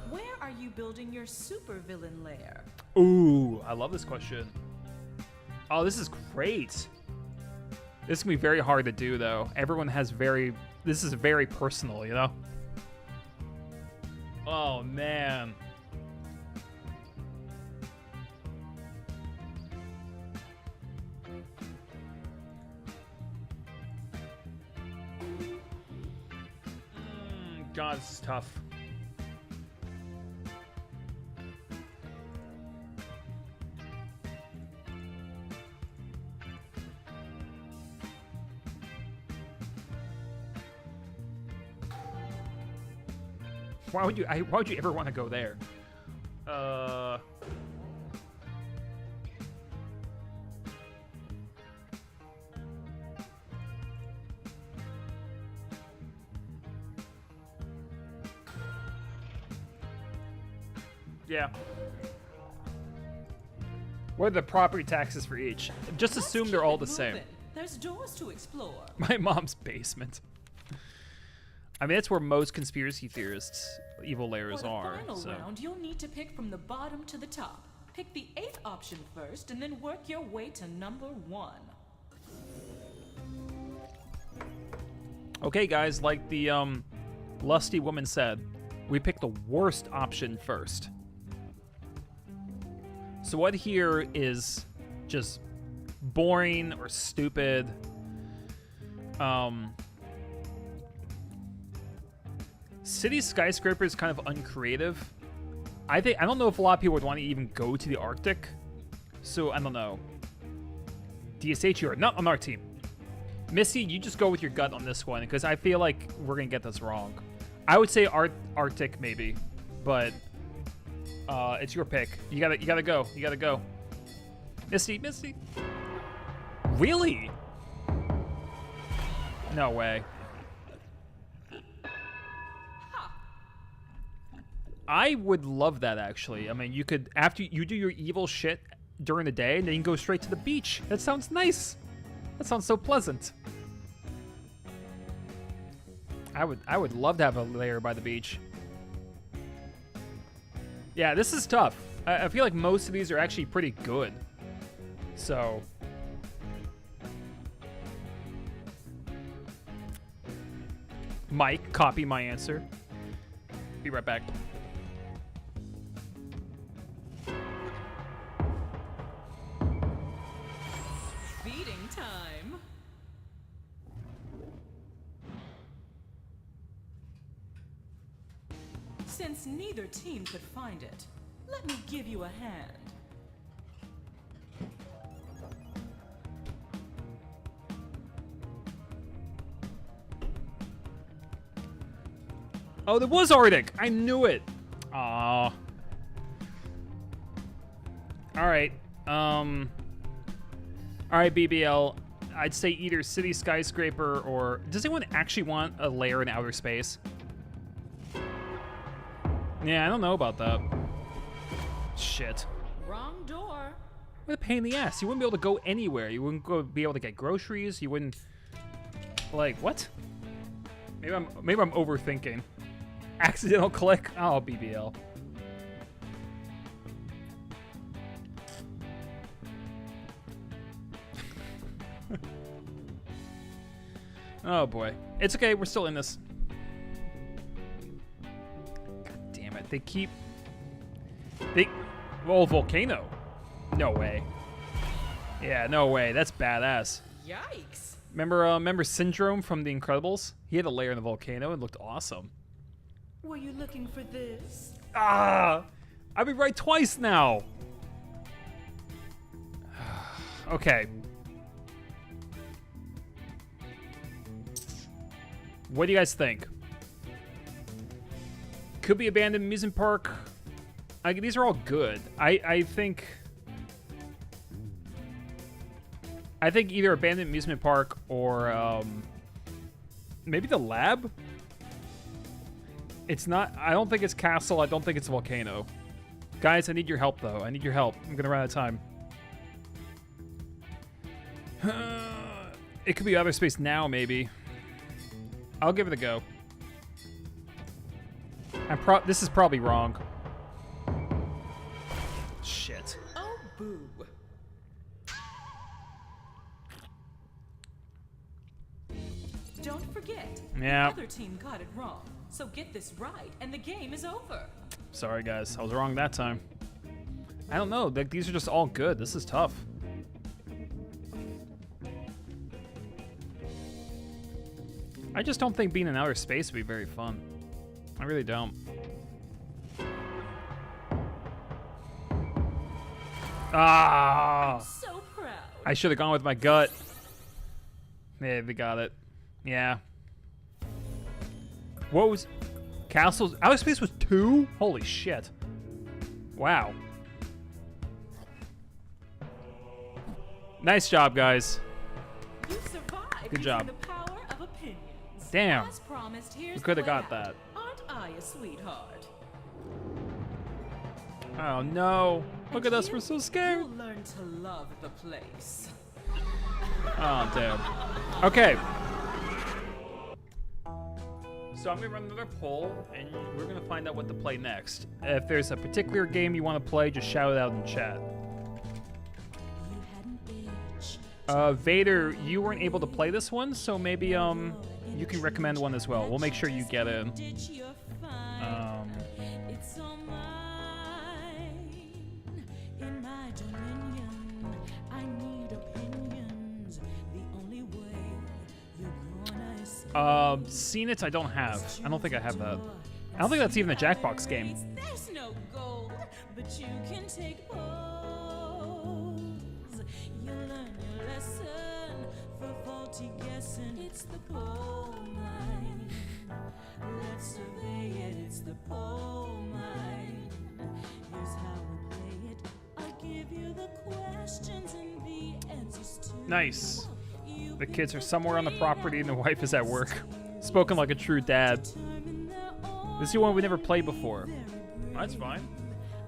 Where are you building your supervillain lair? Ooh, I love this question. Oh, this is great. This can be very hard to do, though. Everyone has this is very personal, you know? Oh, man. God, this is tough. Why would you ever want to go there? Yeah. What are the property taxes for each? Just Let's assume keep they're all it the same. moving. There's doors to explore. My mom's basement. I mean, that's where most conspiracy theorists, evil layers For the are. final So. round, you'll need to pick from the bottom to the top. Pick the 8th option first, and then work your way to number 1. Okay, guys, like the lusty woman said, we pick the worst option first. So what here is just boring or stupid? City skyscraper is kind of uncreative. I don't know if a lot of people would want to even go to the Arctic. So I don't know. DSH, you are not on our team. Missy, you just go with your gut on this one because I feel like we're gonna get this wrong. I would say Arctic maybe, but it's your pick. You gotta go. You gotta go. Missy. Really? No way. I would love that actually. I mean, you could after you do your evil shit during the day, and then you can go straight to the beach. That sounds nice. That sounds so pleasant. I would love to have a lair by the beach. Yeah, this is tough. I feel like most of these are actually pretty good. So. Mike, copy my answer. Be right back. Feeding time. Since neither team could find it, let me give you a hand. Oh, there was Arctic. I knew it. Aw. All right. All right, BBL. I'd say either city skyscraper or does anyone actually want a lair in outer space? Yeah, I don't know about that. Shit. Wrong door. What a pain in the ass. You wouldn't be able to go anywhere. You wouldn't be able to get groceries. You wouldn't. Like what? Maybe I'm overthinking. Accidental click. Oh, BBL. Oh boy. It's okay. We're still in this. God damn it. Oh, volcano. No way. Yeah, no way. That's badass. Yikes. Remember Syndrome from The Incredibles? He had a lair in the volcano and looked awesome. Were you looking for this? Ah! I've been right twice now. Okay. What do you guys think? Could be abandoned amusement park. These are all good. I think either abandoned amusement park or maybe the lab. It's not. I don't think it's castle. I don't think it's volcano. Guys, I need your help though. I need your help. I'm gonna run out of time. It could be outer space now, maybe. I'll give it a go. This is probably wrong. Shit. Oh, boo. Don't forget, Yeah. the other team got it wrong. So get this right, and the game is over. Sorry, guys. I was wrong that time. I don't know. These are just all good. This is tough. I just don't think being in outer space would be very fun. I really don't. Ah! So proud. I should have gone with my gut. Yeah, we got it. Yeah. What was... Castles... Outer space was 2? Holy shit. Wow. Nice job, guys. You survived Good job. using the power of opinions. Damn. As promised, here's We coulda the got layout. that. Aren't I a sweetheart? Oh no! Look at And us, we're so scared. You'll learn to love the place. Oh damn. Okay. So I'm gonna run another poll, and we're gonna find out what to play next. If there's a particular game you want to play, just shout it out in chat. Vader, you weren't able to play this one, so maybe you can recommend one as well. We'll make sure you get in. Seen it, I don't have. I don't think I have that. I don't think that's even a Jackbox game. There's no gold, but you can take pose. You learn your lesson for faulty guessing. It's the pole mine. Let's survey it. It's the pole mine. Here's how we play it. I'll give you the questions and the answers to. Nice. The kids are somewhere on the property and the wife is at work. Spoken like a true dad. This is one we never played before. That's fine.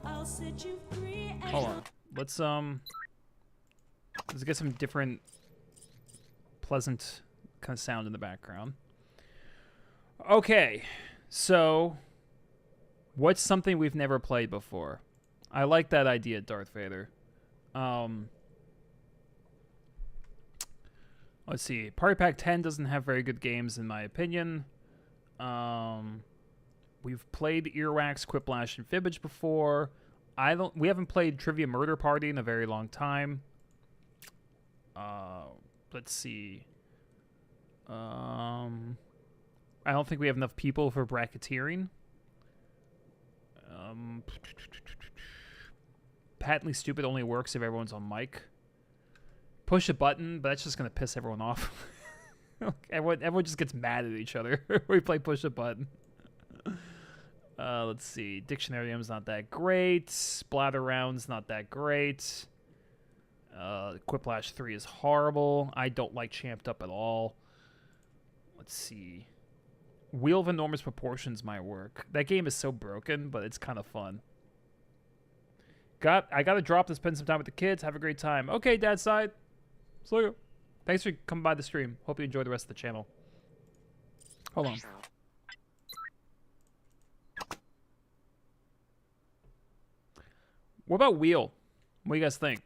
Hold on. Let's get some different pleasant kind of sound in the background. Okay. So what's something we've never played before? I like that idea, Darth Vader. Let's see. Party Pack 10 doesn't have very good games, in my opinion. We've played Earwax, Quiplash, and Fibbage before. We haven't played Trivia Murder Party in a very long time. Let's see. I don't think we have enough people for bracketeering. Patently Stupid only works if everyone's on mic. Push a button, but that's just going to piss everyone off. Everyone just gets mad at each other. We play push a button. Let's see. Dictionarium's not that great. Splatter Round's not that great. Quiplash 3 is horrible. I don't like Champed Up at all. Let's see. Wheel of Enormous Proportions might work. That game is so broken, but it's kind of fun. I got to drop to spend some time with the kids. Have a great time. Okay, Dad's side. See you. Thanks for coming by the stream. Hope you enjoy the rest of the channel. Hold on. What about Wheel? What do you guys think?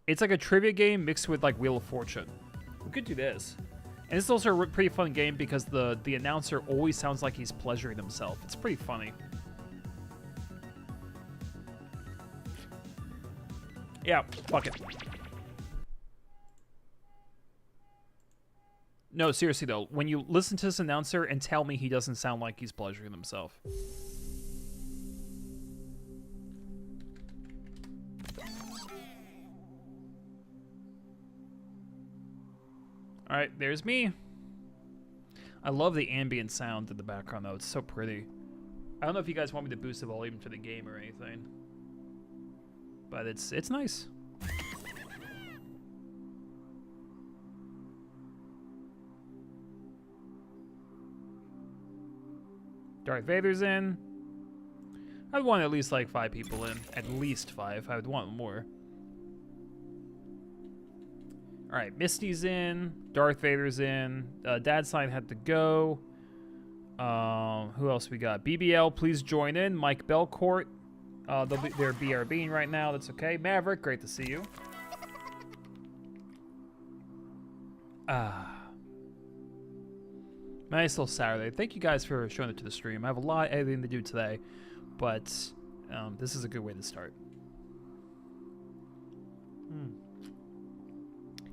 It's like a trivia game mixed with like Wheel of Fortune. We could do this. And this is also a pretty fun game because the announcer always sounds like he's pleasuring himself. It's pretty funny. Yeah, fuck it. No, seriously though, when you listen to this announcer and tell me he doesn't sound like he's pleasuring himself. Alright, there's me. I love the ambient sound in the background though, it's so pretty. I don't know if you guys want me to boost the volume for the game or anything. But it's nice. Darth Vader's in. I'd want at least like 5 people in. At least 5. I would want more. Alright, Misty's in. Darth Vader's in. Dad's side had to go. Who else we got? BBL, please join in. Mike Belcourt. They're BRBing right now. That's okay. Maverick, great to see you. Nice little Saturday. Thank you guys for showing it to the stream. I have a lot of editing to do today, but this is a good way to start.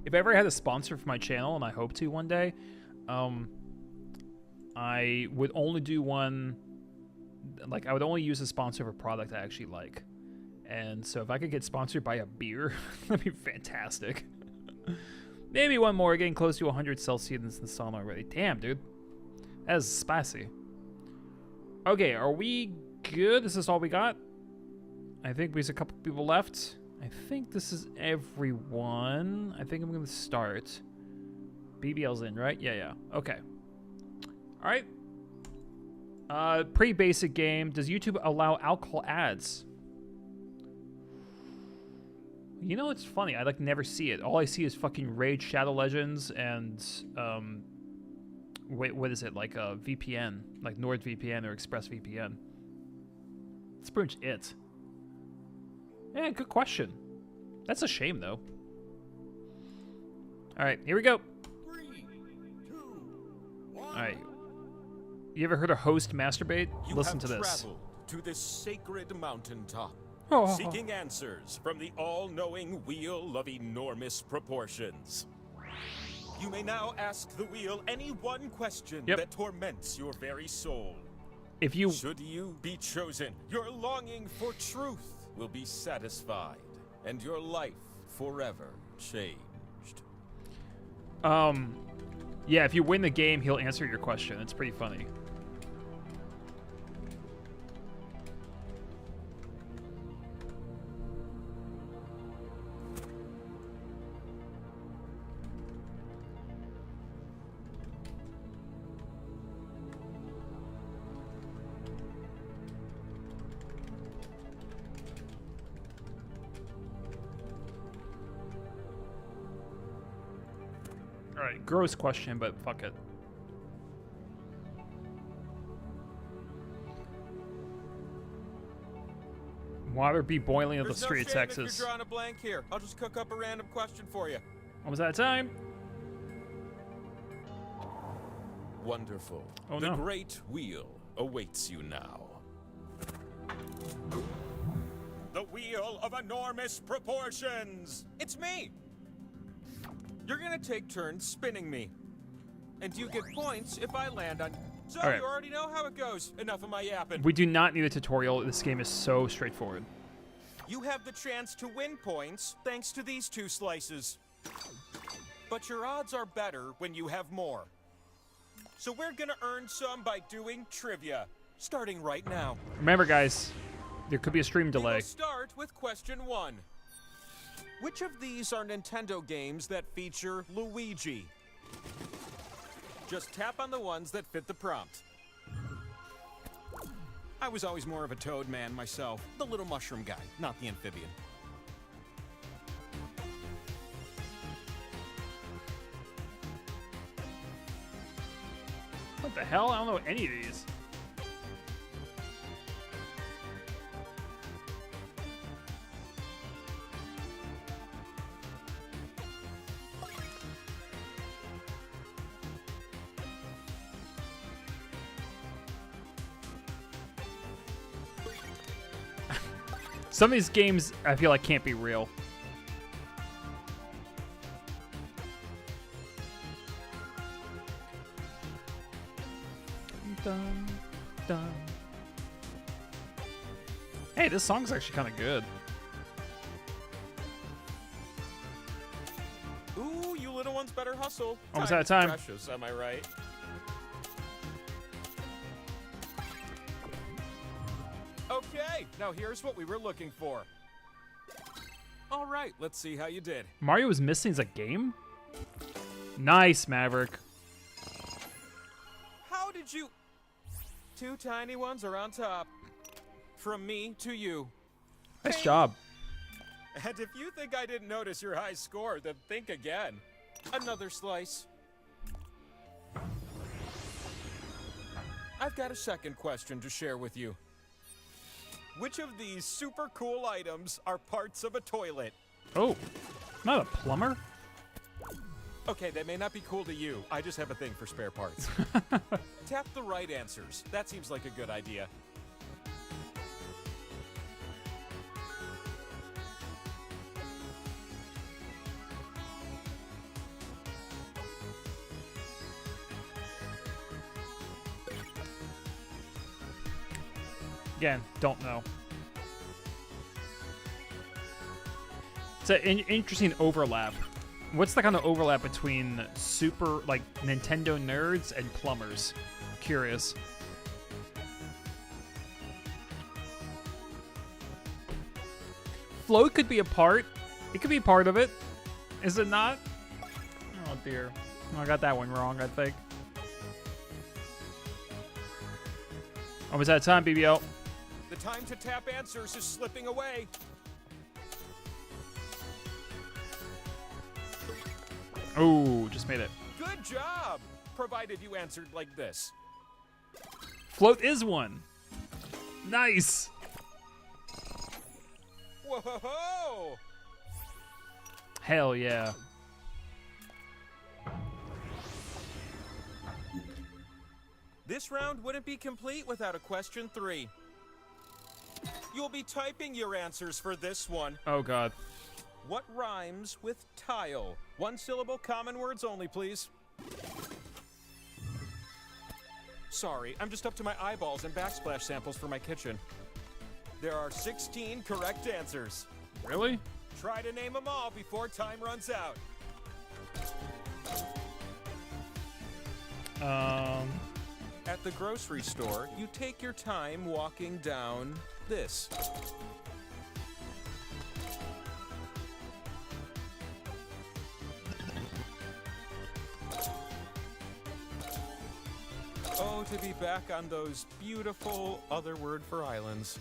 If I ever had a sponsor for my channel, and I hope to one day, I would only do one. Like, I would only use a sponsor of a product I actually like. And so if I could get sponsored by a beer, that'd be fantastic. Maybe one more, getting close to 100 Celsius in the sun already. Damn, dude. That is spicy. Okay, are we good? Is this all we got? I think there's a couple people left. I think this is everyone. I think I'm going to start. BBL's in, right? Yeah. Okay. All right. Pretty basic game. Does YouTube allow alcohol ads? You know, it's funny. I like never see it. All I see is fucking Raid Shadow Legends and wait, what is it? Like a VPN, like NordVPN or ExpressVPN. That's pretty much it. Yeah, good question. That's a shame though. All right, here we go. 3, 2, 1. All right. You ever heard a host masturbate? You Listen have to this. traveled to this sacred mountaintop, Oh. seeking answers from the all-knowing wheel of enormous proportions. You may now ask the wheel any one question Yep. that torments your very soul. If you Should you be chosen, your longing for truth will be satisfied, and your life forever changed. yeah, if you win the game, he'll answer your question. It's pretty funny. All right, gross question, but fuck it. Water be boiling in the There's street of no shame if Texas. you're drawing a blank here. I'll just cook up a random question for you. Almost out of time. Wonderful. Oh, the no. great wheel awaits you now. The wheel of enormous proportions. It's me. You're gonna take turns spinning me, and you get points if I land on. So All right. you already know how it goes. Enough of my yapping. We do not need a tutorial. This game is so straightforward. You have the chance to win points thanks to these 2 slices. But your odds are better when you have more. So we're gonna earn some by doing trivia, starting right now. Remember, guys, there could be a stream We delay. will start with question 1. Which of these are Nintendo games that feature Luigi? Just tap on the ones that fit the prompt. I was always more of a Toad man myself, the little mushroom guy, not the amphibian. What the hell? I don't know any of these. Some of these games I feel like can't be real. Dun, dun. Hey, this song's actually kind of good. Ooh, you little ones better hustle. Almost out of time. Is precious, am I right? Okay, now here's what we were looking for. All right, let's see how you did. Mario is missing as a game? Nice, Maverick. How did you... 2 tiny ones are on top. From me to you. Nice job. And if you think I didn't notice your high score, then think again. Another slice. I've got a second question to share with you. Which of these super cool items are parts of a toilet? Oh, not a plumber? Okay, that may not be cool to you. I just have a thing for spare parts. Tap the right answers. That seems like a good idea. Again, don't know. It's an interesting overlap. What's the kind of overlap between super, like, Nintendo nerds and plumbers? Curious. Float could be a part. It could be part of it. Is it not? Oh, dear. Oh, I got that one wrong, I think. Almost out of time, BBL. The time to tap answers is slipping away. Oh, just made it. Good job! Provided you answered like this. Float is one. Nice. Whoa! Hell yeah. This round wouldn't be complete without a question 3. You'll be typing your answers for this one. Oh god. What rhymes with tile? 1-syllable common words only, please. Sorry, I'm just up to my eyeballs in backsplash samples for my kitchen. There are 16 correct answers. Really? Try to name them all before time runs out. At the grocery store, you take your time walking down this. Oh, to be back on those beautiful other word for islands.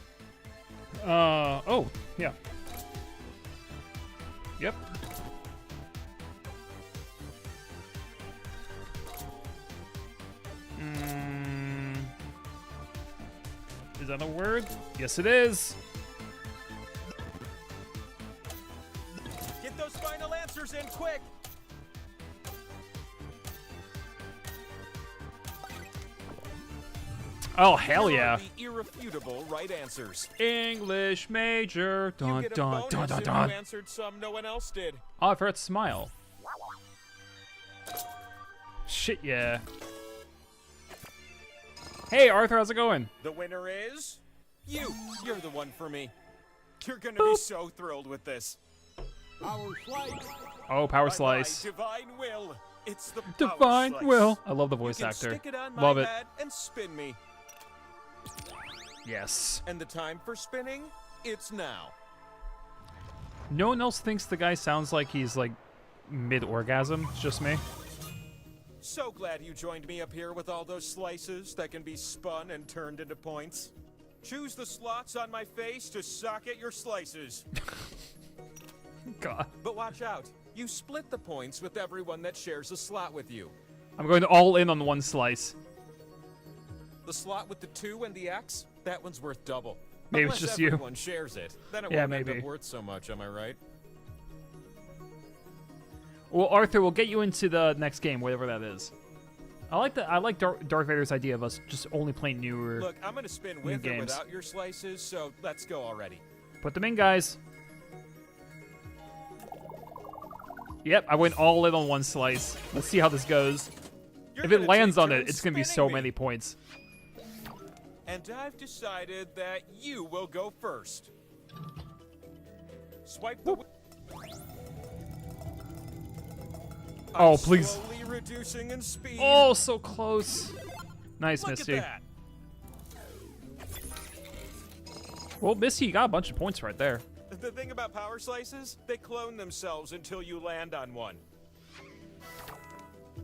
Oh, yeah. Yep. Is that a word? Yes, it is. Get those final answers in quick! Oh, hell Here yeah. are the irrefutable right answers. English major. You Dun, get a dun, bonus dun, dun, if dun. you answered some no one else did. Oh, I forgot to smile. Shit, yeah. Hey, Arthur, how's it going? The winner is you. You're the one for me. You're gonna be so thrilled with this. Our flight. Oh, power By slice. my divine will, it's the power Divine slice. will. I love the voice You can actor. stick it on my Love it. head and spin me. Yes. And the time for spinning, it's now. No one else thinks the guy sounds like he's like mid-orgasm. It's just me. So glad you joined me up here with all those slices that can be spun and turned into points. Choose the slots on my face to socket your slices. God. But watch out. You split the points with everyone that shares a slot with you. I'm going all in on one slice. The slot with the 2 and the X, that one's worth double. Maybe it's Unless just you. everyone shares it. Then it Yeah, won't end maybe. up worth so much, am I right? Well, Arthur, we'll get you into the next game, whatever that is. I like Darth Vader's idea of us just only playing newer. Look, I'm gonna spin with or games. without your slices, so let's go already. Put them in, guys. Yep, I went all in on one slice. Let's see how this goes. You're If it gonna lands take on it, turns it's gonna be spinning so me. many points. And I've decided that you will go first. Swipe the. Oh, I'm please. Slowly reducing in speed. Oh, so close. Nice, Look Misty. at that. Well, Misty, you got a bunch of points right there. The thing about power slices, they clone themselves until you land on one.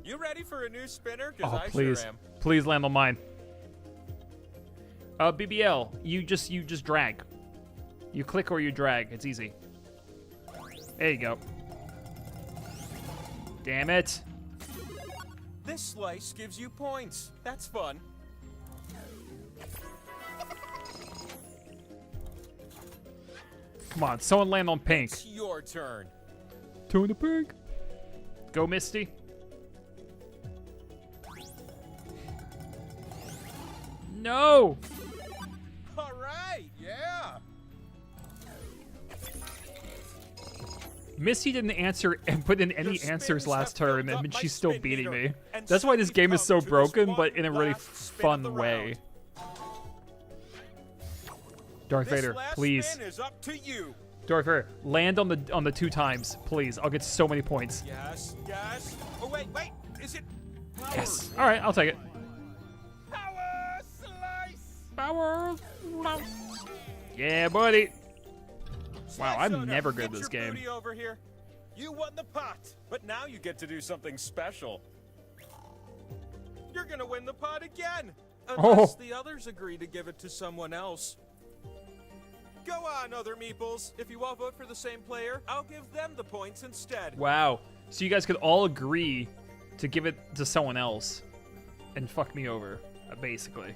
You ready for a new spinner? Because Oh, I please. sure am. Please land on mine. BBL, you just drag. You click or you drag. It's easy. There you go. Damn it. This slice gives you points. That's fun. Come on, someone land on pink. It's your turn. Turn to pink. Go, Misty. No. All right, yeah. Misty didn't answer and put in any Your answers spins last have turn, built up and my she's still spin beating meter. me. And That's why so this we've game is come so to this broken, but one in a really last spin of the fun way. round. Darth This Vader, last please. spin is up to you. Darth Vader, land on the 2 times, please. I'll get so many points. Yes, yes. Oh wait, is it power? Yes. All right, I'll take it. Power slice. Power. Yeah, buddy. Wow, Slice I'm Soda, never good at get this your game. booty over here. You won the pot, but now you get to do something special. You're gonna win the pot again. Unless the others agree to give it to someone else. Go on, other meeples. If you all vote for the same player, I'll give them the points instead. Wow. So you guys could all agree to give it to someone else and fuck me over, basically.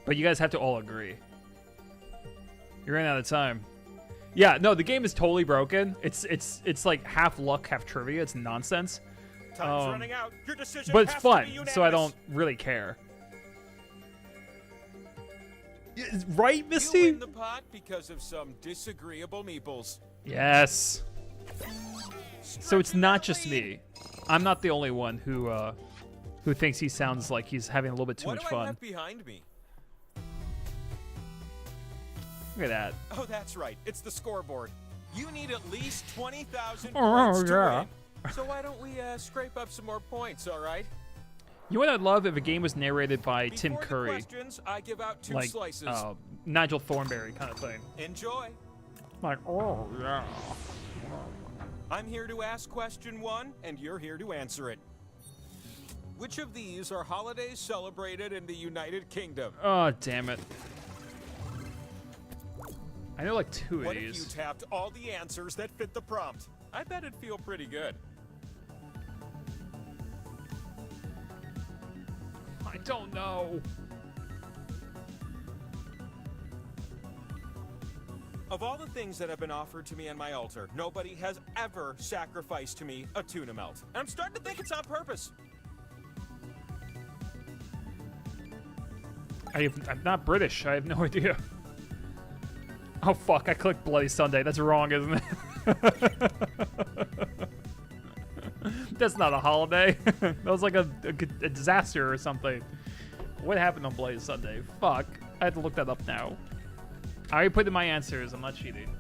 But you guys have to all agree. You're running out of time. Yeah, no, the game is totally broken. It's like half luck, half trivia. It's nonsense. Time's running out. Your decision But it's has fun, to be unanimous. so I don't really care. Right, Misty? You win the pot because of some disagreeable meeples. Yes. So it's Stretching not that just lead. me. I'm not the only one who thinks he sounds like he's having a little bit too What much do I fun. have behind me? Look at that. Oh, that's right. It's the scoreboard. You need at least 20,000 Oh, points to yeah. win. So why don't we scrape up some more points, all right? You know what I'd love if a game was narrated by Tim Before the Curry, questions, I give out 2 like slices. Nigel Thornberry kind of thing. Enjoy. Like, oh yeah. I'm here to ask question 1, and you're here to answer it. Which of these are holidays celebrated in the United Kingdom? Oh damn it. I know like 2 of What if you these. tapped all the answers that fit the prompt? I bet it'd feel pretty good. I don't know. Of all the things that have been offered to me on my altar, nobody has ever sacrificed to me a tuna melt. And I'm starting to think it's on purpose. I'm not British. I have no idea. Oh fuck! I clicked Bloody Sunday. That's wrong, isn't it? That's not a holiday. That was like a disaster or something. What happened on Bloody Sunday? Fuck! I have to look that up now. I already put in my answers. I'm not cheating.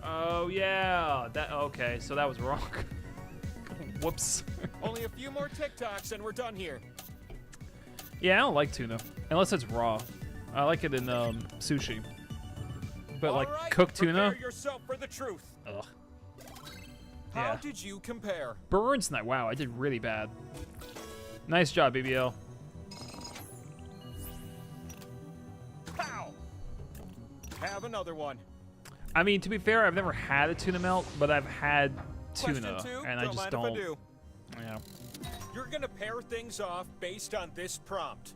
Oh yeah. That okay. So that was wrong. Whoops. Only a few more TikToks and we're done here. Yeah, I don't like tuna unless it's raw. I like it in sushi. But All like right, cooked tuna. prepare yourself for the truth. Ugh. How Yeah. did you compare? Bird's night. Wow, I did really bad. Nice job, BBL. Pow! Have another one. I mean, to be fair, I've never had a tuna melt, but I've had tuna, Question 2, and I just mind don't. if I do. Yeah. You're gonna pair things off based on this prompt.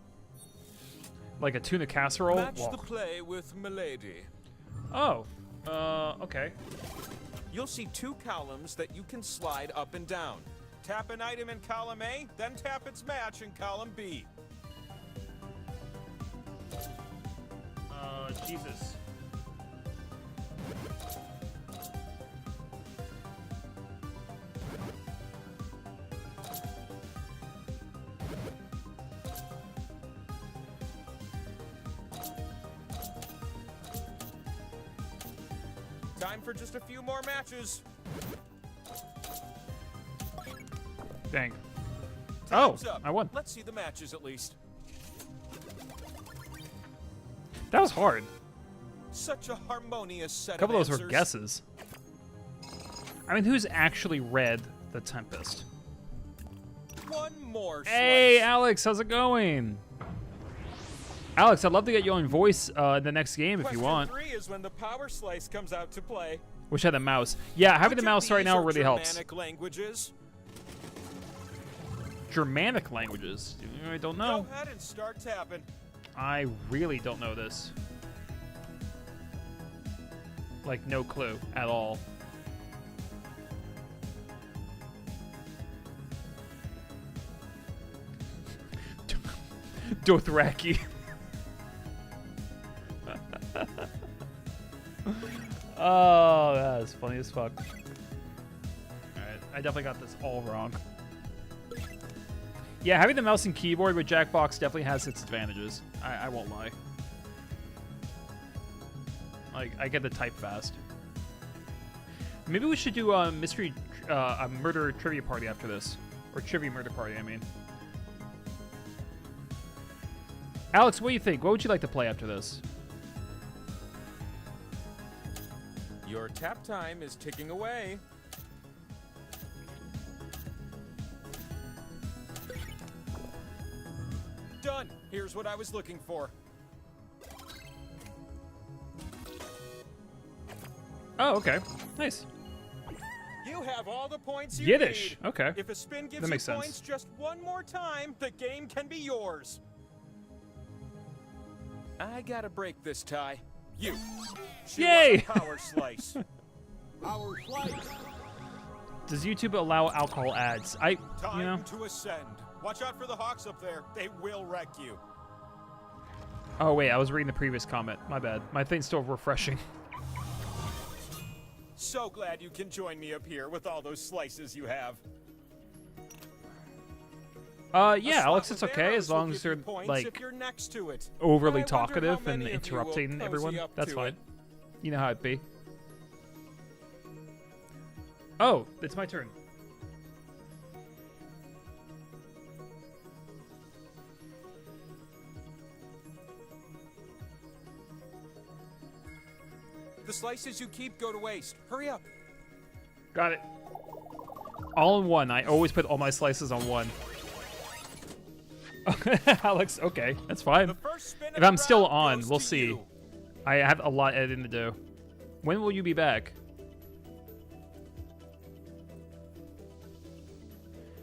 Like a tuna casserole. Match Whoa. the play with Milady. Oh. Okay. You'll see 2 columns that you can slide up and down. Tap an item in column A, then tap its match in column B. Jesus. Time for just a few more matches. Dang. Time's Oh, up. I won. Let's see the matches at least. That was hard. Such a harmonious set A couple of of those answers. were guesses. I mean, who's actually read The Tempest? One more Hey, slice. Alex, how's it going? Alex, I'd love to get you on voice in the next game if you Question want. 3 is when the power slice comes out to play. Wish I had a mouse. Yeah, having Which the of mouse right these now are really helps. Germanic languages? Germanic languages? I don't know. Go ahead and start tapping. I really don't know this. Like, no clue at all. Dothraki. Oh, that is funny as fuck. Alright, I definitely got this all wrong. Yeah, having the mouse and keyboard with Jackbox definitely has its advantages. I won't lie. Like, I get to type fast. Maybe we should do a a murder trivia party after this. Or trivia murder party, I mean. Alex, what do you think? What would you like to play after this? Your tap time is ticking away. Here's what I was looking for. Oh, okay. Nice. You have all the points you Yiddish. need. Okay. If a spin gives That you makes sense. points just one more time, the game can be yours. I gotta break this tie. You. Chew Yay! on a power slice. Our slice. Does YouTube allow alcohol ads? I, Time you know. to ascend. Watch out for the hawks up there. They will wreck you. Oh wait, I was reading the previous comment. My bad. My thing's still refreshing. So glad you can join me up here with all those slices you have. A Yeah, slot Alex, with it's okay arrows as will long give as you you're points like if you're next to it. overly I wonder how talkative and many of you will interrupting cozy everyone. up That's to fine. it. You know how it be. Oh, it's my turn. The slices you keep go to waste. Hurry up. Got it. All in one. I always put all my slices on one. Alex, okay, that's fine. The first spin of If the I'm still round on, goes we'll to see. you. I have a lot editing to do. When will you be back?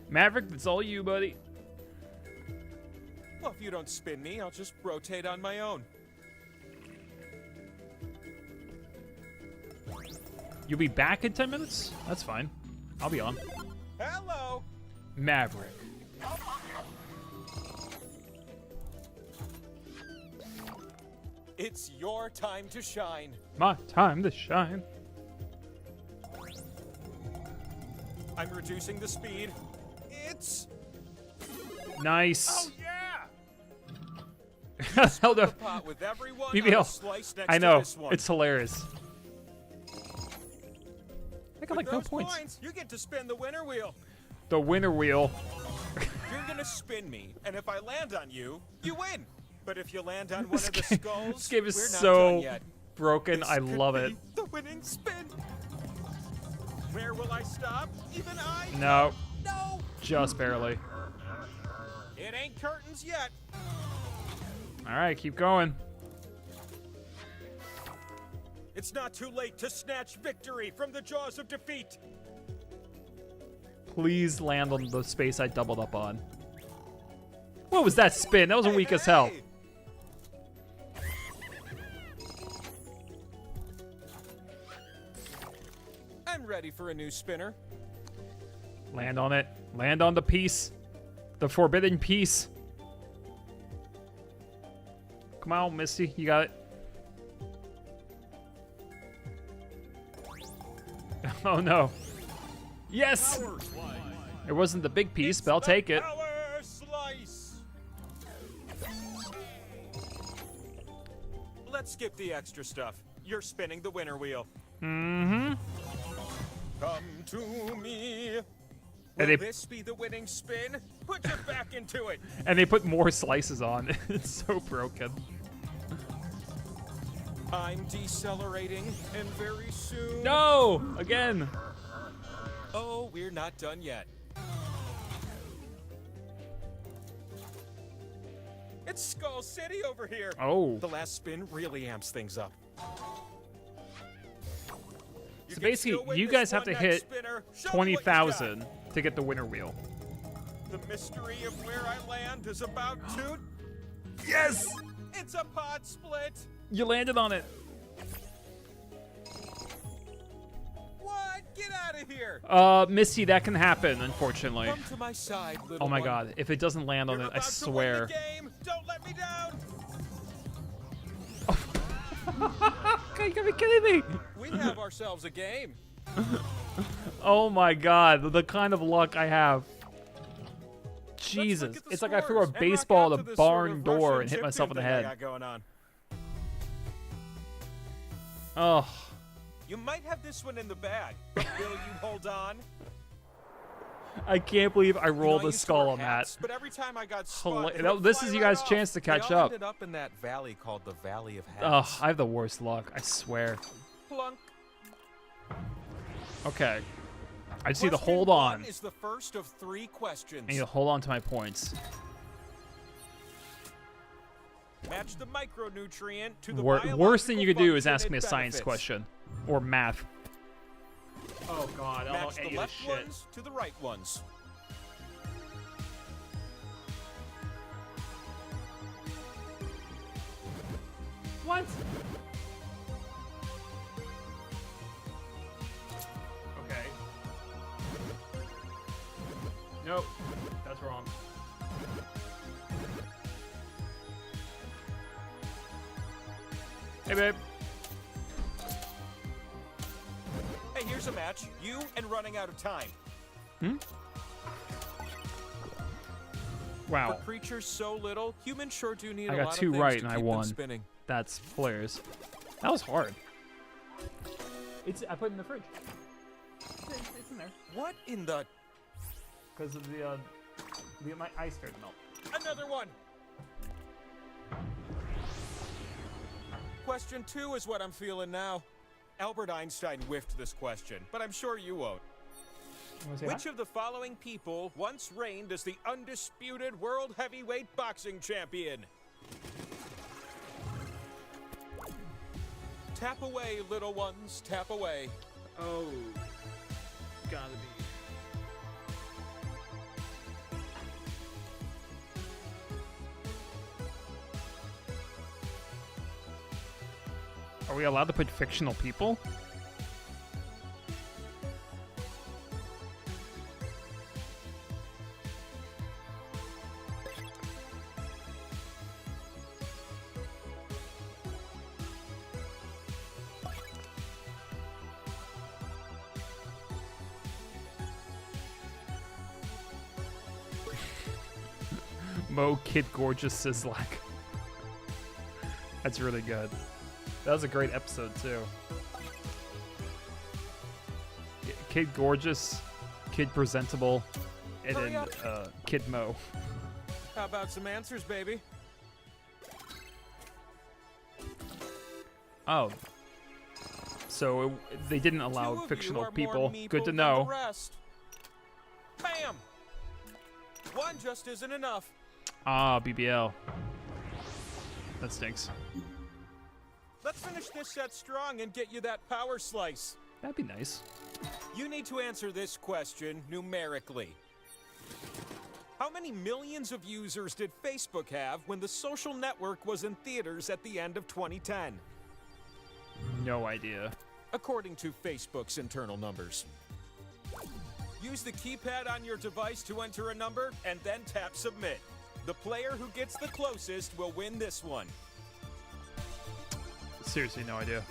Maverick, it's all you, buddy. Well, if you don't spin me, I'll just rotate on my own. You'll be back in 10 minutes? That's fine. I'll be on. Hello. Maverick. It's your time to shine. My time to shine. I'm reducing the speed. It's Nice. yeah. Held The up. pot with everyone on BBL. a slice next I know. to this one. It's hilarious. I got With like no those points. you get to spin the winner wheel. The winner wheel. You're gonna spin me, and if I land on you, you win. But if you land on one of the This game- skulls, this game is we're not so done yet. broken. This I could love be it. The winning spin. Where will I stop? Even I. No, No. just barely. It ain't curtains yet. All right, keep going. It's not too late to snatch victory from the jaws of defeat. Please land on the space I doubled up on. What was that spin? That was Hey, weak as hell. hey. I'm ready for a new spinner. Land on it. Land on the piece. The forbidden piece. Come on, Misty. You got it. Oh, no. Yes! Our slice. It wasn't the big piece, It's but I'll the take it. Power slice. Let's skip the extra stuff. You're spinning the winner wheel. Mm-hmm. Come to me. And Will they- this be the winning spin? Put your back into it. And they put more slices on. It's so broken. I'm decelerating, and very soon. No! Again. Oh, we're not done yet. It's Skull City over here. Oh. The last spin really amps things up. You So can basically, still win you this guys have one to next hit spinner. Show me what you got. 20,000 to get the winner wheel. The mystery of where I land is about to. Yes! It's a pod split. You landed on it. What? Get out of here. Misty, that can happen, unfortunately. Come to my side, little Oh my one. god, if it doesn't land on You're it, I about to win swear. the game. Don't let me down. You gotta be kidding me! We have ourselves a game. Oh my god, the kind of luck I have. Let's look Jesus. at the It's like I threw a scores and rock baseball out at to a this sort barn of door Russian and hit chiptune myself in the thing I head. got going on. Oh. You might have this one in the bag, but will you hold on? I can't believe I You know, rolled I a used to skull wear on hats, that. But every time I got Hila- spun, it that- would this fly is you right guys' off. chance to catch They all up. ended up in that valley called the Valley of Ugh, Hats. I have the worst luck, I swear. Plunk. Okay. I just need to Question hold one on. is the first of 3 questions. I need to hold on to my points. Match the micronutrient to the Worst thing you could do is biological ask me a function it science benefits. question. Or math. Oh god, I Match don't the know left any of this shit. ones to the right ones. What? Okay. Nope. That's wrong. Hey, babe. Hey, here's a match. You and running out of time. Wow. For creatures so little, humans sure do need I a got lot two of things right to and I keep them won. spinning. That's hilarious. That was hard. I put it in the fridge. It's in there. What in the... Because of my ice started to melt. Another one! Question 2 is what I'm feeling now. Albert Einstein whiffed this question, but I'm sure you won't. Which of the following people once reigned as the undisputed world heavyweight boxing champion? Tap away, little ones, tap away. Oh. Gotta be. Are we allowed to put fictional people? Mo Kid Gorgeous Sizzlack. That's really good. That was a great episode too. Kid Gorgeous, Kid Presentable, and Hurry then Kid Mo. How about some answers, baby? Oh. So they didn't Two allow of you fictional are people. more Good to meeple than know. the rest. Bam! One just isn't enough. Ah, BBL. That stinks. Let's finish this set strong and get you that power slice. That'd be nice. You need to answer this question numerically. How many millions of users did Facebook have when the social network was in theaters at the end of 2010? No idea. According to Facebook's internal numbers. Use the keypad on your device to enter a number and then tap submit. The player who gets the closest will win this one. Seriously, no idea.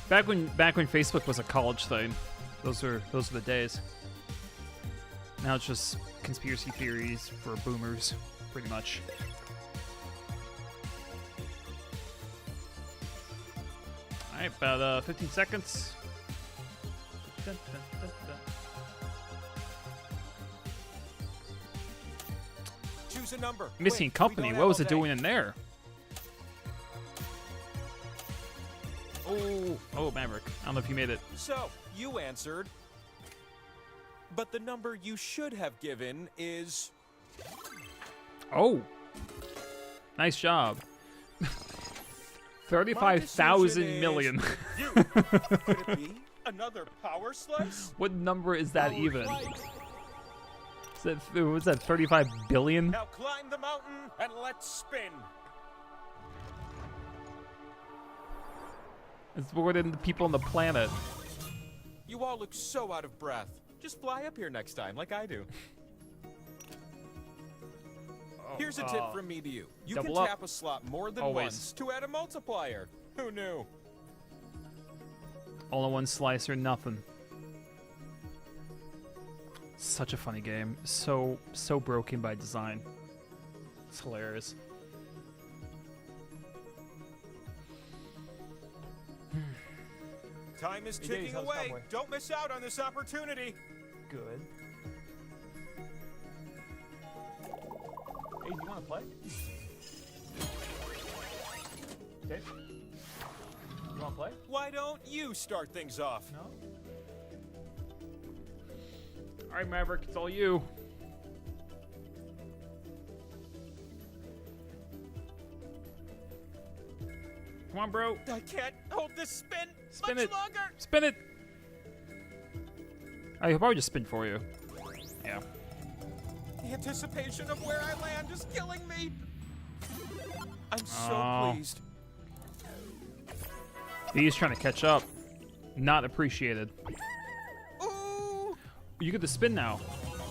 Back when Facebook was a college thing, those are the days. Now it's just conspiracy theories for boomers, pretty much. All right, about 15 seconds. Dun, dun, dun, dun. Choose a number. Missing Quick, we Company. don't What have was all it day. doing in there? Oh, Maverick. I don't know if you made it. So, you answered. But the number you should have given is... Oh, nice job. My 35,000 decision million. is you. Could it be another power slice? What number is that Our even? flight. Was that 35 billion? Now climb the mountain and let's spin. It's more than the people on the planet. You all look so out of breath. Just fly up here next time, like I do. Here's a tip from me to you. You can double up. tap a slot more than Always. once to add a multiplier. Who knew? All in one slice or nothing. Such a funny game. So broken by design. It's hilarious. Time is Hey, ticking Denny's, how's away. Subway? Don't miss out on this opportunity. Good. Hey, do you want to play? Okay. You want to play? Why don't you start things off? No? Alright, Maverick, it's all you. Come on, bro. I can't hold this spin, Spin much it. longer. Spin it. He'll probably just spin for you. Yeah. The anticipation of where I land is killing me. I'm so Oh. pleased. He's trying to catch up. Not appreciated. Ooh, You get the spin now.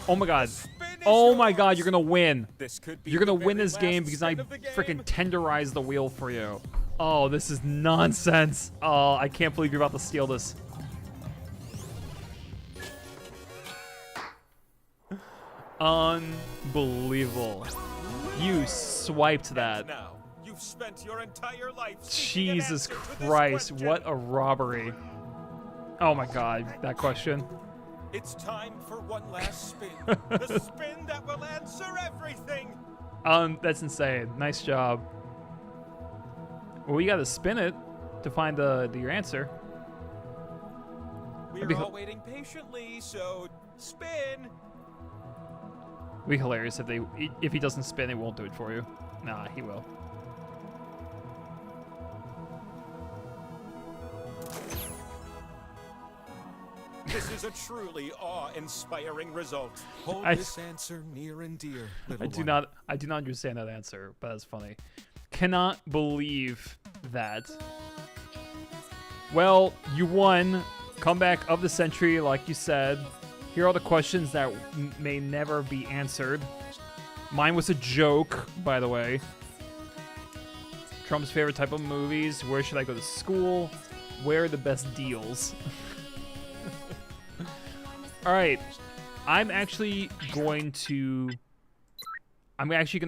Oh my god. spin is Oh my god, yours. you're gonna win. This could be You're gonna the win very this game last because I spin of the game. freaking tenderized the wheel for you. Oh, this is nonsense. Oh, I can't believe you're about to steal this. Unbelievable. You swiped that. Now, you've spent your entire life seeking an Jesus answer to this Christ, question. what a robbery. Oh my god, that question. It's time for one last spin. The spin that will answer everything. That's insane. Nice job. Well, you gotta spin it to find your answer. We're be all h- waiting patiently, so spin. It'd be hilarious if he doesn't spin, it won't do it for you. Nah, he will. This is a truly awe-inspiring result. Hold I- this answer near and dear, little I do one. not understand that answer, but that's funny. Cannot believe that. Well, you won comeback of the century, like you said. Here are the questions that may never be answered. Mine was a joke, by the way. Trump's favorite type of movies. Where should I go to school? Where are the best deals? All right, I'm actually going to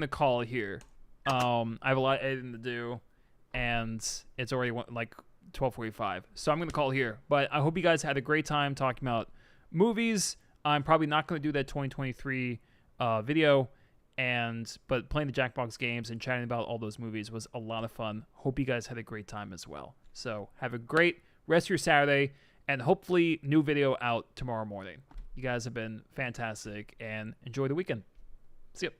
call it here. I have a lot of editing to do, and it's already like 12:45, so I'm gonna call it here. But I hope you guys had a great time talking about movies. I'm probably not gonna do that 2023 video, but playing the Jackbox games and chatting about all those movies was a lot of fun. Hope you guys had a great time as well. So have a great rest of your Saturday, and hopefully new video out tomorrow morning. You guys have been fantastic, and enjoy the weekend. See ya.